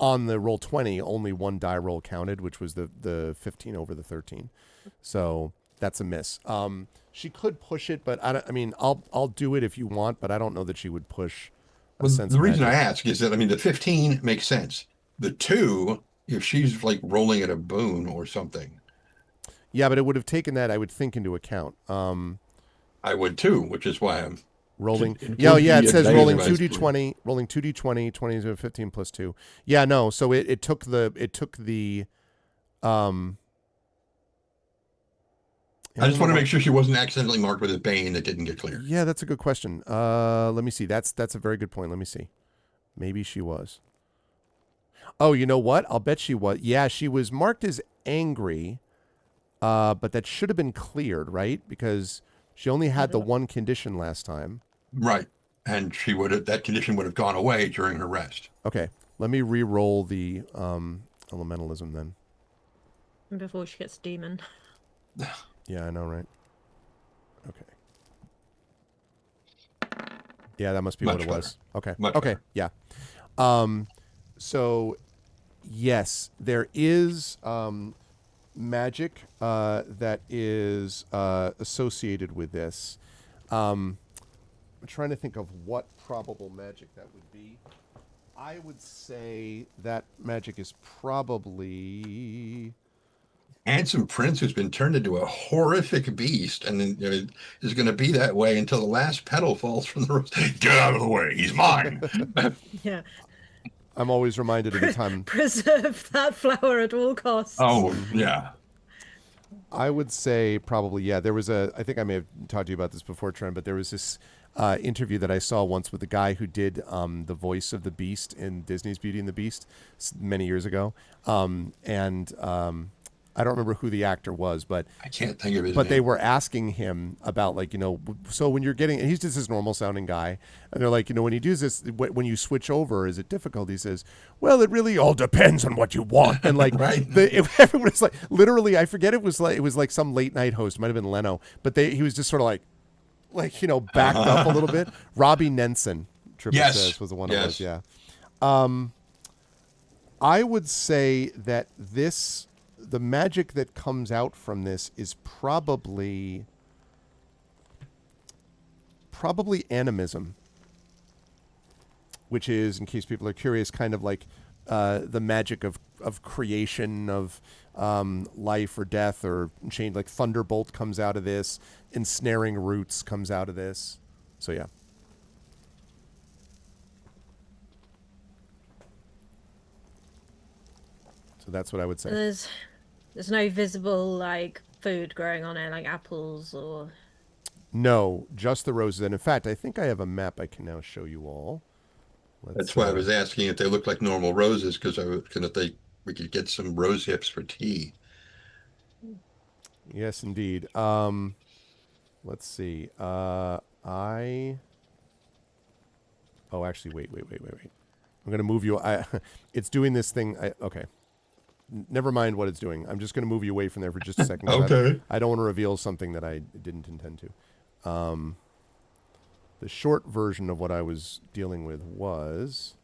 Speaker 1: on the roll 20, only 1 die roll counted, which was the 15 over the 13. So that's a miss. She could push it, but I'll do it if you want, but I don't know that she would push
Speaker 3: Well,
Speaker 1: sense
Speaker 3: the
Speaker 1: of
Speaker 3: reason I
Speaker 1: magic.
Speaker 3: ask is that, I mean, the 15 makes sense. The 2, if she's like rolling at a boon or something,
Speaker 1: Yeah, but it would have taken that, I would think, into account.
Speaker 3: I would too, which is why I'm
Speaker 1: Rolling. Yeah, oh,
Speaker 3: informed
Speaker 1: yeah,
Speaker 3: me
Speaker 1: it says
Speaker 3: advice
Speaker 1: rolling
Speaker 3: advice, please.
Speaker 1: 2d20, rolling 2d20, 20 to 15 plus 2. Yeah, no, so it took the yeah,
Speaker 3: I
Speaker 1: I
Speaker 3: just
Speaker 1: don't know
Speaker 3: want to
Speaker 1: why.
Speaker 3: make sure she wasn't accidentally marked with a bane that didn't get cleared.
Speaker 1: Yeah, that's a good question. Let me see. That's a very good point. Let me see. Maybe she was. Oh, you know what? I'll bet she was. Yeah, she was marked as angry, but that should have been cleared, right? Because she only had the one condition last time.
Speaker 3: Right. And she would have, that condition would have gone away during her rest.
Speaker 1: Okay, let me re-roll the elementalism then.
Speaker 5: Before she gets demon.
Speaker 1: Yeah, I know, right? Okay. Yeah, that must be
Speaker 3: Much
Speaker 1: what it was. Okay.
Speaker 3: Much
Speaker 1: Okay.
Speaker 3: better.
Speaker 1: Yeah. So yes, there is magic that is associated with this. I'm trying to think of what probable magic that would be. I would say that magic is probably...
Speaker 3: Handsome prince who's been turned into a horrific beast and then is going to be that way until the last petal falls from the rose. Get out of the way. He's mine.
Speaker 5: Yeah.
Speaker 1: I'm always reminded of the time.
Speaker 5: Preserve that flower at all costs.
Speaker 3: Oh, yeah.
Speaker 1: I would say probably, yeah. There was I think I may have talked to you about this before, Trent, but there was this interview that I saw once with the guy who did the voice of the Beast in Disney's Beauty and the Beast many years ago. I don't remember who the actor was, but
Speaker 3: I can't think of his
Speaker 1: but
Speaker 3: name.
Speaker 1: they were asking him about, like, so when you're getting, and he's just this normal sounding guy, and they're like, when you do this, when you switch over, is it difficult? He says, well, it really all depends on what you want. And like,
Speaker 3: Right.
Speaker 1: Everyone was like, literally, I forget, it was like some late night host, might have been Leno, but he was just sort of like, backed up a little bit. Robbie Nenson, Triple
Speaker 3: Yes.
Speaker 1: says, was the one it was.
Speaker 3: Yes.
Speaker 1: Yeah. I would say that the magic that comes out from this is probably animism, which is, in case people are curious, kind of like the magic of creation, of life or death or change. Like Thunderbolt comes out of this, Ensnaring Roots comes out of this. So yeah. So that's what I would say.
Speaker 5: There's no visible like food growing on it, like apples or...
Speaker 1: No, just the roses. And in fact, I think I have a map I can now show you all.
Speaker 3: That's why I was asking if they look like normal roses, because I was going to think we could get some rose hips for tea.
Speaker 1: Yes, indeed. Let's see. Oh, actually, wait. I'm going to move you. It's doing this thing. Okay. Never mind what it's doing. I'm just going to move you away from there for just a second.
Speaker 3: Okay.
Speaker 1: I don't want to reveal something that I didn't intend to. The short version of what I was dealing with was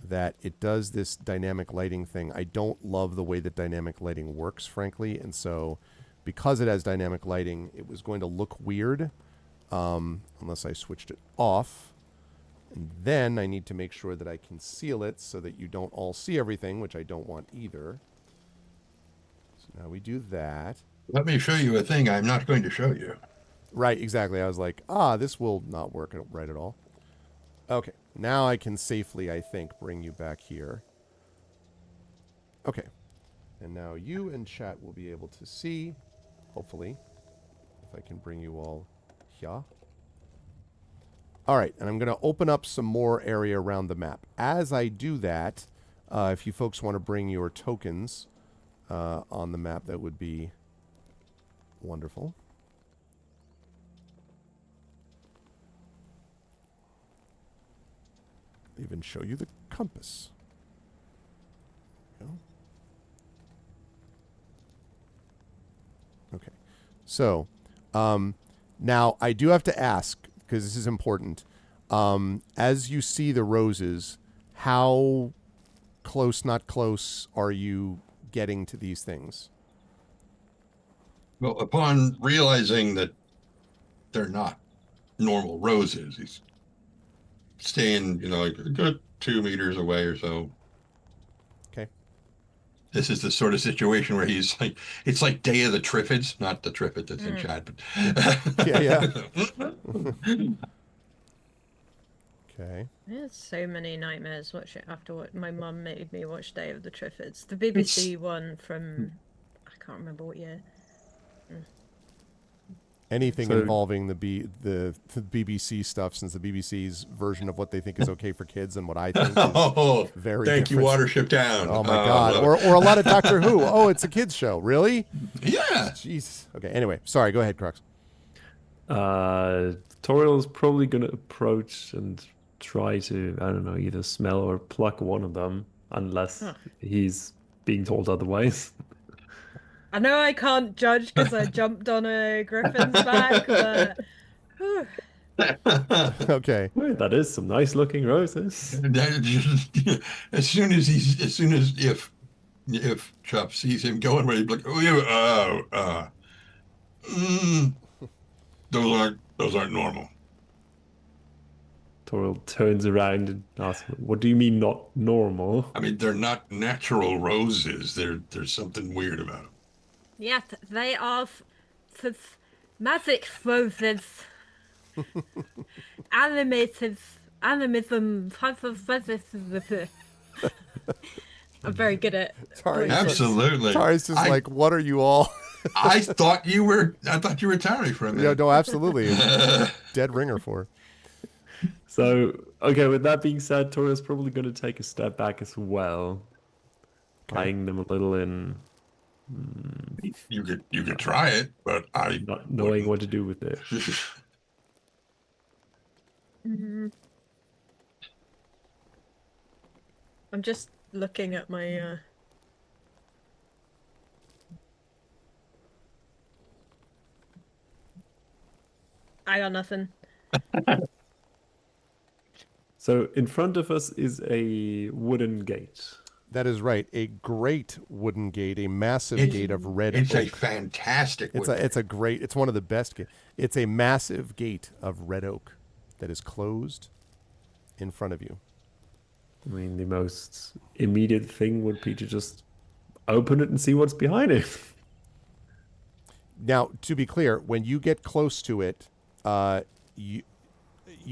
Speaker 1: that it does this dynamic lighting thing. I don't love the way that dynamic lighting works, frankly. And so because it has dynamic lighting, it was going to look weird unless I switched it off. And then I need to make sure that I conceal it so that you don't all see everything, which I don't want either. So now we do that.
Speaker 3: Let me show you a thing I'm not going to show you.
Speaker 1: Right, exactly. I was like, this will not work right at all. Okay, now I can safely, I think, bring you back here. Okay, and now you and chat will be able to see, hopefully, if I can bring you all here. All right, and I'm going to open up some more area around the map. As I do that, if you folks want to bring your tokens on the map, that would be wonderful. Even show you the compass. There you go. Okay, so now I do have to ask, because this is important. As you see the roses, how close, not close, are you getting to these things?
Speaker 3: Well, upon realizing that they're not normal roses, staying, like a good 2 meters away or so.
Speaker 1: Okay.
Speaker 3: This is the sort of situation where he's like, it's like Day of the Triffids, not the Triffid that's in
Speaker 5: Mm.
Speaker 3: chat, but
Speaker 1: Yeah. Okay.
Speaker 4: There's so many nightmares watching after what my mum made me watch Day of the Triffids. The BBC one from I can't remember what year.
Speaker 1: Anything
Speaker 2: So-
Speaker 1: involving the BBC stuff, since the BBC's version of what they think is okay for kids and what I think is
Speaker 3: Oh,
Speaker 1: very
Speaker 3: thank you,
Speaker 1: different.
Speaker 3: Watership Down.
Speaker 1: Oh my God! Or a lot of Doctor Who. Oh, it's a kids show. Really?
Speaker 3: Yeah.
Speaker 1: Jeez. Okay. Anyway, sorry. Go ahead, Crux.
Speaker 2: Toriel's probably going to approach and try to, I don't know, either smell or pluck one of them, unless he's being told otherwise.
Speaker 4: I know I can't judge because I jumped on a griffin's back, but whew.
Speaker 1: Okay.
Speaker 2: Well, that is some nice looking roses.
Speaker 3: As soon as if Chop sees him going where he'd be like, those aren't normal.
Speaker 2: Toriel turns around and asks, "What do you mean not normal?"
Speaker 3: I mean, they're not natural roses. There's something weird about them.
Speaker 5: Yes, they are magic roses. Animated animism type of roses.
Speaker 4: I'm very good at
Speaker 1: Tari's
Speaker 3: Absolutely.
Speaker 1: Tari's just
Speaker 3: I-
Speaker 1: like, what are you all?
Speaker 3: I thought you were Tari for a
Speaker 1: No,
Speaker 3: minute.
Speaker 1: no, absolutely. Dead ringer for.
Speaker 2: So, okay, with that being said, Toriel's probably going to take a step back as well, eyeing them a little in,
Speaker 3: You could try it, but I
Speaker 2: not knowing what to do with it.
Speaker 4: I'm just looking at my I got nothing.
Speaker 2: So, in front of us is a wooden gate.
Speaker 1: That is right. A great wooden gate, a massive
Speaker 3: It's-
Speaker 1: gate of red
Speaker 3: It's a
Speaker 1: oak.
Speaker 3: fantastic.
Speaker 1: It's one of the best. It's a massive gate of red oak that is closed in front of you.
Speaker 2: I mean, the most immediate thing would be to just open it and see what's behind it.
Speaker 1: Now, to be clear, when you get close to it, you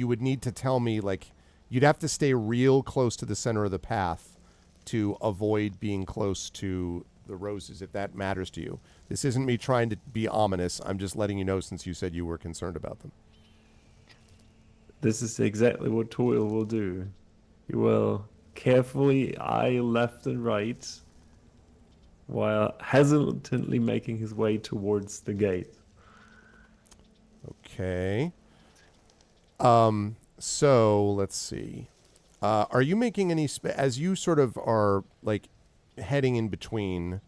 Speaker 1: would need to tell me, like, you'd have to stay real close to the center of the path to avoid being close to the roses, if that matters to you. This isn't me trying to be ominous. I'm just letting you know, since you said you were concerned about them.
Speaker 2: This is exactly what Toriel will do. He will carefully eye left and right while hesitantly making his way towards the gate.
Speaker 1: Okay. So let's see. Are you making any as you sort of are like heading in between?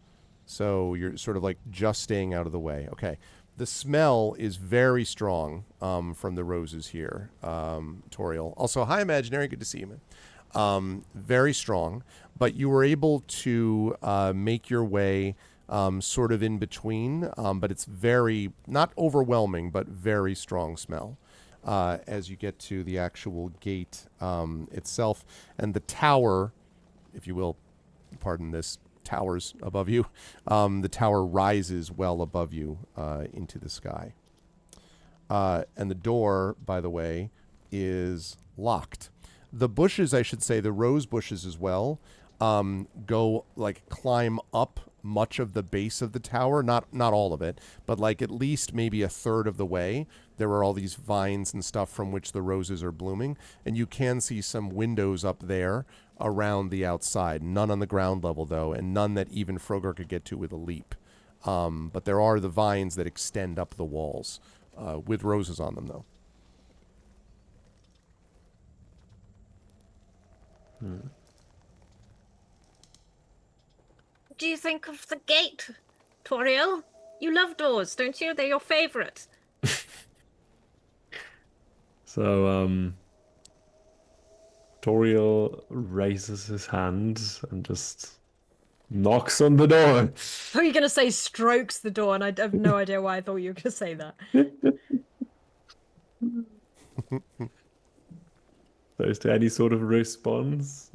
Speaker 1: So you're sort of like just staying out of the way. Okay. The smell is very strong from the roses here, Toriel. Also, hi, Imaginary. Good to see you, man. Very strong. But you were able to make your way sort of in between. But it's very, not overwhelming, but very strong smell as you get to the actual gate itself. And the tower, if you will, pardon this, towers above you. The tower rises well above you into the sky. And the door, by the way, is locked. The bushes, I should say, the rose bushes as well, go like climb up much of the base of the tower, not all of it, but like at least maybe a third of the way. There are all these vines and stuff from which the roses are blooming, and you can see some windows up there around the outside. None on the ground level, though, and none that even Frogar could get to with a leap. But there are the vines that extend up the walls with roses on them, though.
Speaker 5: What do you think of the gate, Toriel? You love doors, don't you? They're your favorite.
Speaker 2: So, Toriel raises his hand and just knocks on the door.
Speaker 4: I thought you were gonna say strokes the door, and I have no idea why I thought you were gonna say that.
Speaker 2: So is there any sort of response?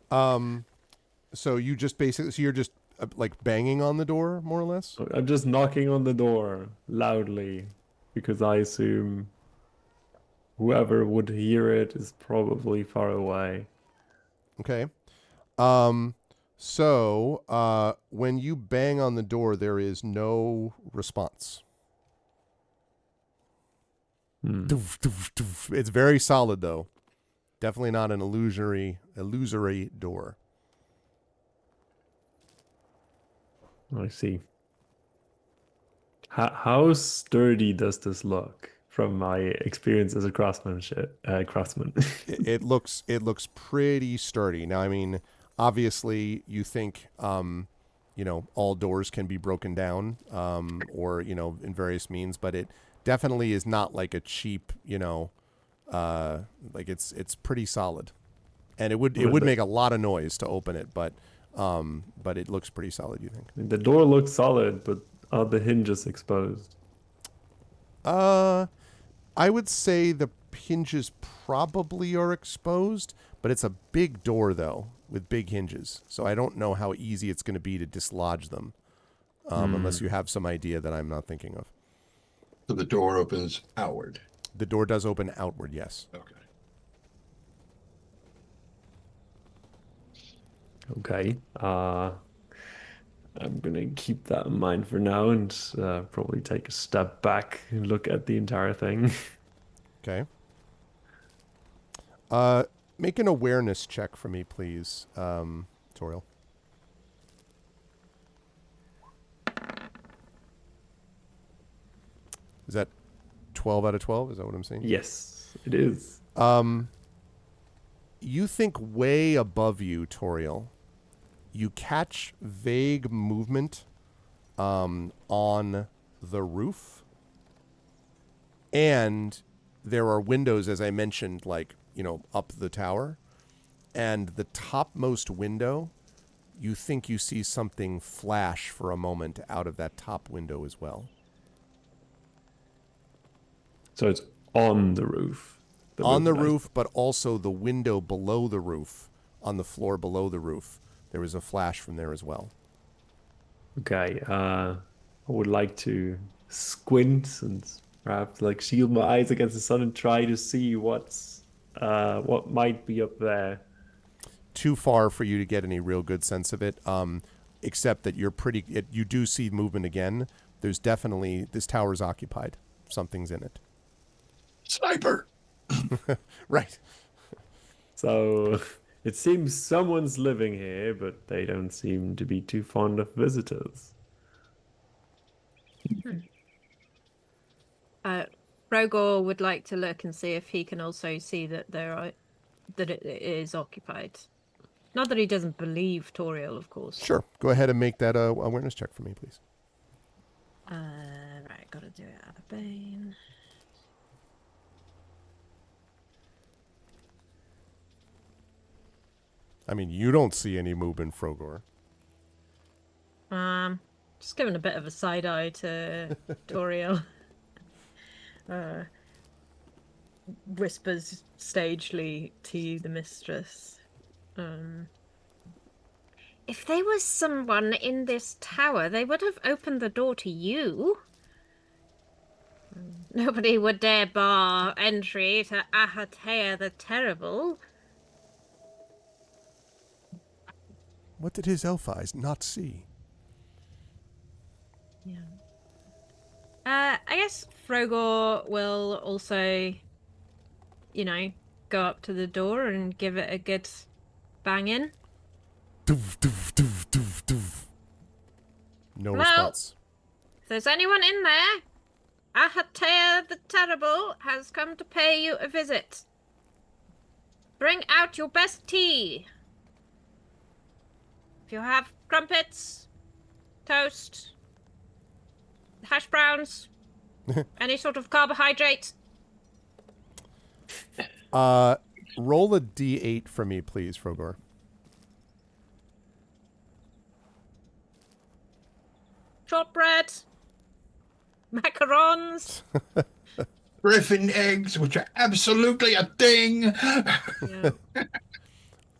Speaker 1: So you just basically, so you're just like banging on the door, more or less?
Speaker 2: I'm just knocking on the door loudly because I assume whoever would hear it is probably far away.
Speaker 1: Okay. So when you bang on the door, there is no response. Doof, doof, doof. It's very solid, though. Definitely not an illusory door.
Speaker 2: I see. How sturdy does this look from my experience as a craftsman?
Speaker 1: It looks pretty sturdy. Now, I mean, obviously, you think all doors can be broken down, or in various means, but it definitely is not like a cheap, like it's pretty solid, and it would make a lot of noise to open it, but it looks pretty solid. You think?
Speaker 2: The door looks solid, but are the hinges exposed?
Speaker 1: I would say the hinges probably are exposed, but it's a big door though with big hinges, so I don't know how easy it's going to be to dislodge them, unless you have some idea that I'm not thinking of.
Speaker 3: So the door opens outward.
Speaker 1: The door does open outward, yes.
Speaker 3: Okay.
Speaker 2: Okay. I'm gonna keep that in mind for now and probably take a step back and look at the entire thing.
Speaker 1: Okay. Make an awareness check for me, please, Toriel. Is that 12 out of 12? Is that what I'm saying?
Speaker 2: Yes, it is.
Speaker 1: You think way above you, Toriel. You catch vague movement on the roof. And there are windows, as I mentioned, like, up the tower. And the topmost window, you think you see something flash for a moment out of that top window as well.
Speaker 2: So it's on the roof.
Speaker 1: On the roof, but also the window below the roof, on the floor below the roof. There was a flash from there as well.
Speaker 2: Okay, I would like to squint and perhaps like shield my eyes against the sun and try to see what might be up there.
Speaker 1: Too far for you to get any real good sense of it, except that you do see movement again. There's definitely, this tower's occupied. Something's in it.
Speaker 3: Sniper!
Speaker 1: Right.
Speaker 2: So it seems someone's living here, but they don't seem to be too fond of visitors.
Speaker 5: Rogor would like to look and see if he can also see that it is occupied. Not that he doesn't believe Toriel, of course.
Speaker 1: Sure. Go ahead and make that awareness check for me, please.
Speaker 5: Right, gotta do it out of Bane.
Speaker 1: I mean, you don't see any movement, Frogor.
Speaker 5: Just giving a bit of a side eye to Toriel. Whispers stagely to the mistress. If there was someone in this tower, they would have opened the door to you. Nobody would dare bar entry to Ahatea the Terrible.
Speaker 1: What did his elf eyes not see?
Speaker 5: Yeah. I guess Frogor will also, go up to the door and give it a good bang in.
Speaker 1: Doof, doof, doof, doof, doof. No
Speaker 5: Hello?
Speaker 1: response.
Speaker 5: If there's anyone in there, Ahatea the Terrible has come to pay you a visit. Bring out your best tea. If you have crumpets, toast, hash browns, any sort of carbohydrate.
Speaker 1: Roll a d8 for me, please, Frogor.
Speaker 5: Shortbread, macarons,
Speaker 3: griffin eggs, which are absolutely a thing.
Speaker 5: Yeah.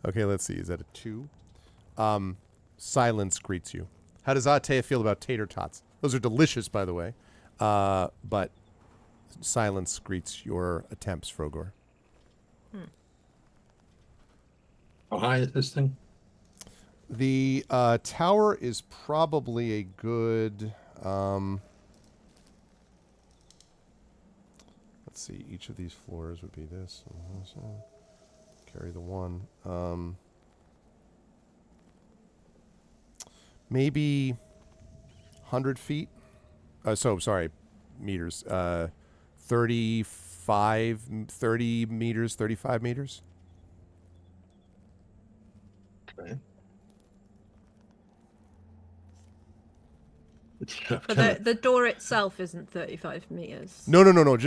Speaker 1: Okay, let's see. Is that a 2? Silence greets you. How does Atea feel about tater tots? Those are delicious, by the way. But silence greets your attempts, Frogor.
Speaker 3: How high is this thing?
Speaker 1: The tower is probably a good... let's see. Each of these floors would be this. Carry the 1. Maybe 100 feet. Sorry, meters. 30 meters, 35 meters.
Speaker 3: Okay.
Speaker 5: But the door itself isn't 35 meters.
Speaker 1: No.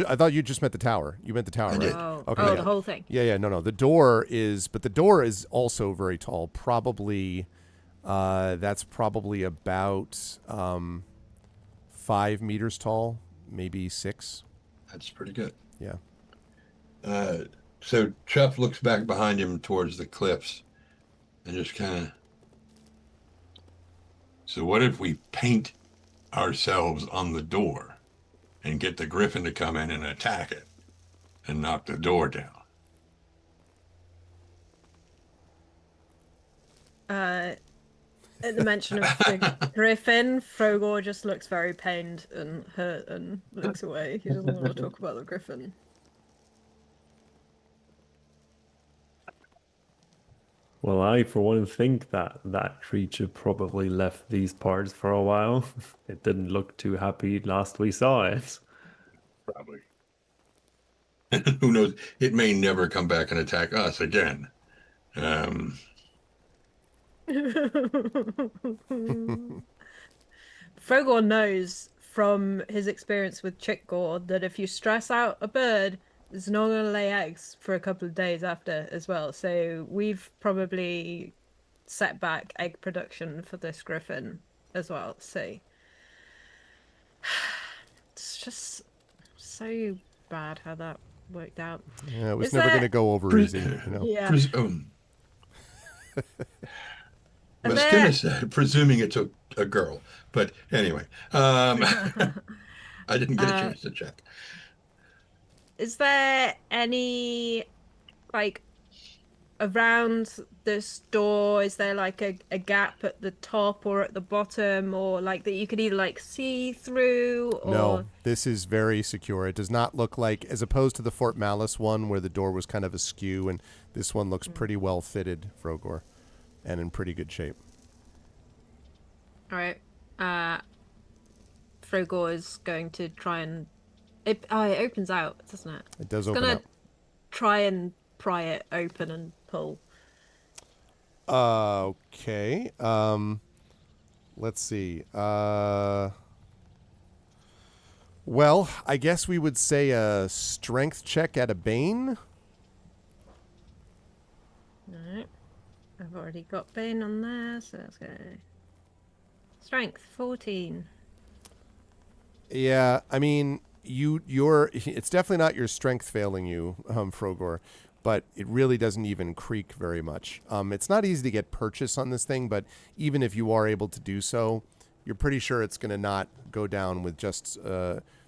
Speaker 1: I thought you just meant the tower. You meant the tower,
Speaker 3: I
Speaker 1: right?
Speaker 3: did.
Speaker 1: Okay.
Speaker 5: Oh,
Speaker 1: Yeah.
Speaker 5: the whole thing.
Speaker 1: Yeah. No. The door is also very tall. Probably, that's probably about 5 meters tall, maybe 6.
Speaker 3: That's pretty good.
Speaker 1: Yeah.
Speaker 3: So Chuff looks back behind him towards the cliffs and just kind of. So what if we paint ourselves on the door and get the griffin to come in and attack it and knock the door down?
Speaker 4: At the mention of the griffin, Frogor just looks very pained and hurt and looks away. He doesn't want to talk about the griffin.
Speaker 2: Well, I, for one, think that that creature probably left these parts for a while. It didn't look too happy last we saw it.
Speaker 3: Probably. Who knows? It may never come back and attack us again.
Speaker 4: Frogor knows from his experience with chickgore that if you stress out a bird, it's not going to lay eggs for a couple of days after as well. So we've probably set back egg production for this griffin as well. So it's just so bad how that worked out.
Speaker 1: Yeah, it was
Speaker 4: Is
Speaker 1: never
Speaker 4: that-
Speaker 1: going to go over easy.
Speaker 4: Yeah.
Speaker 3: I was going to say, presuming it took a girl. But anyway, I didn't get a chance to check.
Speaker 4: Is there any, like, around this door, is there like a gap at the top or at the bottom, or like that you could either like see through or...
Speaker 1: No, this is very secure. It does not look like, as opposed to the Fort Malice one where the door was kind of askew, and this one looks pretty well fitted, Frogor, and in pretty good shape.
Speaker 4: All right. Frogor is going to try and... It opens out, doesn't it?
Speaker 1: It does
Speaker 4: It's
Speaker 1: open
Speaker 4: gonna
Speaker 1: up.
Speaker 4: try and pry it open and pull.
Speaker 1: Okay. Let's see. Well, I guess we would say a strength check at a Bane.
Speaker 4: Alright. I've already got Bane on there, so let's go. Strength 14.
Speaker 1: Yeah, I mean, it's definitely not your strength failing you, Frogor, but it really doesn't even creak very much. It's not easy to get purchase on this thing, but even if you are able to do so, you're pretty sure it's going to not go down with just,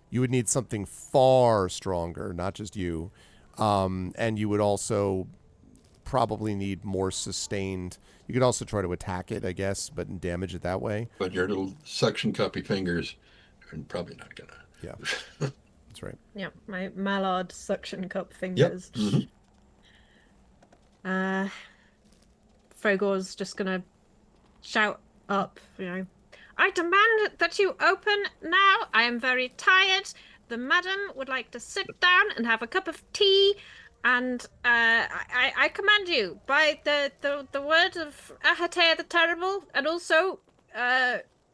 Speaker 1: you would need something far stronger, not just you. And you would also probably need more sustained. You could also try to attack it, I guess, but damage it that way.
Speaker 3: But your little suction cuppy fingers are probably not going to.
Speaker 1: Yeah, that's right.
Speaker 4: Yeah, my mallard suction cup fingers. Frogor's just gonna shout up, I demand that you open now. I am very tired. The madam would like to sit down and have a cup of tea, and I command you by the word of Ahatea the Terrible, and also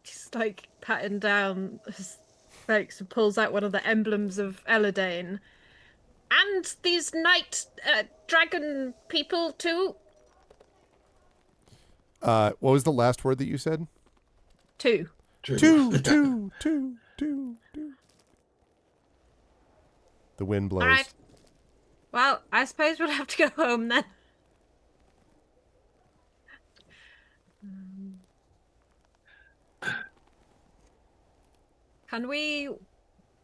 Speaker 4: just like patting down his legs and pulls out one of the emblems of Eladane. And these night dragon people too.
Speaker 1: What was the last word that you said?
Speaker 4: Two.
Speaker 1: Two. The wind blows.
Speaker 5: All right. Well, I suppose we'll have to go home then. Can we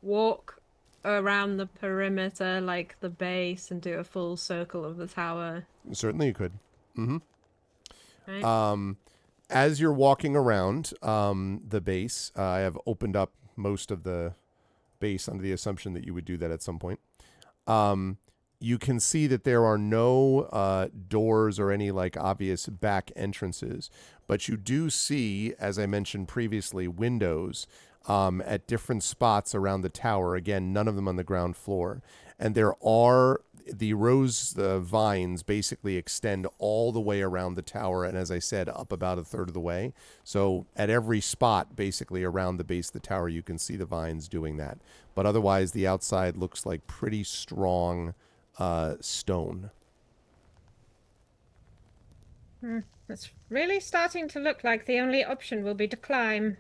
Speaker 5: walk around the perimeter, like the base, and do a full circle of the tower?
Speaker 1: Certainly you could. Mm-hmm.
Speaker 5: Right.
Speaker 1: As you're walking around the base, I have opened up most of the base under the assumption that you would do that at some point. You can see that there are no doors or any like obvious back entrances, but you do see, as I mentioned previously, windows at different spots around the tower. Again, none of them on the ground floor. And there are the rose vines basically extend all the way around the tower. And as I said, up about a third of the way. So at every spot, basically around the base of the tower, you can see the vines doing that. But otherwise, the outside looks like pretty strong stone.
Speaker 5: It's really starting to look like the only option will be to climb.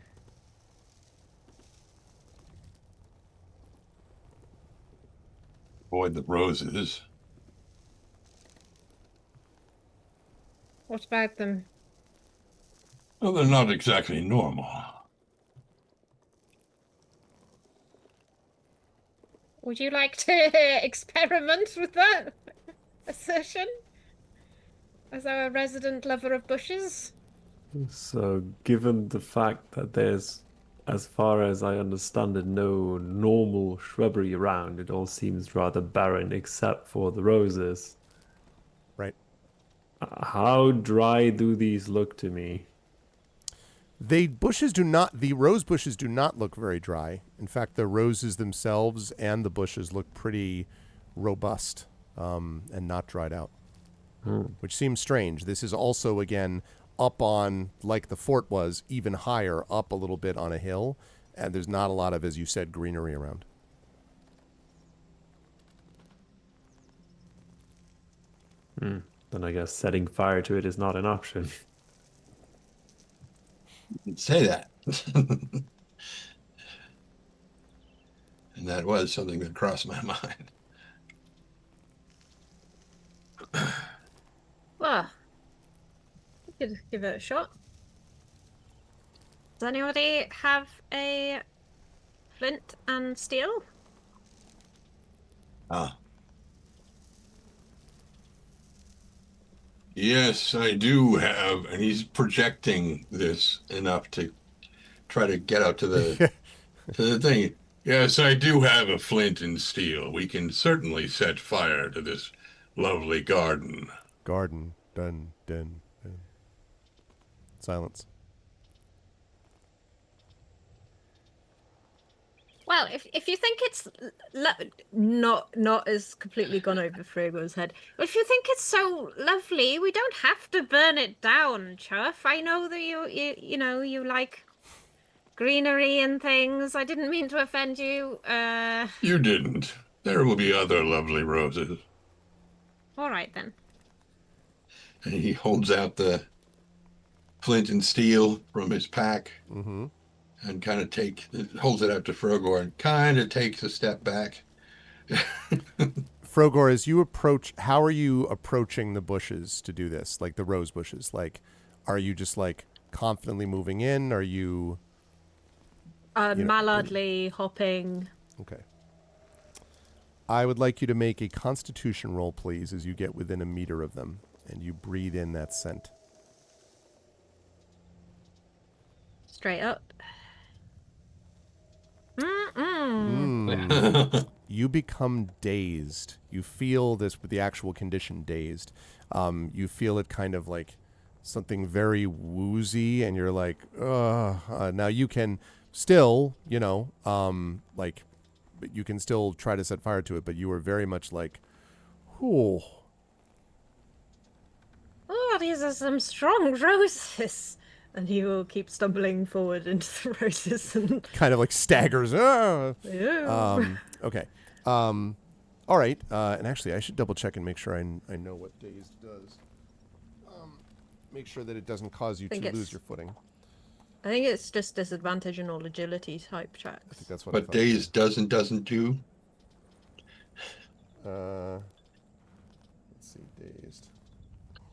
Speaker 3: Avoid the roses.
Speaker 5: What about them?
Speaker 3: Well, they're not exactly normal.
Speaker 5: Would you like to experiment with that assertion? As our resident lover of bushes?
Speaker 2: So, given the fact that there's, as far as I understand it, no normal shrubbery around, it all seems rather barren except for the roses.
Speaker 1: Right.
Speaker 2: How dry do these look to me?
Speaker 1: The rose bushes do not look very dry. In fact, the roses themselves and the bushes look pretty robust and not dried out, which seems strange. This is also, again, up on, like the fort was, even higher, up a little bit on a hill, and there's not a lot of, as you said, greenery around.
Speaker 2: Then I guess setting fire to it is not an option.
Speaker 3: Say that. And that was something that crossed my mind.
Speaker 5: Well, we could give it a shot. Does anybody have a flint and steel?
Speaker 3: Yes, I do have, and he's projecting this enough to try to get out to the to the thing. Yes, I do have a flint and steel. We can certainly set fire to this lovely garden.
Speaker 1: Garden. Dun, dun, dun. Silence.
Speaker 5: Well, if you think it's not as completely gone over Friggo's head, but if you think it's so lovely, we don't have to burn it down, Chuff. I know that you know you like greenery and things. I didn't mean to offend you.
Speaker 3: You didn't. There will be other lovely roses.
Speaker 5: All right then.
Speaker 3: And he holds out the flint and steel from his pack.
Speaker 1: Mm-hmm.
Speaker 3: And kind of holds it out to Frogor and kind of takes a step back.
Speaker 1: Frogor, as you approach, how are you approaching the bushes to do this? Like the rose bushes? Like, are you just like confidently moving in? Are you...
Speaker 5: Mallardly hopping.
Speaker 1: Okay. I would like you to make a constitution roll, please, as you get within a meter of them and you breathe in that scent.
Speaker 5: Straight up.
Speaker 1: You become dazed. You feel this with the actual condition dazed. You feel it kind of like something very woozy, and you're like, ugh. Now you can still, but you can still try to set fire to it, but you are very much like, whew.
Speaker 5: Oh, these are some strong roses. And he will keep stumbling forward into the roses and
Speaker 1: kind of like staggers.
Speaker 5: Ew.
Speaker 1: Okay. All right. And actually, I should double check and make sure I know what dazed does. Make sure that it doesn't cause you to lose your footing.
Speaker 5: I think it's just disadvantage and all agility type checks.
Speaker 1: I think that's what.
Speaker 3: But dazed doesn't do.
Speaker 1: Let's see, dazed.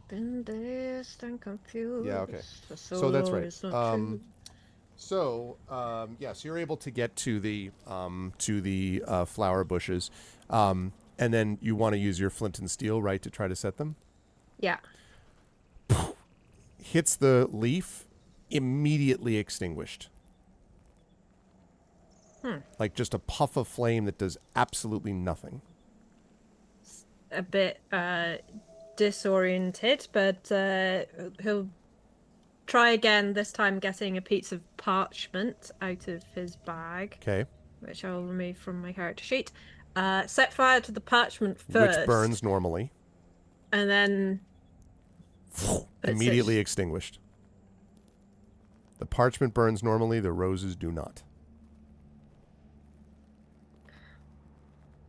Speaker 5: Been dazed and confused.
Speaker 1: Yeah, okay.
Speaker 5: For
Speaker 1: So that's
Speaker 5: long
Speaker 1: right.
Speaker 5: it's not true.
Speaker 1: So you're able to get to the flower bushes, and then you want to use your flint and steel, right, to try to set them.
Speaker 5: Yeah.
Speaker 1: Hits the leaf, immediately extinguished. Like just a puff of flame that does absolutely nothing.
Speaker 5: A bit disoriented, but he'll try again, this time getting a piece of parchment out of his bag,
Speaker 1: Okay.
Speaker 5: which I'll remove from my character sheet. Set fire to the parchment first.
Speaker 1: Which burns normally.
Speaker 5: And then
Speaker 1: Immediately extinguished. The parchment burns normally, the roses do not.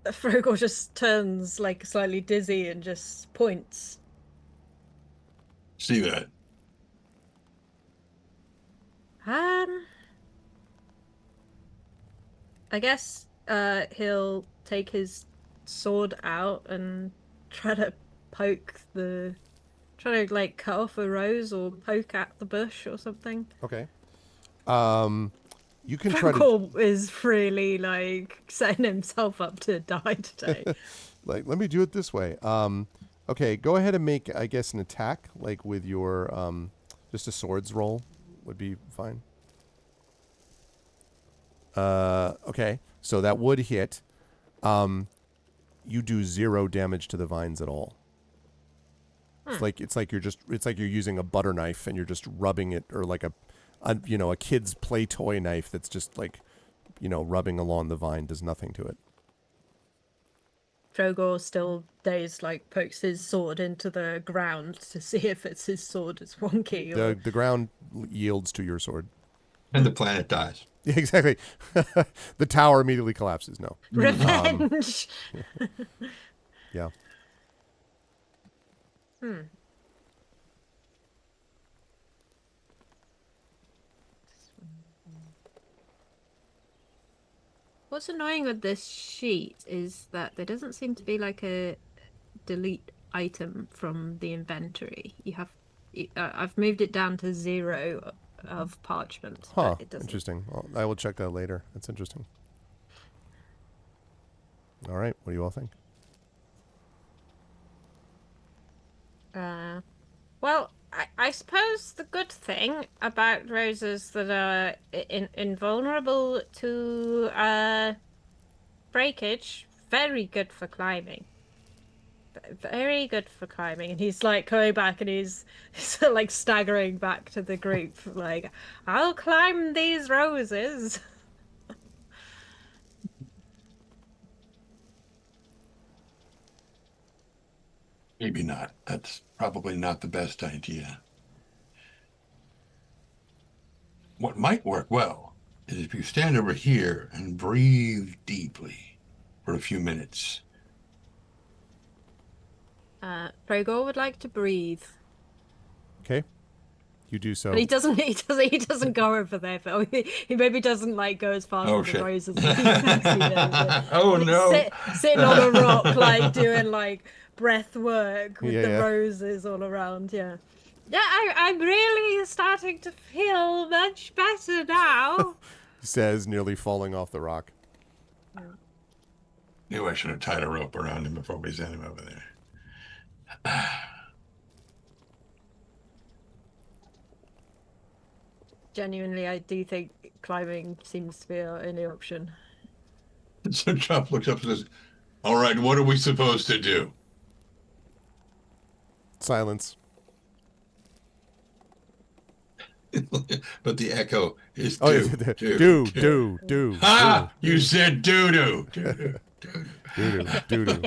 Speaker 5: Frogor just turns like slightly dizzy and just points.
Speaker 3: See that?
Speaker 5: I guess he'll take his sword out and try to try to like cut off a rose or poke at the bush or something.
Speaker 1: Okay. You can try to
Speaker 5: Frogor is really like setting himself up to die today.
Speaker 1: like let me do it this way. Okay, go ahead and make, I guess, an attack, like with your just a swords roll would be fine. Okay, so that would hit. You do 0 damage to the vines at all. It's like you're using a butter knife and you're just rubbing it, or like a kid's play toy knife that's just like, rubbing along the vine, does nothing to it.
Speaker 5: Frogor, still dazed, like pokes his sword into the ground to see if it's his sword is wonky. Or...
Speaker 1: The ground yields to your sword.
Speaker 3: And the planet dies.
Speaker 1: Yeah, exactly. The tower immediately collapses. No.
Speaker 5: Revenge!
Speaker 1: Yeah.
Speaker 5: What's annoying with this sheet is that there doesn't seem to be like a delete item from the inventory. I've moved it down to 0 of parchment.
Speaker 1: Huh.
Speaker 5: But it doesn't.
Speaker 1: Interesting. Well, I will check that later. That's interesting. All right. What do you all think?
Speaker 5: Well, I suppose the good thing about roses that are invulnerable to breakage, very good for climbing. Very good for climbing. And he's like coming back and he's like staggering back to the group, like, I'll climb these roses.
Speaker 3: Maybe not. That's probably not the best idea. What might work well is if you stand over here and breathe deeply for a few minutes.
Speaker 5: Frogor would like to breathe.
Speaker 1: Okay. You do so.
Speaker 5: But he doesn't go over there. But he maybe doesn't like go as far as the roses.
Speaker 3: Oh no!
Speaker 5: Sitting on a rock, like doing like breath work with the roses all around. Yeah. Yeah, I'm really starting to feel much better now.
Speaker 1: He says, nearly falling off the rock.
Speaker 3: Knew I should have tied a rope around him before we sent him over there.
Speaker 5: Genuinely, I do think climbing seems to be our only option.
Speaker 3: So Chop looks up and says, all right, what are we supposed to do?
Speaker 1: Silence.
Speaker 3: But the echo is
Speaker 1: do.
Speaker 3: Ah, you said doo-doo.
Speaker 1: Doo-doo.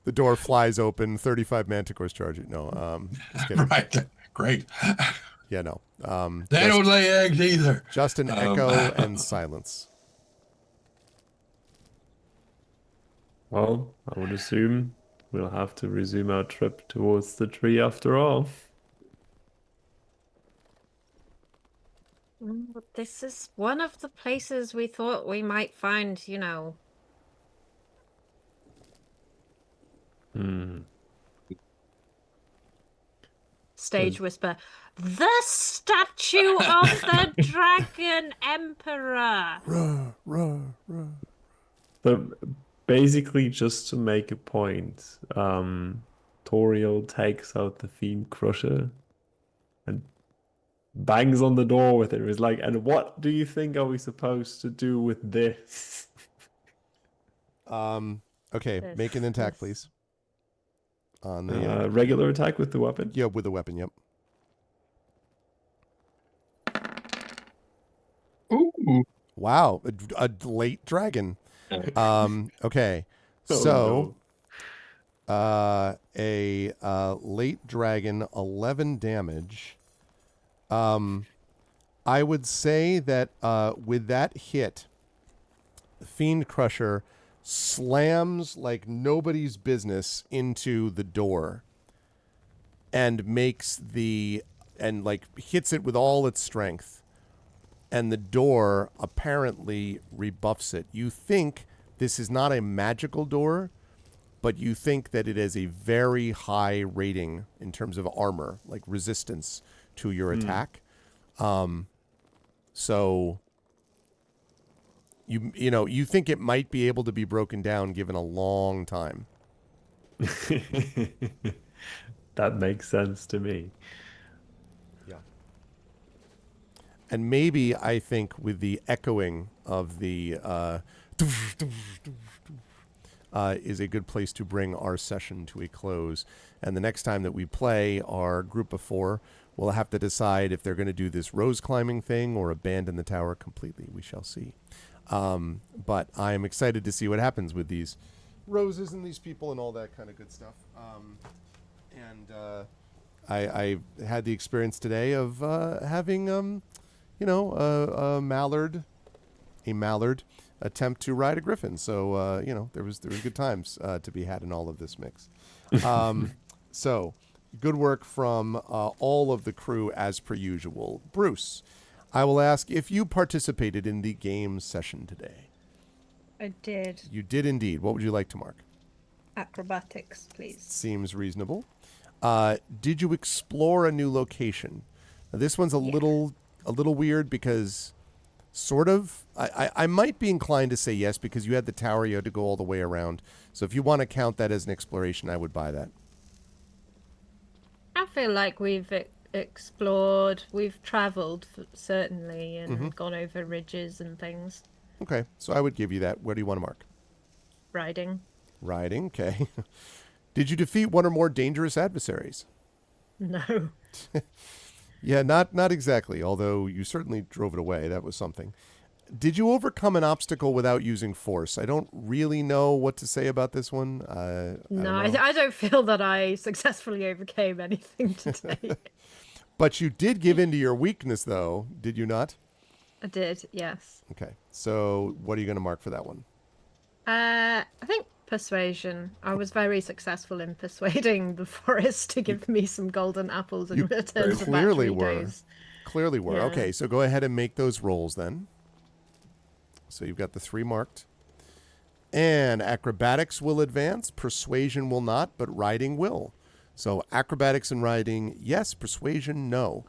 Speaker 1: The door flies open. 35 manticores charge it. No, just kidding.
Speaker 3: Right. Great.
Speaker 1: Yeah, no.
Speaker 3: They don't lay eggs either.
Speaker 1: Just an echo and silence.
Speaker 2: Well, I would assume we'll have to resume our trip towards the tree after all.
Speaker 5: But this is one of the places we thought we might find, Stage whisper. The statue of the Dragon Emperor.
Speaker 2: So basically, just to make a point, Toriel takes out the Fiend Crusher and bangs on the door with it. It's like, and what do you think are we supposed to do with this?
Speaker 1: Okay, make an attack, please. On the
Speaker 2: Regular attack with the weapon?
Speaker 1: yeah, with the weapon. Yep.
Speaker 3: Ooh.
Speaker 1: Wow, a late dragon. Okay,
Speaker 2: Oh,
Speaker 1: so
Speaker 2: no.
Speaker 1: a late dragon, 11 damage. I would say that with that hit, Fiend Crusher slams like nobody's business into the door and hits it with all its strength. And the door apparently rebuffs it. You think this is not a magical door, but you think that it has a very high rating in terms of armor, like resistance to your attack. So you think it might be able to be broken down given a long time.
Speaker 2: That makes sense to me.
Speaker 1: Yeah. And maybe I think with the echoing of the is a good place to bring our session to a close. And the next time that we play our group of 4, we'll have to decide if they're going to do this rose climbing thing or abandon the tower completely. We shall see. But I am excited to see what happens with these roses and these people and all that kind of good stuff. I had the experience today of having a mallard attempt to ride a griffin. So there was good times to be had in all of this mix. So good work from all of the crew as per usual. Bruce, I will ask if you participated in the game session today.
Speaker 4: I did.
Speaker 1: You did indeed. What would you like to mark?
Speaker 4: Acrobatics, please.
Speaker 1: Seems reasonable. Did you explore a new location? Now, this one's a little weird because sort of I might be inclined to say yes because you had the tower, you had to go all the way around. So if you want to count that as an exploration, I would buy that.
Speaker 5: I feel like we've explored, we've traveled certainly, and gone over ridges and things.
Speaker 1: Okay, so I would give you that. Where do you want to mark?
Speaker 5: Riding.
Speaker 1: Riding, okay. Did you defeat one or more dangerous adversaries?
Speaker 5: No.
Speaker 1: Yeah, not exactly, although you certainly drove it away. That was something. Did you overcome an obstacle without using force? I don't really know what to say about this one.
Speaker 5: I don't feel that I successfully overcame anything today.
Speaker 1: But you did give in to your weakness, though, did you not?
Speaker 5: I did, yes.
Speaker 1: Okay, so what are you going to mark for that one?
Speaker 5: I think persuasion. I was very successful in persuading the forest to give me some golden apples in return for
Speaker 1: clearly
Speaker 5: battery
Speaker 1: were.
Speaker 5: days.
Speaker 1: Clearly were.
Speaker 5: Yeah.
Speaker 1: Okay, so go ahead and make those rolls then. So you've got the 3 marked. And acrobatics will advance. Persuasion will not, but riding will. So acrobatics and riding, yes. Persuasion, no.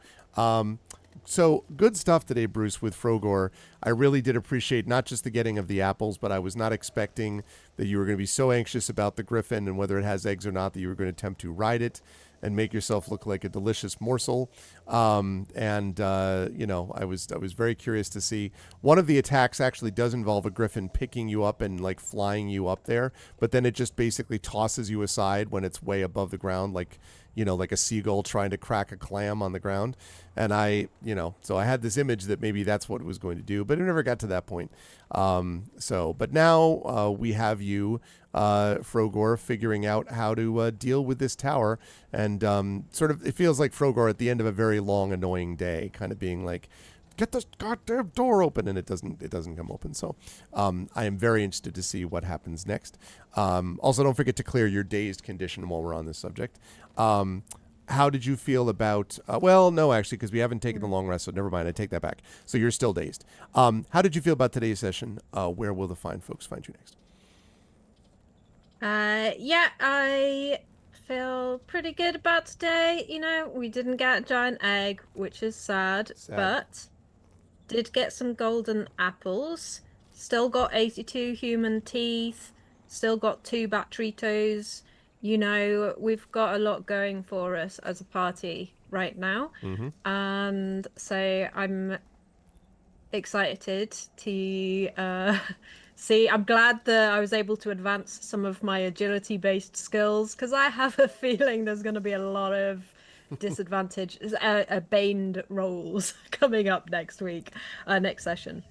Speaker 1: So good stuff today, Bruce, with Frogor. I really did appreciate not just the getting of the apples, but I was not expecting that you were going to be so anxious about the griffin and whether it has eggs or not that you were going to attempt to ride it and make yourself look like a delicious morsel. I was very curious to see. One of the attacks actually does involve a griffin picking you up and like flying you up there, but then it just basically tosses you aside when it's way above the ground, like a seagull trying to crack a clam on the ground. And so I had this image that maybe that's what it was going to do, but it never got to that point. But now we have you, Frogor, figuring out how to deal with this tower. And it feels like Frogor at the end of a very long, annoying day, kind of being like, get this goddamn door open, and it doesn't come open. So I am very interested to see what happens next. Also, don't forget to clear your dazed condition while we're on this subject. How did you feel about? No, actually, because we haven't taken the long rest, so never mind. I take that back. So you're still dazed. How did you feel about today's session? Where will the fine folks find you next?
Speaker 5: Yeah, I feel pretty good about today. You know, we didn't get a giant egg, which is sad,
Speaker 1: Sad.
Speaker 5: but did get some golden apples. Still got 82 human teeth. Still got 2 battery toes. You know, we've got a lot going for us as a party right now.
Speaker 1: Mm-hmm.
Speaker 5: And so I'm excited to see. I'm glad that I was able to advance some of my agility based skills because I have a feeling there's going to be a lot of disadvantage baned rolls coming up next week, next session.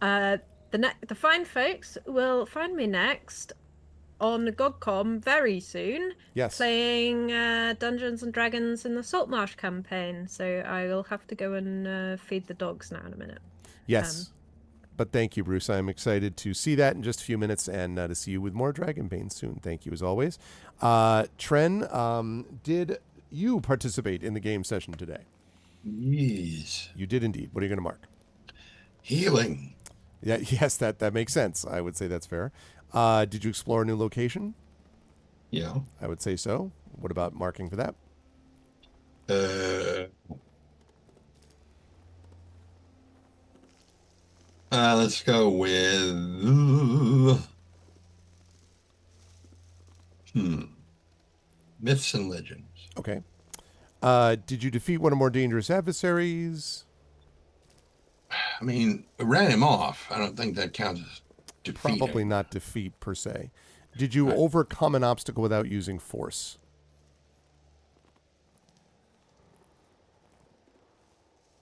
Speaker 5: The fine folks will find me next on GogCom very soon,
Speaker 1: Yes.
Speaker 5: playing Dungeons and Dragons in the Saltmarsh campaign. So I will have to go and feed the dogs now in a minute.
Speaker 1: Yes. But thank you, Bruce. I'm excited to see that in just a few minutes and to see you with more Dragonbane soon. Thank you, as always. Tren, did you participate in the game session today?
Speaker 3: Yes.
Speaker 1: You did indeed. What are you going to mark?
Speaker 3: Healing.
Speaker 1: Yeah, yes, that makes sense. I would say that's fair. Did you explore a new location?
Speaker 3: Yeah.
Speaker 1: I would say so. What about marking for that?
Speaker 3: Let's go with myths and legends.
Speaker 1: Okay. Did you defeat one of more dangerous adversaries?
Speaker 3: I mean, we ran him off. I don't think that counts as defeat.
Speaker 1: Probably not defeat per se. Did you overcome an obstacle without using force?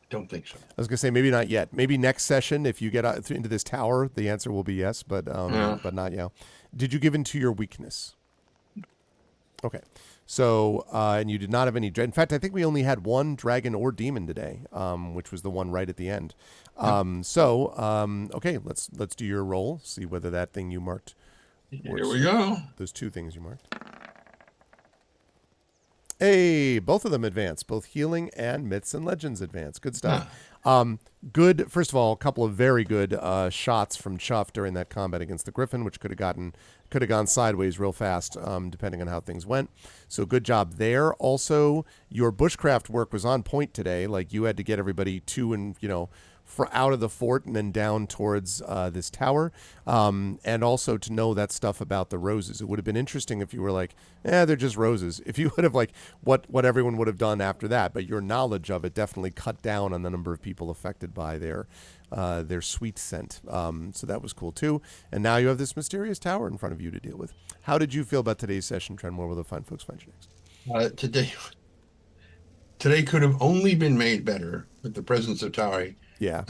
Speaker 3: Don't think so.
Speaker 1: I was gonna say maybe not yet. Maybe next session, if you get into this tower, the answer will be yes, but not yet. Did you give in to your weakness? Okay, so and you did not have any. In fact, I think we only had one dragon or demon today, which was the one right at the end. Okay, let's do your roll. See whether that thing you marked.
Speaker 3: Here we go.
Speaker 1: Those 2 things you marked. Hey, both of them advance. Both healing and myths and legends advance. Good stuff. Good. First of all, a couple of very good shots from Chuff during that combat against the Griffin, which could have gone sideways real fast, depending on how things went. So good job there. Also, your bushcraft work was on point today. Like you had to get everybody to and out of the fort and then down towards this tower, and also to know that stuff about the roses. It would have been interesting if you were like, they're just roses. If you would have like what everyone would have done after that, but your knowledge of it definitely cut down on the number of people affected by their sweet scent. So that was cool too. And now you have this mysterious tower in front of you to deal with. How did you feel about today's session, Trent? Where will the fine folks find you next?
Speaker 3: Today could have only been made better with the presence of Tari.
Speaker 1: Yeah.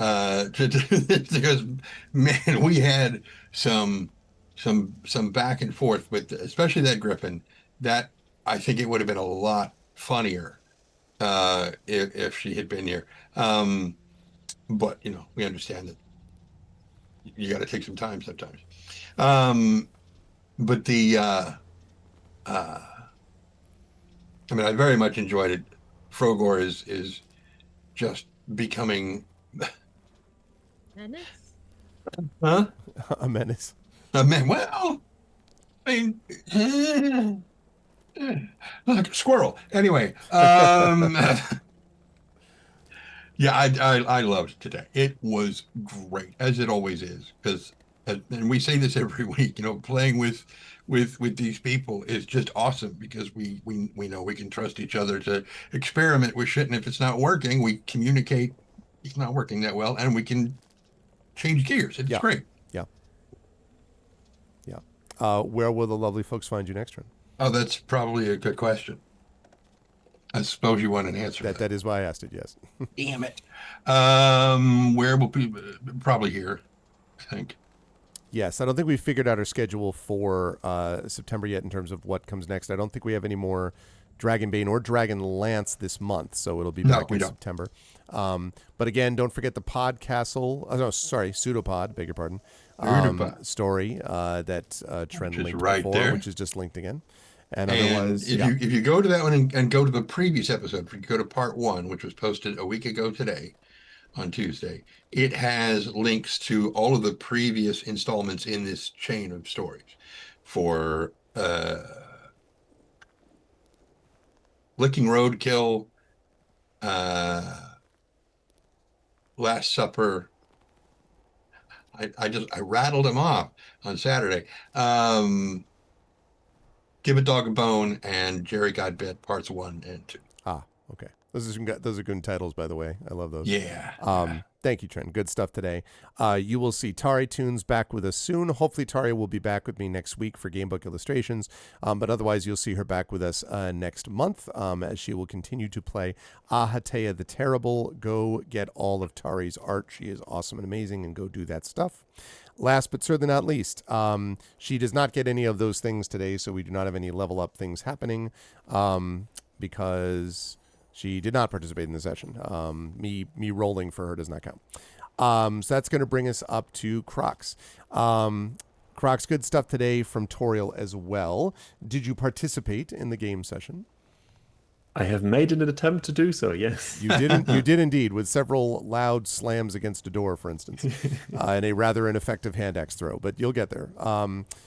Speaker 3: Because man, we had some back and forth with, especially that Griffin. That I think it would have been a lot funnier if she had been here. But we understand that you got to take some time sometimes. But I mean, I very much enjoyed it. Frogor is just becoming
Speaker 5: Menace?
Speaker 3: huh?
Speaker 1: A menace.
Speaker 3: Man, well, I mean, like a squirrel. Anyway, yeah, I loved today. It was great, as it always is, because, and we say this every week. Playing with these people is just awesome because we know we can trust each other to experiment with shit, and if it's not working, we communicate it's not working that well, and we can change gears. It's great.
Speaker 1: Yeah. Where will the lovely folks find you next, Trent?
Speaker 3: Oh, that's probably a good question. I suppose you want an answer.
Speaker 1: That is why I asked it. Yes.
Speaker 3: Damn it. Where will people? Probably here, I think.
Speaker 1: Yes, I don't think we've figured out our schedule for September yet in terms of what comes next. I don't think we have any more Dragonbane or Dragonlance this month, so it'll be back in September. But again, don't forget the Podcastle. Pseudopod. Beg your pardon. Story that Trent linked before,
Speaker 3: there.
Speaker 1: which is just linked again. And otherwise,
Speaker 3: if you go to that one and go to the previous episode, if you go to part 1, which was posted a week ago today on Tuesday, it has links to all of the previous installments in this chain of stories for Licking Roadkill, Last Supper. I rattled them off on Saturday. Give a Dog a Bone and Jerry Got Bit parts 1 and 2.
Speaker 1: Ah, okay. Those are good titles, by the way. I love those.
Speaker 3: Yeah.
Speaker 1: Thank you, Trent. Good stuff today. You will see Tari Tunes back with us soon. Hopefully, Tari will be back with me next week for Gamebook Illustrations. But otherwise, you'll see her back with us next month as she will continue to play Ahatea the Terrible. Go get all of Tari's art. She is awesome and amazing, and go do that stuff. Last but certainly not least, she does not get any of those things today, so we do not have any level up things happening because she did not participate in the session. Me rolling for her does not count. So that's going to bring us up to Crocs. Crocs, good stuff today from Toriel as well. Did you participate in the game session?
Speaker 2: I have made an attempt to do so, yes.
Speaker 1: You didn't. You did indeed, with several loud slams against a door, for instance, and a rather ineffective hand axe throw. But you'll get there.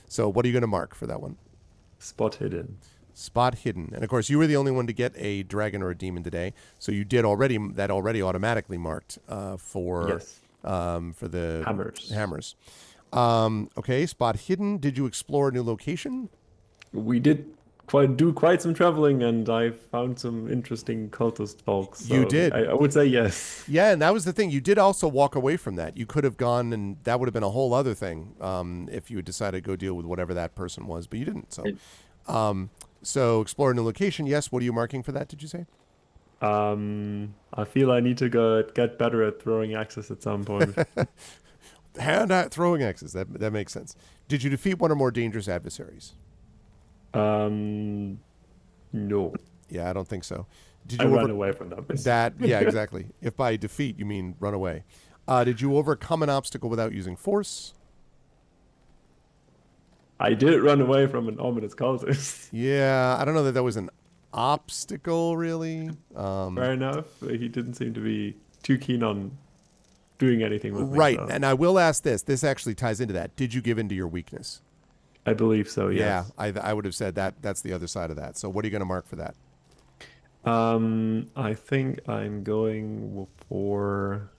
Speaker 1: So what are you going to mark for that one?
Speaker 2: Spot hidden.
Speaker 1: Spot hidden. And of course, you were the only one to get a dragon or a demon today, so you did already automatically marked for the hammers. Okay, spot hidden. Did you explore a new location?
Speaker 2: We did quite some traveling, and I found some interesting cultist folks. So
Speaker 1: you did.
Speaker 2: I would say yes.
Speaker 1: Yeah, and that was the thing. You did also walk away from that. You could have gone, and that would have been a whole other thing if you had decided to go deal with whatever that person was, but you didn't. So, explore a new location. Yes. What are you marking for that? Did you say?
Speaker 2: I feel I need to go get better at throwing axes at some point.
Speaker 1: Hand at throwing axes. That makes sense. Did you defeat one or more dangerous adversaries?
Speaker 2: No.
Speaker 1: Yeah, I don't think so. Did
Speaker 2: I
Speaker 1: you
Speaker 2: ran away from them.
Speaker 1: Yeah, exactly. If by defeat you mean run away. Did you overcome an obstacle without using force?
Speaker 2: I did run away from an ominous cultist.
Speaker 1: Yeah, I don't know that was an obstacle, really.
Speaker 2: Fair enough. He didn't seem to be too keen on doing anything with me.
Speaker 1: Right,
Speaker 2: so.
Speaker 1: and I will ask this. This actually ties into that. Did you give in to your weakness?
Speaker 2: I believe so, yes.
Speaker 1: Yeah, I would have said that's the other side of that. So what are you going to mark for that?
Speaker 2: I think I'm going for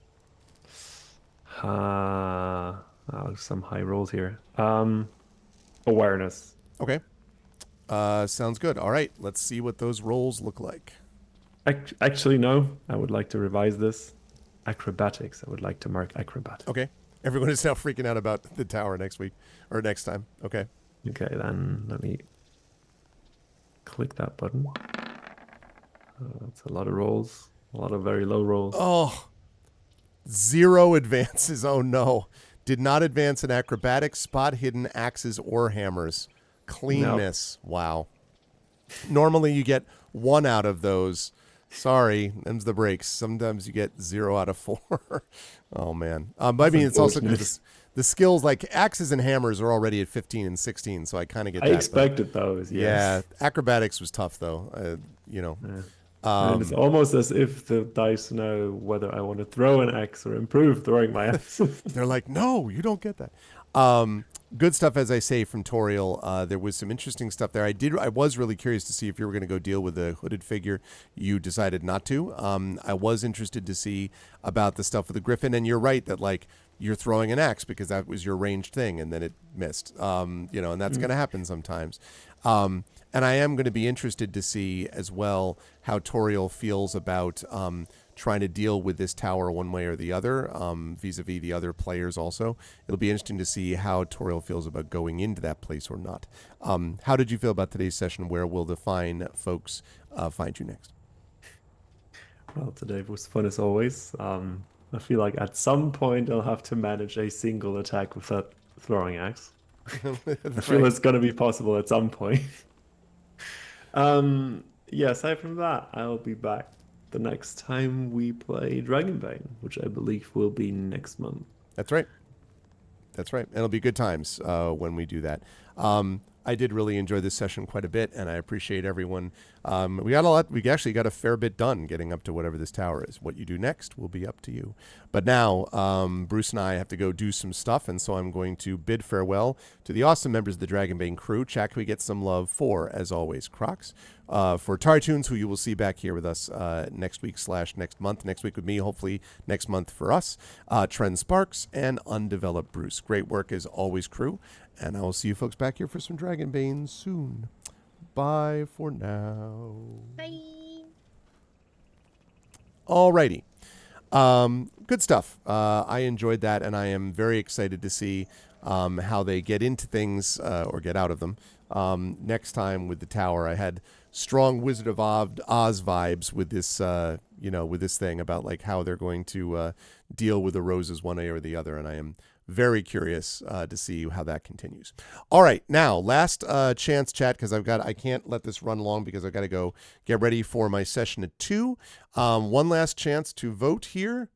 Speaker 2: some high rolls here. Awareness.
Speaker 1: Okay. Sounds good. All right, let's see what those rolls look like.
Speaker 2: Actually, no. I would like to revise this. Acrobatics. I would like to mark acrobatics.
Speaker 1: Okay. Everyone is now freaking out about the tower next week or next time. Okay.
Speaker 2: Okay, then let me click that button. That's a lot of rolls. A lot of very low rolls.
Speaker 1: Oh, 0 advances. Oh, no. Did not advance in acrobatics, spot hidden, axes, or hammers. Clean miss. Wow. Normally you get 1 out of those. Sorry, them's the breaks. Sometimes you get 0 out of 4. Oh, man. But I mean, it's also the skills, like axes and hammers are already at 15 and 16, so I kind of get that.
Speaker 2: I expected those, yes.
Speaker 1: Yeah, acrobatics was tough, though. Yeah.
Speaker 2: And it's almost as if the dice know whether I want to throw an axe or improve throwing my axe.
Speaker 1: They're like, no, you don't get that. Good stuff, as I say, from Toriel. There was some interesting stuff there. I was really curious to see if you were going to go deal with the hooded figure. You decided not to. I was interested to see about the stuff with the griffin, and you're right that like you're throwing an axe because that was your ranged thing, and then it missed. And that's going to happen sometimes. And I am going to be interested to see as well how Toriel feels about trying to deal with this tower one way or the other, vis-a-vis the other players also. It'll be interesting to see how Toriel feels about going into that place or not. How did you feel about today's session? Where will the fine folks find you next?
Speaker 2: Well, today was fun as always. I feel like at some point I'll have to manage a single attack with that throwing axe. I feel it's going to be possible at some point. Aside from that, I'll be back the next time we play Dragonbane, which I believe will be next month.
Speaker 1: That's right. And it'll be good times when we do that. I did really enjoy this session quite a bit, and I appreciate everyone We got a lot. We actually got a fair bit done getting up to whatever this tower is. What you do next will be up to you. But now, Bruce and I have to go do some stuff, and so I'm going to bid farewell to the awesome members of the Dragonbane crew. Chat, can we get some love for, as always, Crocs? For Tartunes, who you will see back here with us next week / next month. Next week with me, hopefully next month for us. Trend Sparks and Undeveloped Bruce. Great work as always, crew. And I will see you folks back here for some Dragonbane soon. Bye for now.
Speaker 5: Bye.
Speaker 1: Alrighty. Good stuff. I enjoyed that, and I am very excited to see how they get into things or get out of them. Next time with the tower, I had strong Wizard of Oz vibes with this, with this thing about like how they're going to deal with the roses one way or the other, and I am very curious to see how that continues. All right, now last chance, chat, because I can't let this run long because I've got to go get ready for my session at 2. One last chance to vote here.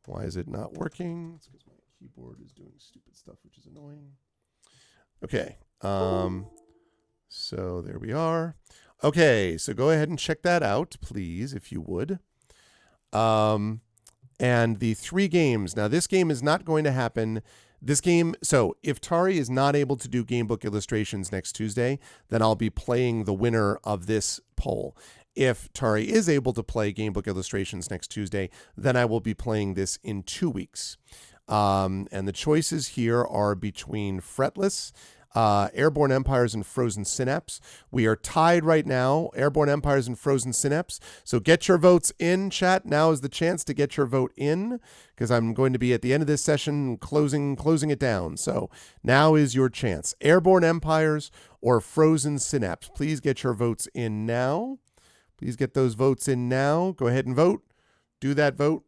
Speaker 1: Why is it not working? It's because my keyboard is doing stupid stuff, which is annoying. Okay, so there we are. Okay, so go ahead and check that out, please, if you would. And the 3 games. Now, this game is not going to happen. This game, so if Tari is not able to do Gamebook illustrations next Tuesday, then I'll be playing the winner of this poll. If Tari is able to play Gamebook illustrations next Tuesday, then I will be playing this in 2 weeks. And the choices here are between Fretless, Airborne Empires, and Frozen Synapse. We are tied right now, Airborne Empires and Frozen Synapse. So get your votes in, chat. Now is the chance to get your vote in, because I'm going to be at the end of this session closing it down. So now is your chance. Airborne Empires or Frozen Synapse. Please get your votes in now. Please get those votes in now. Go ahead and vote. Do that vote.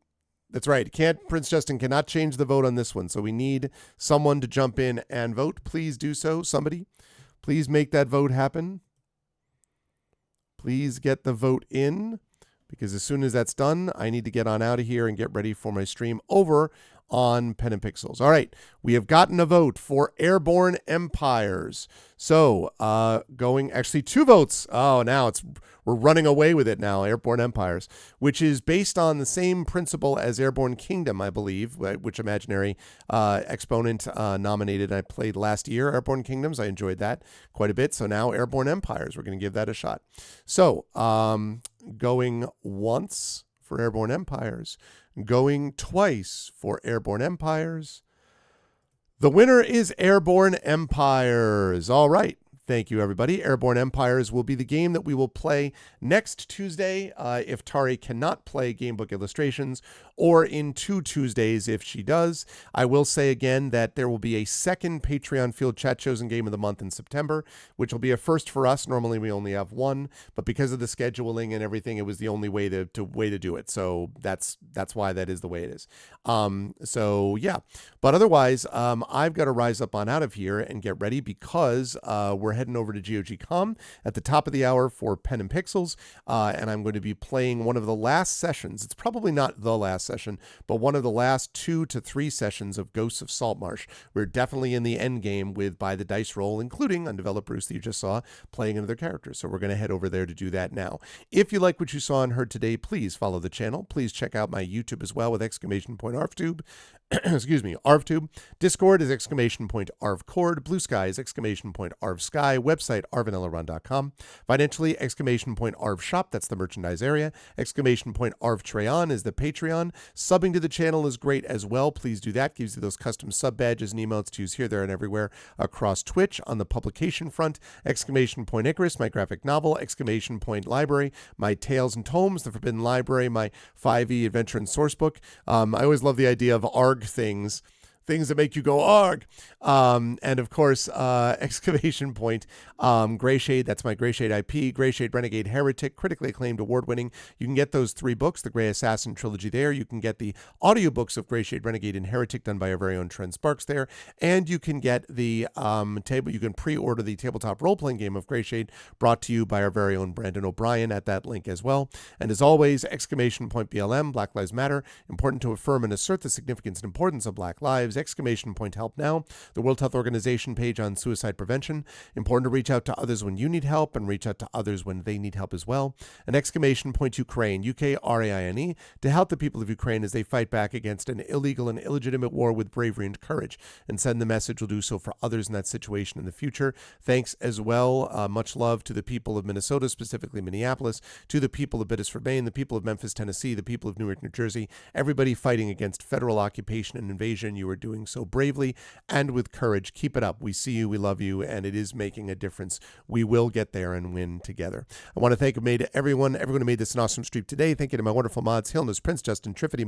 Speaker 1: That's right. Prince Justin cannot change the vote on this one. So we need someone to jump in and vote. Please do so. Somebody, please make that vote happen. Please get the vote in, because as soon as that's done, I need to get on out of here and get ready for my stream over on Pen and Pixels. All right. We have gotten a vote for Airborne Empires. So actually 2 votes. Oh, now we're running away with it now, Airborne Empires, which is based on the same principle as Airborne Kingdom, I believe, which Imaginary Exponent nominated. I played last year, Airborne Kingdoms. I enjoyed that quite a bit. So now Airborne Empires, we're going to give that a shot. So going once for Airborne Empires, going twice for Airborne Empires. The winner is Airborne Empires. All right. Thank you, everybody. Airborne Empires will be the game that we will play next Tuesday if Tari cannot play Gamebook illustrations, or in 2 Tuesdays if she does. I will say again that there will be a second Patreon Field Chat Chosen Game of the Month in September, which will be a first for us. Normally we only have one, but because of the scheduling and everything, it was the only way to do it. So that's why that is the way it is. So yeah, but otherwise, I've got to rise up on out of here and get ready, because we're heading over to GOG.com at the top of the hour for Pen and Pixels, and I'm going to be playing one of the last sessions. It's probably not the last session, but one of the last 2 to 3 sessions of Ghosts of Saltmarsh. We're definitely in the end game with By the Dice Roll, including Undeveloped Bruce that you just saw playing another character. So we're going to head over there to do that now. If you like what you saw and heard today, please follow the channel. Please check out my YouTube as well with !ArvTube. Excuse me, ArvTube. Discord is !ArvCord. Blue Sky is !ArvSky. Website arvanellarun.com. Financially, !ArvShop. That's the merchandise area. !ArvTrayon is the Patreon. Subbing to the channel is great as well. Please do that. Gives you those custom sub badges and emotes to use here, there, and everywhere across Twitch. On the publication front, !Icarus, my graphic novel. !Library, my Tales and Tomes, the Forbidden Library, my 5e adventure and source book. I always love the idea of ARG things that make you go ARG. And of course, Excavation Point, Greyshade, that's my Greyshade IP, Greyshade Renegade Heretic, critically acclaimed, award-winning. You can get those 3 books, the Grey Assassin trilogy there. You can get the audiobooks of Greyshade Renegade and Heretic done by our very own Trent Sparks there. And you can get the you can pre-order the tabletop role-playing game of Greyshade, brought to you by our very own Brandon O'Brien at that link as well. And as always, !BLM, Black Lives Matter, important to affirm and assert the significance and importance of Black lives. lives, ! Help now. The World Health Organization page on suicide prevention. Important to reach out to others when you need help and reach out to others when they need help as well. And ! Ukraine, Ukraine, to help the people of Ukraine as they fight back against an illegal and illegitimate war with bravery and courage. And send the message will do so for others in that situation in the future. Thanks as well. Much love to the people of Minnesota, specifically Minneapolis, to the people of Biddisford, Maine, the people of Memphis, Tennessee, the people of Newark, New Jersey, everybody fighting against federal occupation and invasion. You are doing so bravely and with courage. Keep it up. We see you, we love you, and it is making a difference. We will get there and win together. I want to thank everyone who made this an awesome stream today. Thank you to my wonderful mods, Hillness, Prince Justin, Trifity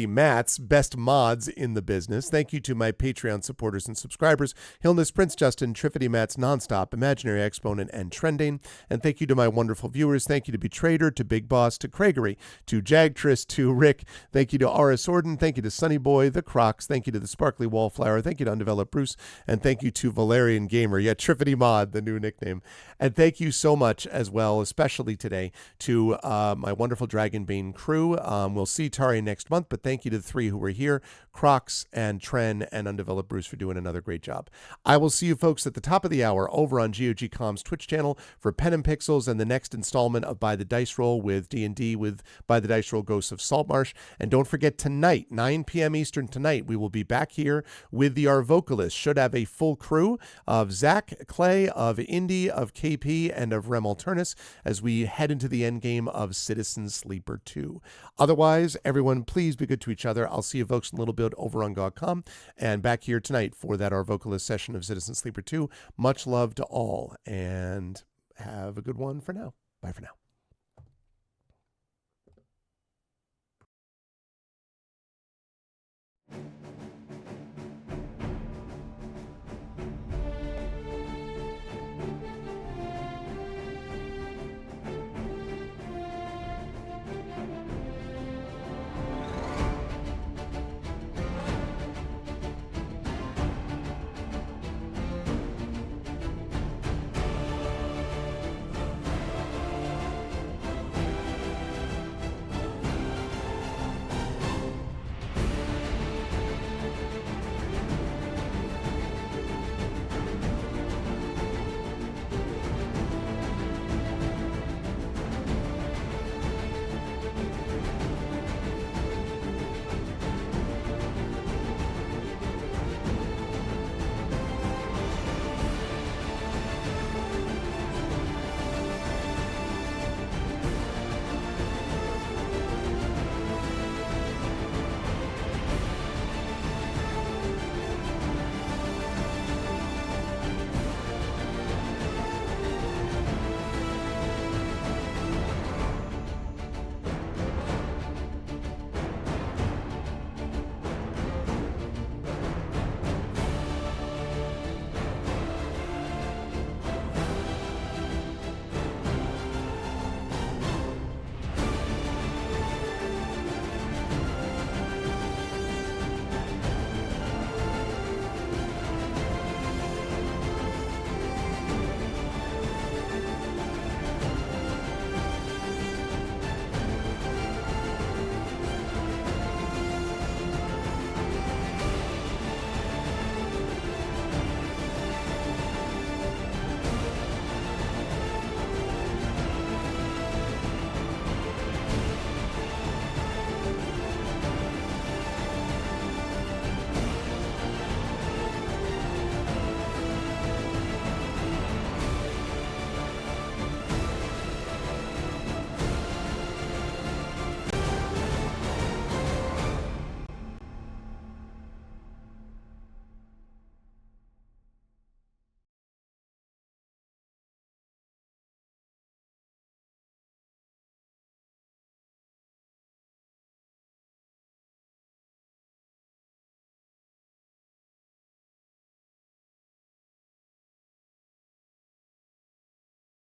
Speaker 1: Mats, best mods in the business. Thank you to my Patreon supporters and subscribers, Hillness, Prince Justin, Trifity Mats, Nonstop, Imaginary Exponent, and Trending. And thank you to my wonderful viewers. Thank you to Betrader, to Big Boss, to Craigery, to Jagtris, to Rick. Thank you to R.S. Orden. Thank you to Sunny Boy, the Crocs. Thank you to the Sparkly Wallflower. Thank you to Undeveloped Bruce. And thank you to Valerian Gamer. Yeah, Trifity Mod, the new nickname. And thank you so much as well, especially today, to my wonderful Dragonbane crew. We'll see Tari next month, but thank you to the three who were here, Crocs and Tren and Undeveloped Bruce, for doing another great job. I will see you folks at the top of the hour over on GOG.com's Twitch channel for Pen and Pixels and the next installment of By the Dice Roll with D&D with By the Dice Roll Ghosts of Saltmarsh. And don't forget tonight, 9 p.m. Eastern tonight, we will be back here with our vocalists. Should have a full crew of Zach Clay, of Indy, of KP, and of Rem Alternus as we head into the end game of Citizen Sleeper 2. Otherwise, everyone, please be good to each other. I'll see you folks in a little bit over on GOG.com and back here tonight for that our vocalist session of Citizen Sleeper 2. Much love to all and have a good one for now. Bye for now.